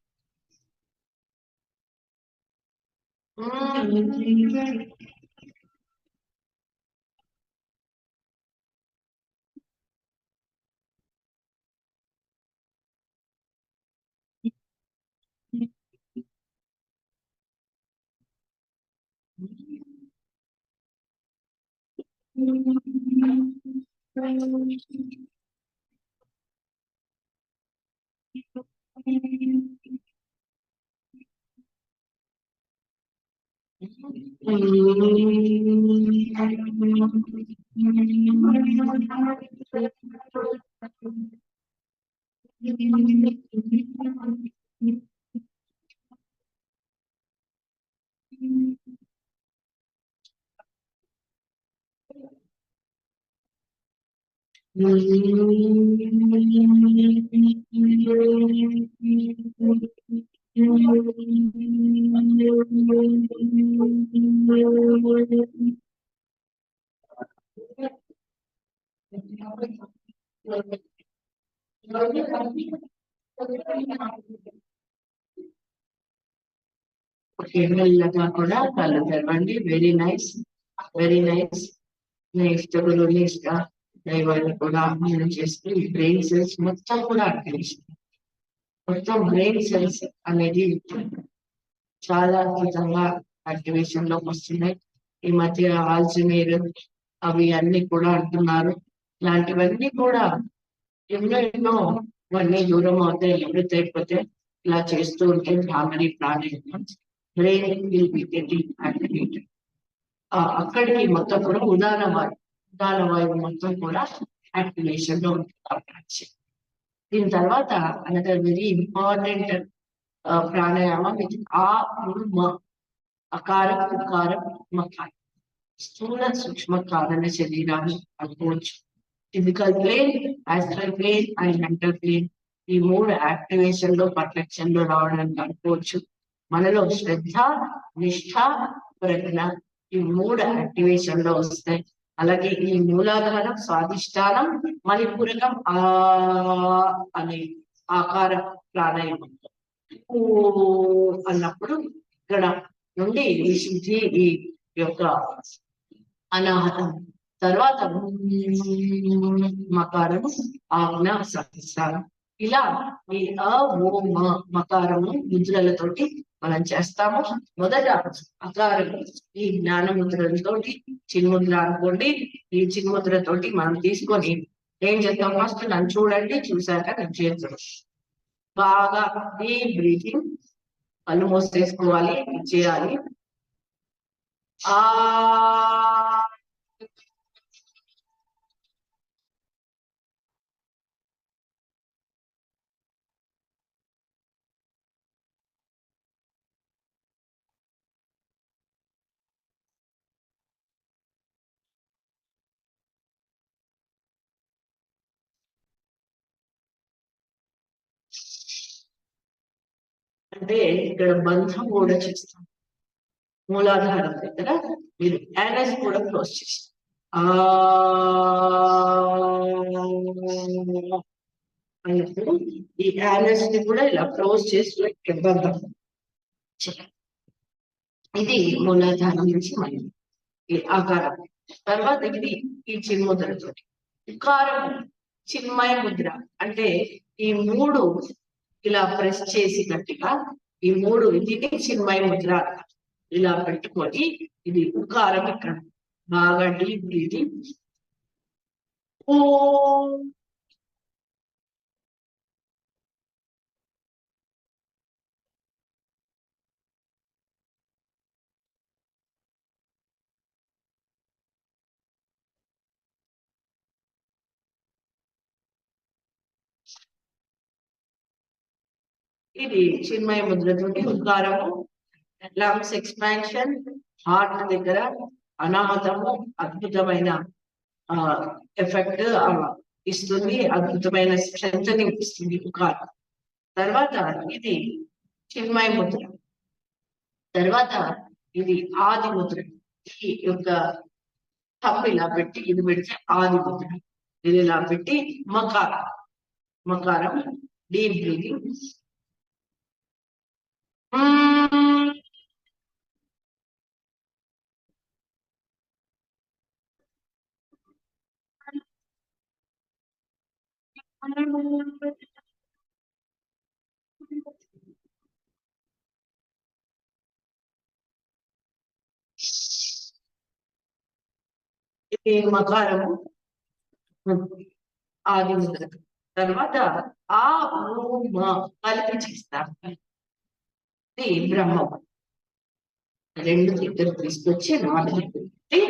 మెల్లగా కూడా కళ్ళు తెరవండి. Very nice, very nice. Next next దైవాన్ని కూడా ఆహ్వానం చేస్తూ ఈ బ్రెయిన్ సెల్స్ మొత్తం కూడా యాక్టివేషన్, మొత్తం బ్రెయిన్ సెల్స్ అనేది చాలా అద్భుతంగా యాక్టివేషన్ లోకి వస్తున్నాయి. ఈ మధ్య ఆల్జిమేర్ అవి అన్ని కూడా అంటున్నారు. ఇలాంటివన్నీ కూడా ఎన్నో ఎన్నో ఇవన్నీ దూరం అవుతాయి, నివృత్తి అయిపోతే ఇలా చేస్తూ ఉంటే భ్రామరి ప్రాణాయామం brain will be getting activated. అక్కడికి మొత్తం కూడా ఉదాహరణ వాయువు మొత్తం కూడా యాక్టివేషన్ లో ఉంటుంది. దీని తర్వాత అనదర్ వెరీ ఇంపార్టెంట్ ప్రాణాయామం ఇది అకారం ఉకారం మకారం. స్థూల సూక్ష్మ కారణ శరీరాన్ని అనుకోవచ్చు. Physical plane, astral plane and mental plane, ఈ మూడు యాక్టివేషన్ లో పర్ఫెక్షన్ లో రావడానికి అనుకోవచ్చు. మనలో శ్రద్ధ, నిష్ఠ, ప్రజ్ఞ ఈ మూడు యాక్టివేషన్ లో వస్తాయి. అలాగే ఈ మూలాధారం, స్వాధిష్టానం, మణిపూరకం అనే ఆకార ప్రాణాయామం అన్నప్పుడు ఇక్కడ నుండి విశుద్ధి ఈ యొక్క అనాహతం, తర్వాత మకారము, ఆజ్ఞ, సహిస్తాను. ఇలా ఈ మకారము ముద్రలతోటి మనం చేస్తాము. మొదట అకారం ఈ జ్ఞాన ముద్రలతోటి చిన్ముద్ర అనుకోండి. ఈ చిన్ముద్రతోటి మనం తీసుకొని ఏం చేద్దాం, ఫస్ట్ నన్ను చూడండి, చూశాక నేను చేస్తాను. బాగా డీప్ బ్రీతింగ్, కళ్ళు మూసేసుకోవాలి, చేయాలి. అంటే ఇక్కడ బంధం కూడా చేస్తాం. మూలాధారం దగ్గర మీరు యానస్ కూడా క్లోజ్ చేస్తారు. అన్నప్పుడు ఈ యానస్ ని కూడా ఇలా క్లోజ్ చేసి బంధం. ఇది మూలాధారం నుంచి మనం ఈ ఆకారం. తర్వాత ఇది ఈ చిన్ముద్రతో ఉకారం, చిన్మయ ముద్ర. అంటే ఈ మూడు ఇలా ప్రెస్ చేసి గట్టిగా ఈ మూడు, ఇది చిన్మయ ముద్ర. ఇలా పెట్టుకొని ఇది ఉకారం ఇక్కడ బాగా డీప్ బ్రీతింగ్. ఇది చిన్మయ ముద్రతోటి ఉకారము, లంగ్స్ ఎక్స్పాన్షన్, హార్ట్ దగ్గర అనాహతము అద్భుతమైన ఎఫెక్ట్ ఇస్తుంది, అద్భుతమైన స్ట్రెంథనింగ్ ఇస్తుంది ఉకారం. తర్వాత ఇది చిన్మయ ముద్ర. తర్వాత ఇది ఆది ముద్ర. ఈ యొక్క థంబ్ ఇలా పెట్టి ఇది పెడితే ఆది ముద్ర. ఇది ఇలా పెట్టి మకారం, మకారం డీప్ బ్రీతింగ్. ఇది మకారము ఆది ముద్ర. తర్వాత ఆ కలిపి చేస్తారు. ఇది బ్రహ్మం. రెండు దగ్గర తీసుకొచ్చి నాలుగు పెట్టి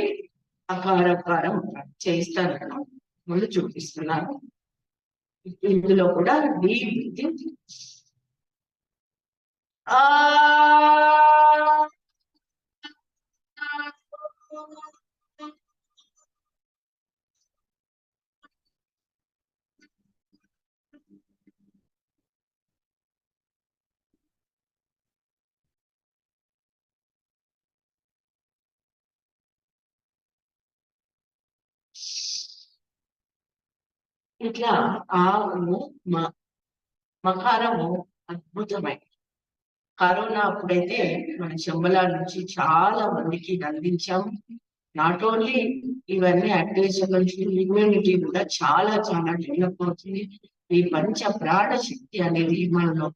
అకారం చేయిస్తాను కదా, ముందు చూపిస్తున్నాను. ఇందులో కూడా డీప్ బ్రీతింగ్. ఆ ఇట్లా ఆ మకారము అద్భుతమైన. కరోనా అప్పుడైతే మన శంబలా నుంచి చాలా మందికి అందించాం. నాట్ ఓన్లీ ఇవన్నీ యాక్టివేషన్ నుంచి ఇమ్యూనిటీ కూడా చాలా చాలా డెవలప్ అవుతుంది. ఈ పంచ ప్రాణ శక్తి అనేది మనలో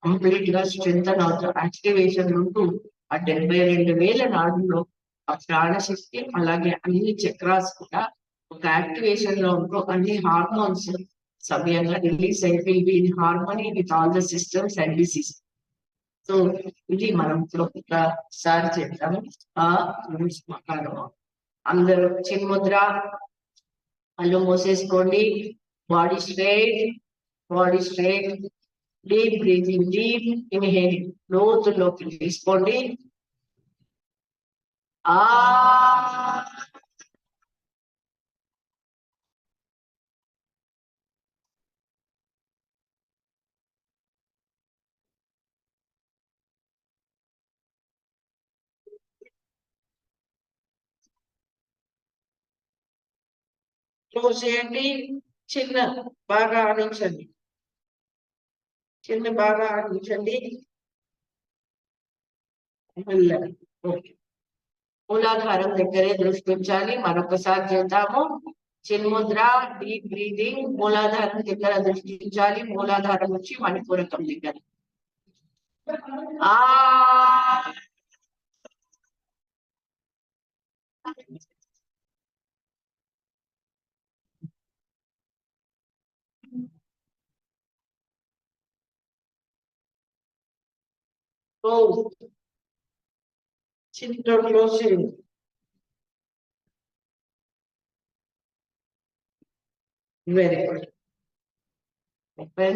కంప్లీట్ గా స్ట్రెంగ్ అవుతుంది. యాక్టివేషన్ ఉంటూ ఆ 72,000 నాడుల్లో ఆ ప్రాణశక్తి, అలాగే అన్ని చక్రాస్ కూడా ఒక యాక్టివేషన్ లో ఉంటూ అన్ని హార్మోన్స్ సమయంగా రిలీజ్ అయిపోయి harmony with all the systems and disease. So ఇది మనం ఇప్పుడు ఒకసారి చేద్దాము. ఆ మకారం అందరూ చిన్ముద్ర, కళ్ళు మూసేసుకోండి. Body straight, body straight. Deep breathing, deep inhaling, లోతులోకి తీసుకోండి. ఆ క్లోజ్ చేయండి. చిన్న బాగా ఆడించండి, చిన్న బాగా ఆడించండి. ఓకే. మూలాధారం దగ్గరే దృష్టి ఉంచాలి. మరొకసారి చేద్దాము. చిన్ముద్ర, డీప్ బ్రీదింగ్, మూలాధారం దగ్గర దృష్టి ఉంచాలి. మూలాధారం నుంచి మణిపూరకం దగ్గర. ఆ చిన్న క్లోజ్ చేయండి. Very good.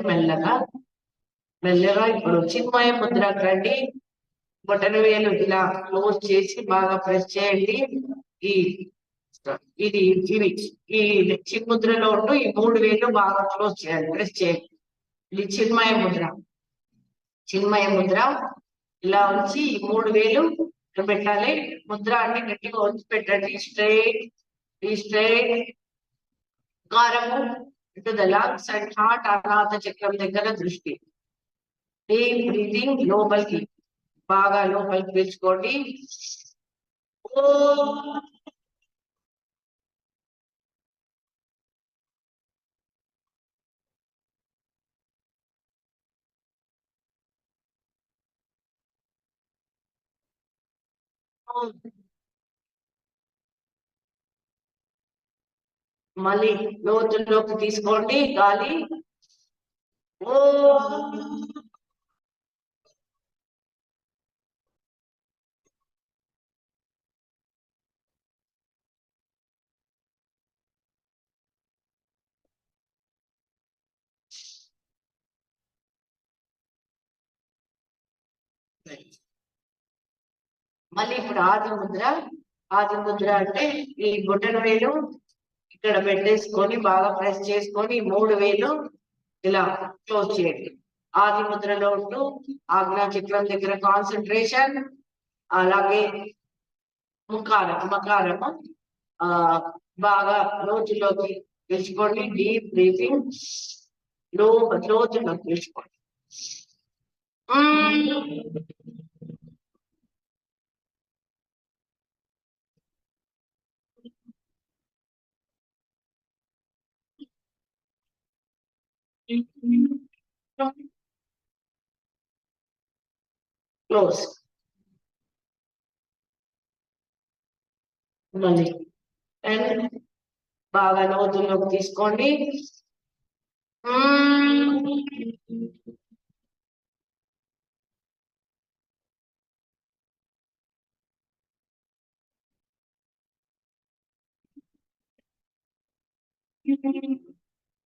మెల్లగా మెల్లగా ఇప్పుడు చిన్మయ ముద్రకు రండి. బొటన వేలు ఇలా క్లోజ్ చేసి బాగా ప్రెస్ చేయండి. ఈ ఇది ఇవి ఈ చిన్ముద్రలో ఉంటూ ఈ 3 వేలు బాగా క్లోజ్ చేయాలి, ప్రెస్ చేయండి. ఇది చిన్మయ ముద్ర. చిన్మయ ముద్ర ఇలా ఉంచి ఈ 3 వేలు పెట్టాలి. ముద్ర అంటే గట్టిగా ఉంచి పెట్టండి. Straight, straight. కారము ఇటు ద లంగ్స్ అండ్ హార్ట్, అనాహత చక్రం దగ్గర దృష్టి. డీప్ బ్రీతింగ్, లోపలికి బాగా లోపలికి పీల్చుకోండి. మళ్ళీ లోతుల్లోకి తీసుకోండి గాలి. ఓ మళ్ళీ ఇప్పుడు ఆది ముద్ర. ఆది ముద్ర అంటే ఈ బొటన వేలు ఇక్కడ పెట్టేసుకొని బాగా ప్రెస్ చేసుకొని 3 వేలు ఇలా క్లోజ్ చేయండి. ఆది ముద్రలో ఉంటూ ఆజ్ఞా చక్రం దగ్గర కాన్సన్ట్రేషన్. అలాగే మకారము ఆ బాగా లోతులోకి పీల్చుకోండి. డీప్ బ్రీతింగ్, లోతులోకి పీల్చుకోండి. క్లోజ్. మళ్ళీ అండ్ బాగా లోతుల్లోకి తీసుకోండి.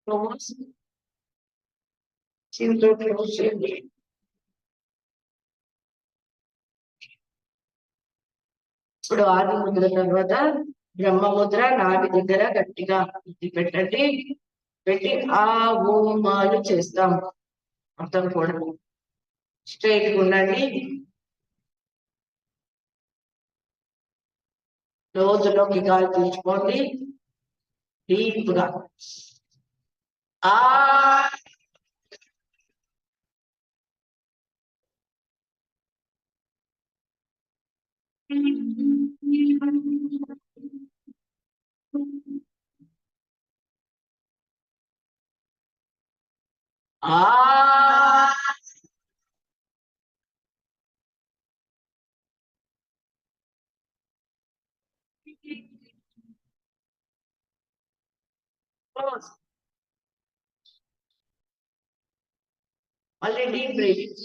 క్లోజ్ చింతో క్లోజ్ చేయండి. ఇప్పుడు ఆది ముద్ర తర్వాత బ్రహ్మ ముద్ర నాభి దగ్గర గట్టిగా పెట్టండి. పెట్టి ఆ ఓమాలు చేస్తాం. మొత్తం కూడా స్ట్రైట్ ఉండండి. రోజులోకి గాలి పీల్చుకోండి డీప్గా. ఆ మళ్ళీ డీప్ బ్రీత్.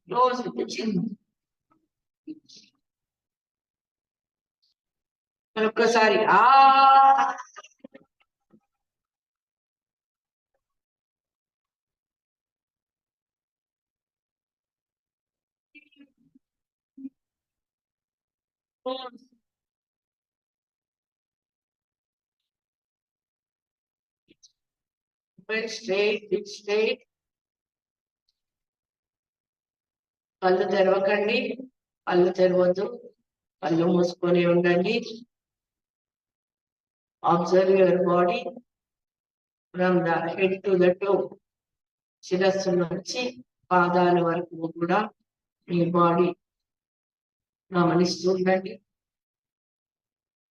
క్లోజ్ మరొకసారి స్ట్రైట్ స్ట్రైట్. కళ్ళు తెరవకండి, కళ్ళు తెరవద్దు, కళ్ళు మూసుకొని ఉండండి. Observe your body from the head to the to. శిరస్సు నుంచి పాదాల వరకు కూడా మీ బాడీ గమనిస్తూ ఉండండి.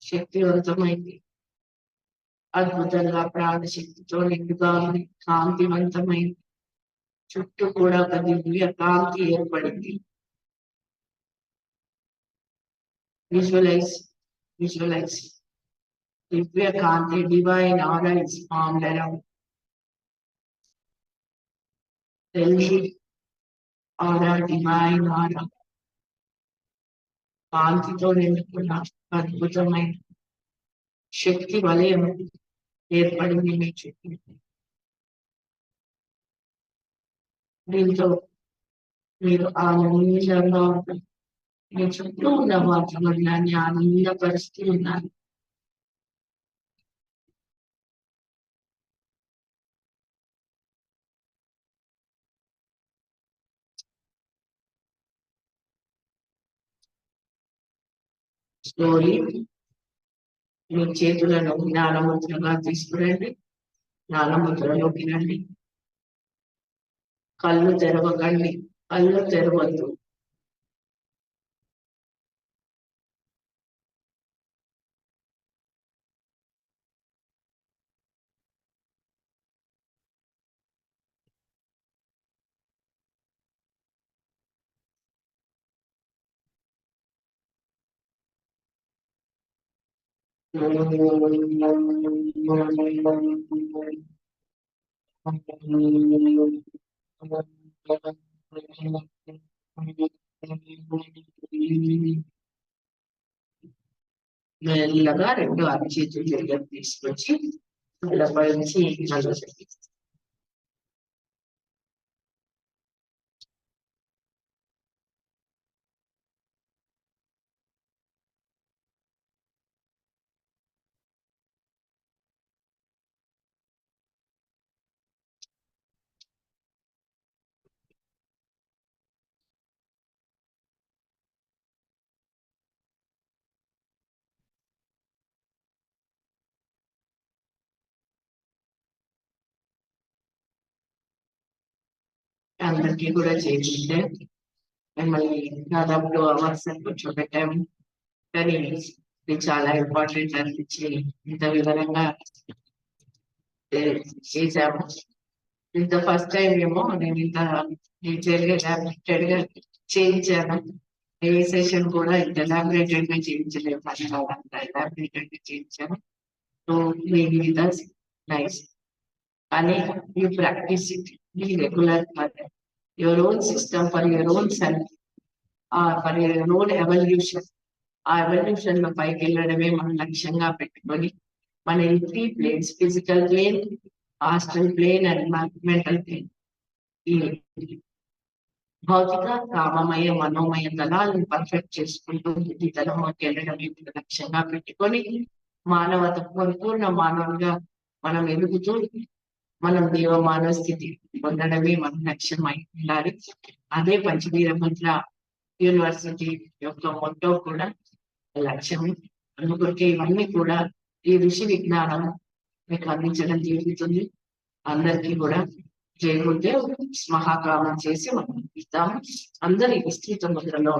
శక్తివంతమైంది, అద్భుతంగా ప్రాణశక్తితో నిండుగా ఉంది, కాంతివంతమైంది. చుట్టూ కూడా ఒక దివ్య కాంతి ఏర్పడింది. విజువలైజ్ విజువలైజ్ దివ్య కాంతి, divine aura is formed around. Aura, divine aura, కాంతితో నిండుకున్న అద్భుతమైన శక్తి వలయం ఏర్పడింది మీ చుట్టూ. దీంతో మీరు ఆనందంగా ఉంటారు. మీ చుట్టూ ఉన్న వాతావరణాన్ని ఆనందపరుస్తూ ఉన్నారు. స్లోలీ మీ చేతులను జ్ఞానముద్రగా తీసుకురండి. జ్ఞానముద్రలోకి రండి. కళ్ళు తెరవకండి, కళ్ళు తెరవద్దు. మెల్లగా రెండు అరచేతులు దగ్గర తీసుకొచ్చి మెల్లపై నుంచి అందరికీ కూడా చేయింటే మిమ్మల్ని దాదాపు 2 hours కూర్చోబెట్టాము. కానీ ఇది చాలా ఇంపార్టెంట్ అనిపించి ఇంత వివరంగా చేశాము. ఇంత ఫస్ట్ టైం ఏమో నేను ఇంత డీటెయిల్ గా ఎలాబరేటెడ్ గా చేయించాను. ఏ సెషన్ కూడా ఇంత ఎలాబరేటెడ్ గా చేయించలేదు, అంత ఎలాబరేటెడ్ గా చేయించాను. So nice. కానీ you practice it, be regular for your own system, for your own self, or for your own evolution. ఆ ఎవల్యూషన్ లో పైకి వెళ్ళడమే మన లక్ష్యంగా పెట్టుకొని మన ఈ 3 planes, physical plane, astral plane and mental plane, ఈ భౌతిక, కామమయ, మనోమయ తలాలను పర్ఫెక్ట్ చేసుకుంటూ బుద్ధి తలంలోకి వెళ్ళడమే లక్ష్యంగా పెట్టుకొని మానవత పరిపూర్ణ మానవులుగా మనం ఎదుగుతూ మనం దేవ మానవ స్థితి పొందడమే మన లక్ష్యం అయి ఉండాలి. అదే పంచవీరభద్ర యూనివర్సిటీ యొక్క మొత్తం కూడా లక్ష్యం. అందుకొరకే ఇవన్నీ కూడా ఈ ఋషి విజ్ఞానం మీకు అందించడం జరుగుతుంది. అందరికీ కూడా జై గురుదేవ్ మహాకామం చేసి మనం ఇస్తాము. అందరి విస్తృత ముద్రలో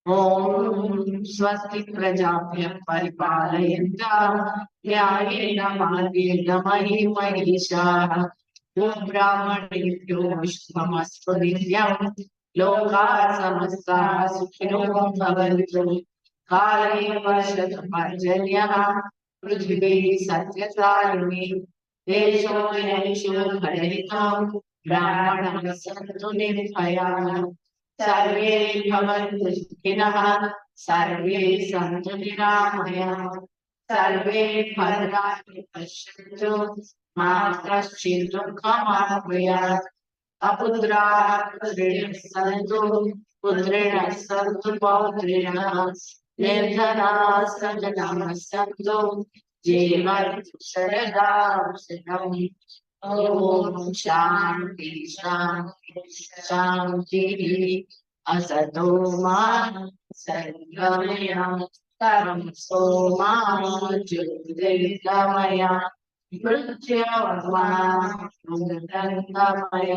ఓం స్వస్తి ప్రజాభ్య పరిపాలయంతాం న్యాయేన మార్గేణ మహిమహీషాః బ్రాహ్మణేభ్యో విశ్వమస్తు నిత్యం లోకాః సమస్తాః సుఖినో భవంతు. కాలే వర్షతు పర్జన్యః పృథివీ సత్యసాయిని దేశోऽयं హరితో బ్రాహ్మణः సంతు నిర్భయాః. सर्वे भवन्तु सुखिनः, सर्वे सन्तु निरामयाः, सर्वे भद्राणि पश्यन्तु मा कश्चित् दुःखमाप्नुयात्. अपुत्राः पुत्रिणः सन्तु, पुत्रिणः सन्तु पौत्रिणः, निर्धनाः सज्जनाः सन्तु, जीवन्तु शरदां शतम्. ओम शांति शांति शांति. असतो मा सद्गमय तमसो मा ज्योतिर्गमय मृत्योर्मा अमृतंगमय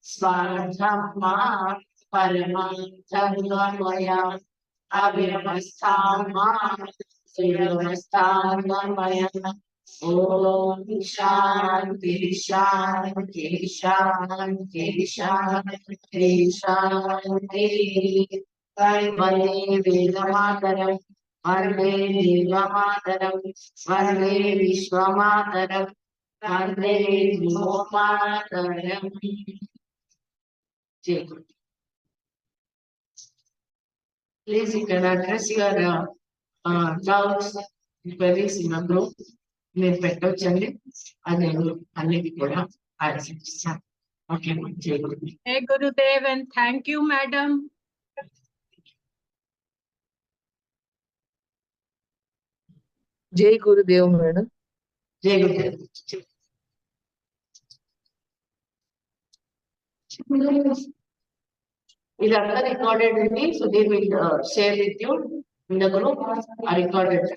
स्वार्थं मा परमार्थंगमय अव्यवस्थां मा सुव्यवस्थांगमय. ओम शांति शांति शांति शांति शांति. वंदे वेदमातरम्, वंदे देवमातरम्, वंदे विश्वमातरम्, वंदे भूमातरम्. जय गुरु. Please, you can address your doubts, queries in a group. మీరు పెట్టొచ్చండి, అది అన్నిటి కూడా ఆలోచిస్తాను. ఓకే, జై గురు. జై Gurudev and thank you madam. జై గురుదేవ్ మేడం. జై గురుదేవ్. ఇదంతా రికార్డెడ్ ఉంది. So they will share with you in the group. Recorded